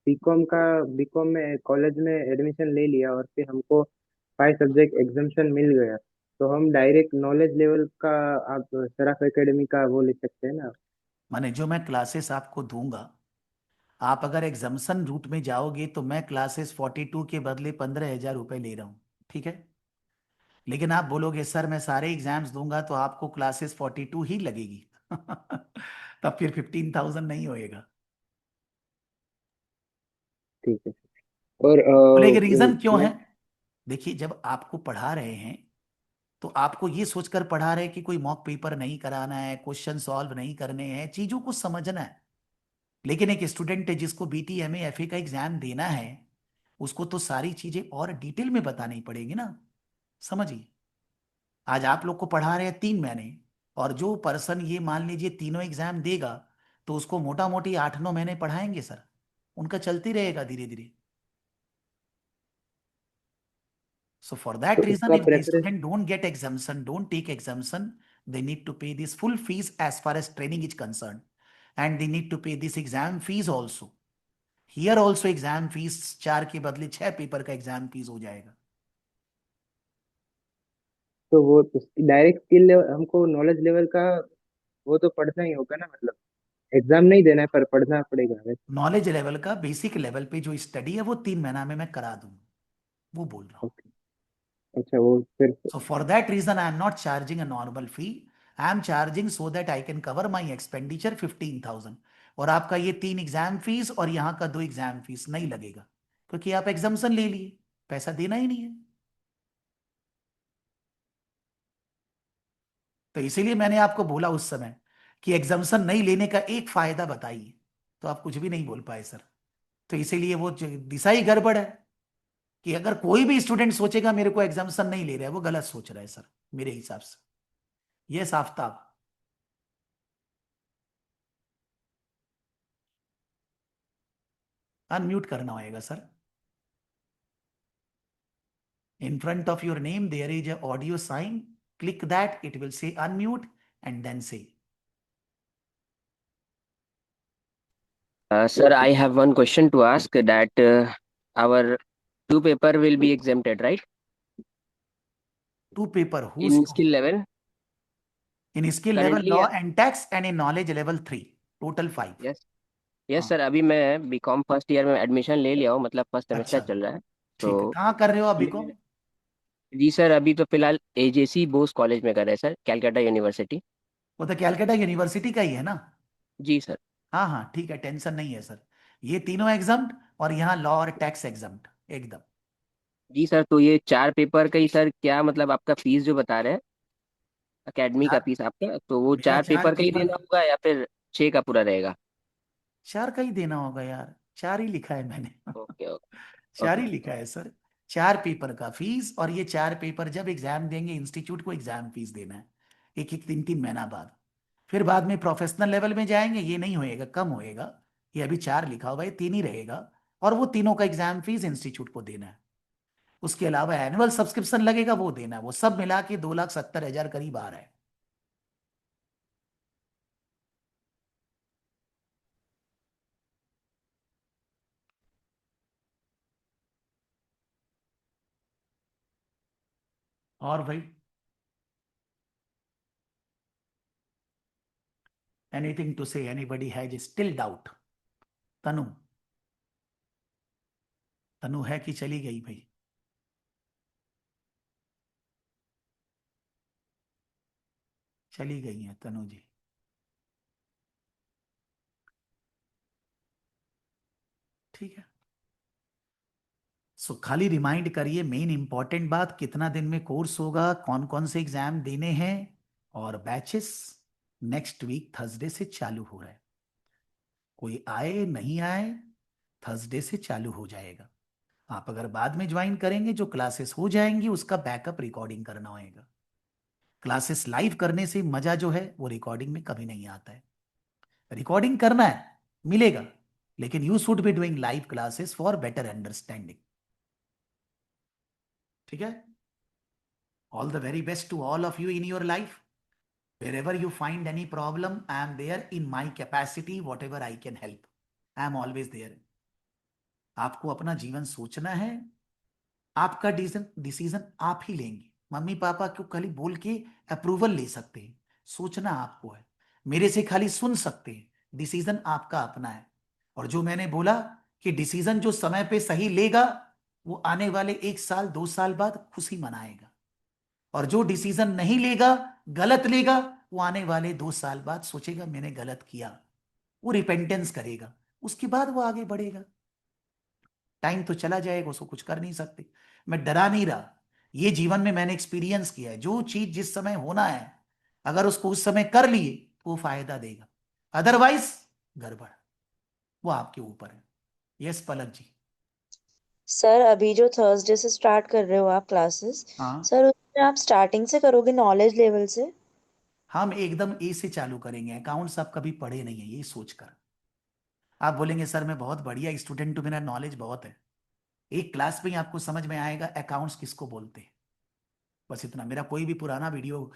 बीकॉम में कॉलेज में एडमिशन ले लिया और फिर हमको 5 सब्जेक्ट एग्जाम्शन मिल गया, तो हम डायरेक्ट नॉलेज लेवल का आप सराफ एकेडमी का वो ले सकते हैं ना? माने जो मैं क्लासेस आपको दूंगा, आप अगर एग्जाम्शन रूट में जाओगे तो मैं क्लासेस 42 के बदले 15,000 रुपये ले रहा हूँ, ठीक है। लेकिन आप बोलोगे सर मैं सारे एग्जाम्स दूंगा तो आपको क्लासेस 42 ही लगेगी तब फिर 15,000 नहीं होएगा। ठीक है। और बोलेगे रीजन क्यों मैं है? देखिए जब आपको पढ़ा रहे हैं तो आपको ये सोचकर पढ़ा रहे हैं कि कोई मॉक पेपर नहीं कराना है, क्वेश्चन सॉल्व नहीं करने हैं, चीजों को समझना है। लेकिन एक स्टूडेंट है जिसको BT MA FA का एग्जाम देना है, उसको तो सारी चीजें और डिटेल में बतानी पड़ेगी ना, समझिए। आज आप लोग को पढ़ा रहे हैं 3 महीने, और जो पर्सन ये मान लीजिए तीनों एग्जाम देगा तो उसको मोटा मोटी 8-9 महीने पढ़ाएंगे सर, उनका चलती रहेगा धीरे धीरे। So for that तो reason, उसका if the preference student don't get exemption, don't take exemption, they need to pay this full fees as far as training is concerned, and they need to pay this exam fees also. Here also exam fees 4 के बदले 6 पेपर का एग्जाम फीस हो जाएगा। तो वो डायरेक्ट स्किल हमको नॉलेज लेवल का वो तो पढ़ना ही होगा ना, मतलब एग्जाम नहीं देना है पर पढ़ना पड़ेगा वैसे। नॉलेज लेवल का बेसिक लेवल पे जो स्टडी है वो 3 महीना में मैं करा दूंगा, वो बोल रहा हूँ। ओके, अच्छा वो फिर So for that reason, I am not charging a normal fee. I am charging so that I can cover my expenditure 15,000. और आपका ये 3 एग्जाम फीस और यहाँ का 2 एग्जाम फीस नहीं लगेगा, क्योंकि आप एग्जाम्शन ले लिए, पैसा देना ही नहीं है। तो इसीलिए मैंने आपको बोला उस समय कि एग्जाम्शन नहीं लेने का एक फायदा बताइए, तो आप कुछ भी नहीं बोल पाए सर। तो इसीलिए वो दिशा ही गड़बड़ है कि अगर कोई भी स्टूडेंट सोचेगा मेरे को एग्जाम्शन नहीं ले रहा है, वो गलत सोच रहा है सर मेरे हिसाब से। ये साफ्ताब। अनम्यूट करना होगा sir. In front of your name there is a audio sign, click that, it will say unmute and then say. Sir, I have one question to ask that our 2 paper will be exempted, right? 2 paper whose In 2? skill level? In skill level Currently, law and tax and in knowledge level 3, total 5. yes. Yes हाँ, सर, अभी मैं बीकॉम फर्स्ट ईयर में एडमिशन ले लिया हूँ, मतलब फर्स्ट सेमेस्टर अच्छा चल रहा है। ठीक है। तो कहाँ कर रहे हो अभी को? जी सर, अभी तो फिलहाल एजेसी बोस कॉलेज में कर रहे हैं सर, कैलकाटा यूनिवर्सिटी। वो तो कैलकाटा यूनिवर्सिटी का ही है ना? जी सर। हाँ हाँ ठीक है, टेंशन नहीं है सर। ये तीनों एग्जाम्ड और यहाँ लॉ और टैक्स एग्जाम्ड एकदम। जी सर, तो ये 4 पेपर का ही सर क्या मतलब आपका फीस जो बता रहे हैं एकेडमी का चार, फीस आपका, तो वो मेरा 4 4 पेपर का ही पेपर, देना होगा या फिर 6 का पूरा रहेगा? 4 का ही देना होगा यार, 4 ही लिखा है मैंने। Okay okay 4 okay. ही लिखा है सर। 4 पेपर का फीस, और ये 4 पेपर जब एग्जाम देंगे इंस्टीट्यूट को एग्जाम फीस देना है, एक एक 3-3 महीना बाद। फिर बाद में प्रोफेशनल लेवल में जाएंगे, ये नहीं होएगा, कम होएगा। ये अभी 4 लिखा हुआ है, 3 ही रहेगा, और वो तीनों का एग्जाम फीस इंस्टीट्यूट को देना है। उसके अलावा एनुअल सब्सक्रिप्शन लगेगा, वो देना है। वो सब मिला के 2,70,000 करीब आ रहा है। और भाई anything to say? Anybody has still doubt? Tanu, Tanu है कि चली गई भाई? चली गई है तनु जी। ठीक है। सो खाली रिमाइंड करिए मेन इंपॉर्टेंट बात, कितना दिन में कोर्स होगा, कौन कौन से एग्जाम देने हैं, और बैचेस नेक्स्ट वीक थर्सडे से चालू हो रहा है। कोई आए नहीं आए, थर्सडे से चालू हो जाएगा। आप अगर बाद में ज्वाइन करेंगे, जो क्लासेस हो जाएंगी उसका बैकअप रिकॉर्डिंग करना होगा। क्लासेस लाइव करने से मजा जो है वो रिकॉर्डिंग में कभी नहीं आता है। रिकॉर्डिंग करना है, मिलेगा, लेकिन you should be doing live classes for better understanding. ठीक है। All the very best to all of you in your life. Wherever you find any problem, I am there in my capacity, whatever I can help. I am always there. आपको अपना जीवन सोचना है, आपका डिसीजन आप ही लेंगे। मम्मी पापा को खाली बोल के अप्रूवल ले सकते हैं, सोचना आपको है। मेरे से खाली सुन सकते हैं, डिसीजन आपका अपना है। और जो मैंने बोला कि डिसीजन जो समय पे सही लेगा, वो आने वाले 1 साल 2 साल बाद खुशी मनाएगा, और जो डिसीजन नहीं लेगा, गलत लेगा, वो आने वाले 2 साल बाद सोचेगा मैंने गलत किया, वो रिपेंटेंस करेगा, उसके बाद वो आगे बढ़ेगा। टाइम तो चला जाएगा, उसको कुछ कर नहीं सकते। मैं डरा नहीं रहा, ये जीवन में मैंने एक्सपीरियंस किया है। जो चीज जिस समय होना है, अगर उसको उस समय कर लिए तो वो फायदा देगा, अदरवाइज गड़बड़, वो आपके ऊपर है। यस पलक जी। सर अभी जो थर्सडे से स्टार्ट कर रहे हो आप क्लासेस, हाँ सर उसमें आप स्टार्टिंग से करोगे नॉलेज लेवल से? हम एकदम ए से चालू करेंगे। अकाउंट्स आप कभी पढ़े नहीं है ये सोचकर। आप बोलेंगे सर मैं बहुत बढ़िया स्टूडेंट हूं, मेरा नॉलेज बहुत है। एक क्लास में ही आपको समझ में आएगा अकाउंट्स किसको बोलते हैं। बस इतना। मेरा कोई भी पुराना video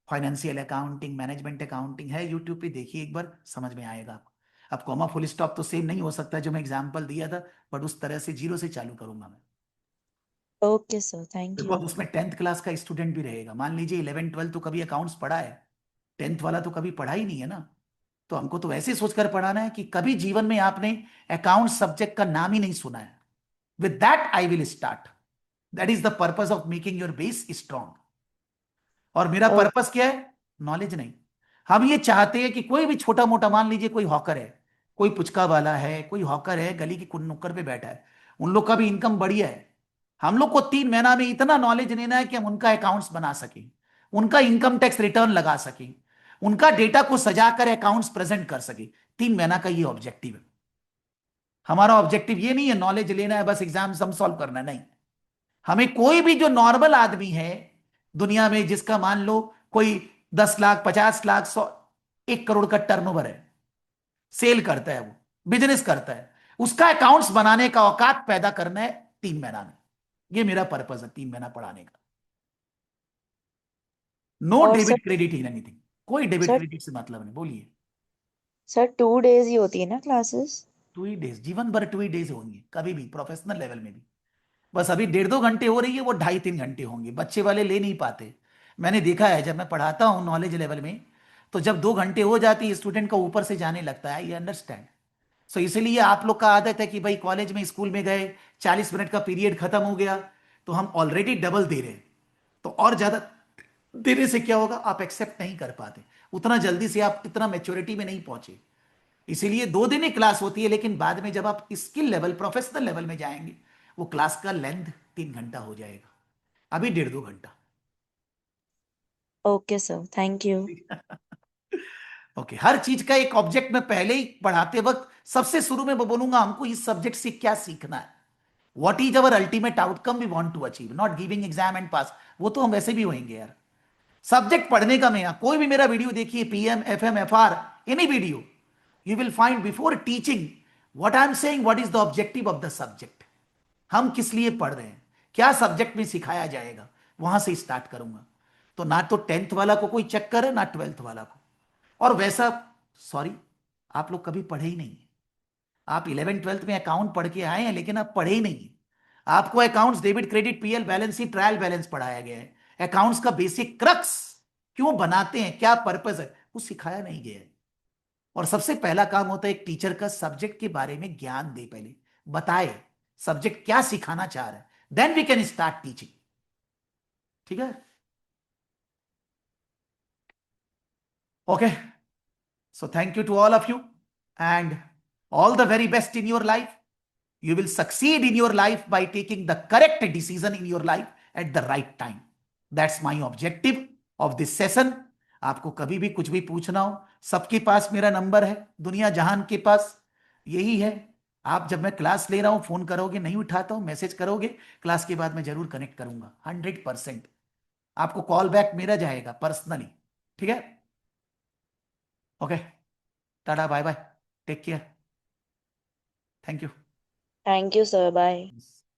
financial accounting, management accounting है, यूट्यूब पे देखिए एक बार, समझ में आएगा आपको। अब कॉमा फुल स्टॉप तो सेम नहीं हो सकता जो मैं एग्जांपल दिया था, बट उस तरह से जीरो से चालू करूंगा मैं। Okay sir, thank because you. उसमें 10th क्लास का स्टूडेंट भी रहेगा। मान लीजिए 11 12 तो कभी अकाउंट्स पढ़ा है, 10th वाला तो कभी पढ़ा ही नहीं है ना। तो हमको तो वैसे सोचकर पढ़ाना है कि कभी जीवन में आपने अकाउंट सब्जेक्ट का नाम ही नहीं सुना है। With that I will start. That is the purpose of making your base strong. और मेरा ओ, पर्पस क्या है? नॉलेज नहीं। हम ये चाहते हैं कि कोई भी छोटा मोटा, मान लीजिए कोई हॉकर है, कोई पुचका वाला है, कोई हॉकर है, गली की नुक्कड़ पे बैठा है, उन लोग का भी इनकम बढ़िया है। हम लोग को 3 महीना में इतना नॉलेज लेना है कि हम उनका अकाउंट्स बना सकें, उनका इनकम टैक्स रिटर्न लगा सकें, उनका डेटा को सजाकर अकाउंट्स प्रेजेंट कर सके। 3 महीना का ये ऑब्जेक्टिव है हमारा। ऑब्जेक्टिव ये नहीं है नॉलेज लेना है बस एग्जाम सम सॉल्व करना है, नहीं। हमें कोई भी जो नॉर्मल आदमी है दुनिया में, जिसका मान लो कोई 10 लाख 50 लाख 1 करोड़ का टर्नओवर है, सेल करता है, वो बिजनेस करता है, उसका अकाउंट्स बनाने का औकात पैदा करना है 3 महीना में। ये मेरा पर्पस है 3 महीना पढ़ाने का। नो और sir debit credit in anything. कोई डेबिट सर क्रेडिट से मतलब नहीं। बोलिए। सर 2 days ही होती है ना क्लासेस? 2 ही डेज, जीवन भर 2 ही डेज होंगे कभी भी, प्रोफेशनल लेवल में भी। बस अभी 1.5 2 घंटे हो रही है, वो 2.5 3 घंटे होंगे। बच्चे वाले ले नहीं पाते। मैंने देखा है जब मैं पढ़ाता हूँ नॉलेज लेवल में, तो जब 2 घंटे हो जाती है स्टूडेंट का ऊपर से जाने लगता है। ये अंडरस्टैंड। सो इसलिए आप लोग का आदत है कि भाई कॉलेज में स्कूल में गए, 40 मिनट का पीरियड खत्म हो गया, तो हम ऑलरेडी डबल दे रहे हैं, तो और ज्यादा देने से क्या होगा, आप एक्सेप्ट नहीं कर पाते उतना जल्दी से, आप इतना मेच्योरिटी में नहीं पहुंचे। इसीलिए 2 दिन ही क्लास होती है, लेकिन बाद में जब आप स्किल लेवल, प्रोफेशनल लेवल में जाएंगे, वो क्लास का लेंथ 3 घंटा हो जाएगा, अभी 1.5 2 घंटा। Okay sir, thank you. Okay. हर चीज का एक ऑब्जेक्ट में पहले ही पढ़ाते वक्त सबसे शुरू में मैं बोलूंगा हमको इस सब्जेक्ट से क्या सीखना है, what is our ultimate outcome we want to achieve, not giving exam and pass. वो तो हम वैसे भी होंगे यार। सब्जेक्ट पढ़ने का मैं, कोई भी मेरा वीडियो देखिए, PM, FM, FR, any video, you will find before teaching what I am saying, what is the objective of the subject. हम किस लिए पढ़ रहे हैं, क्या सब्जेक्ट में सिखाया जाएगा, वहां से स्टार्ट करूंगा। तो ना तो 10th वाला को कोई चक्कर है, ना 12th वाला को। और वैसा, सॉरी, आप लोग कभी पढ़े ही नहीं है। आप 11 12th में अकाउंट पढ़ के आए हैं, लेकिन आप पढ़े ही नहीं है। आपको accounts, debit credit, PL balance sheet, trial balance पढ़ाया गया है। अकाउंट्स का बेसिक क्रक्स, क्यों बनाते हैं, क्या पर्पस है, वो सिखाया नहीं गया है। और सबसे पहला काम होता है एक टीचर का, सब्जेक्ट के बारे में ज्ञान दे, पहले बताए सब्जेक्ट क्या सिखाना चाह रहा है, then we can start teaching. ठीक है? Okay. So thank you to all of you, and all the very best in your life. You will succeed in your life by taking the correct decision in your life at the right time. That's my objective of this session. आपको कभी भी कुछ भी पूछना हो, सबके पास मेरा नंबर है, दुनिया जहान के पास यही है। आप, जब मैं क्लास ले रहा हूं, फोन करोगे, नहीं उठाता हूं, मैसेज करोगे, क्लास के बाद मैं जरूर कनेक्ट करूंगा 100%। आपको कॉल बैक मेरा जाएगा पर्सनली। ठीक है? Okay. Ta-ta, bye bye, take care, thank you. Thank you sir, bye.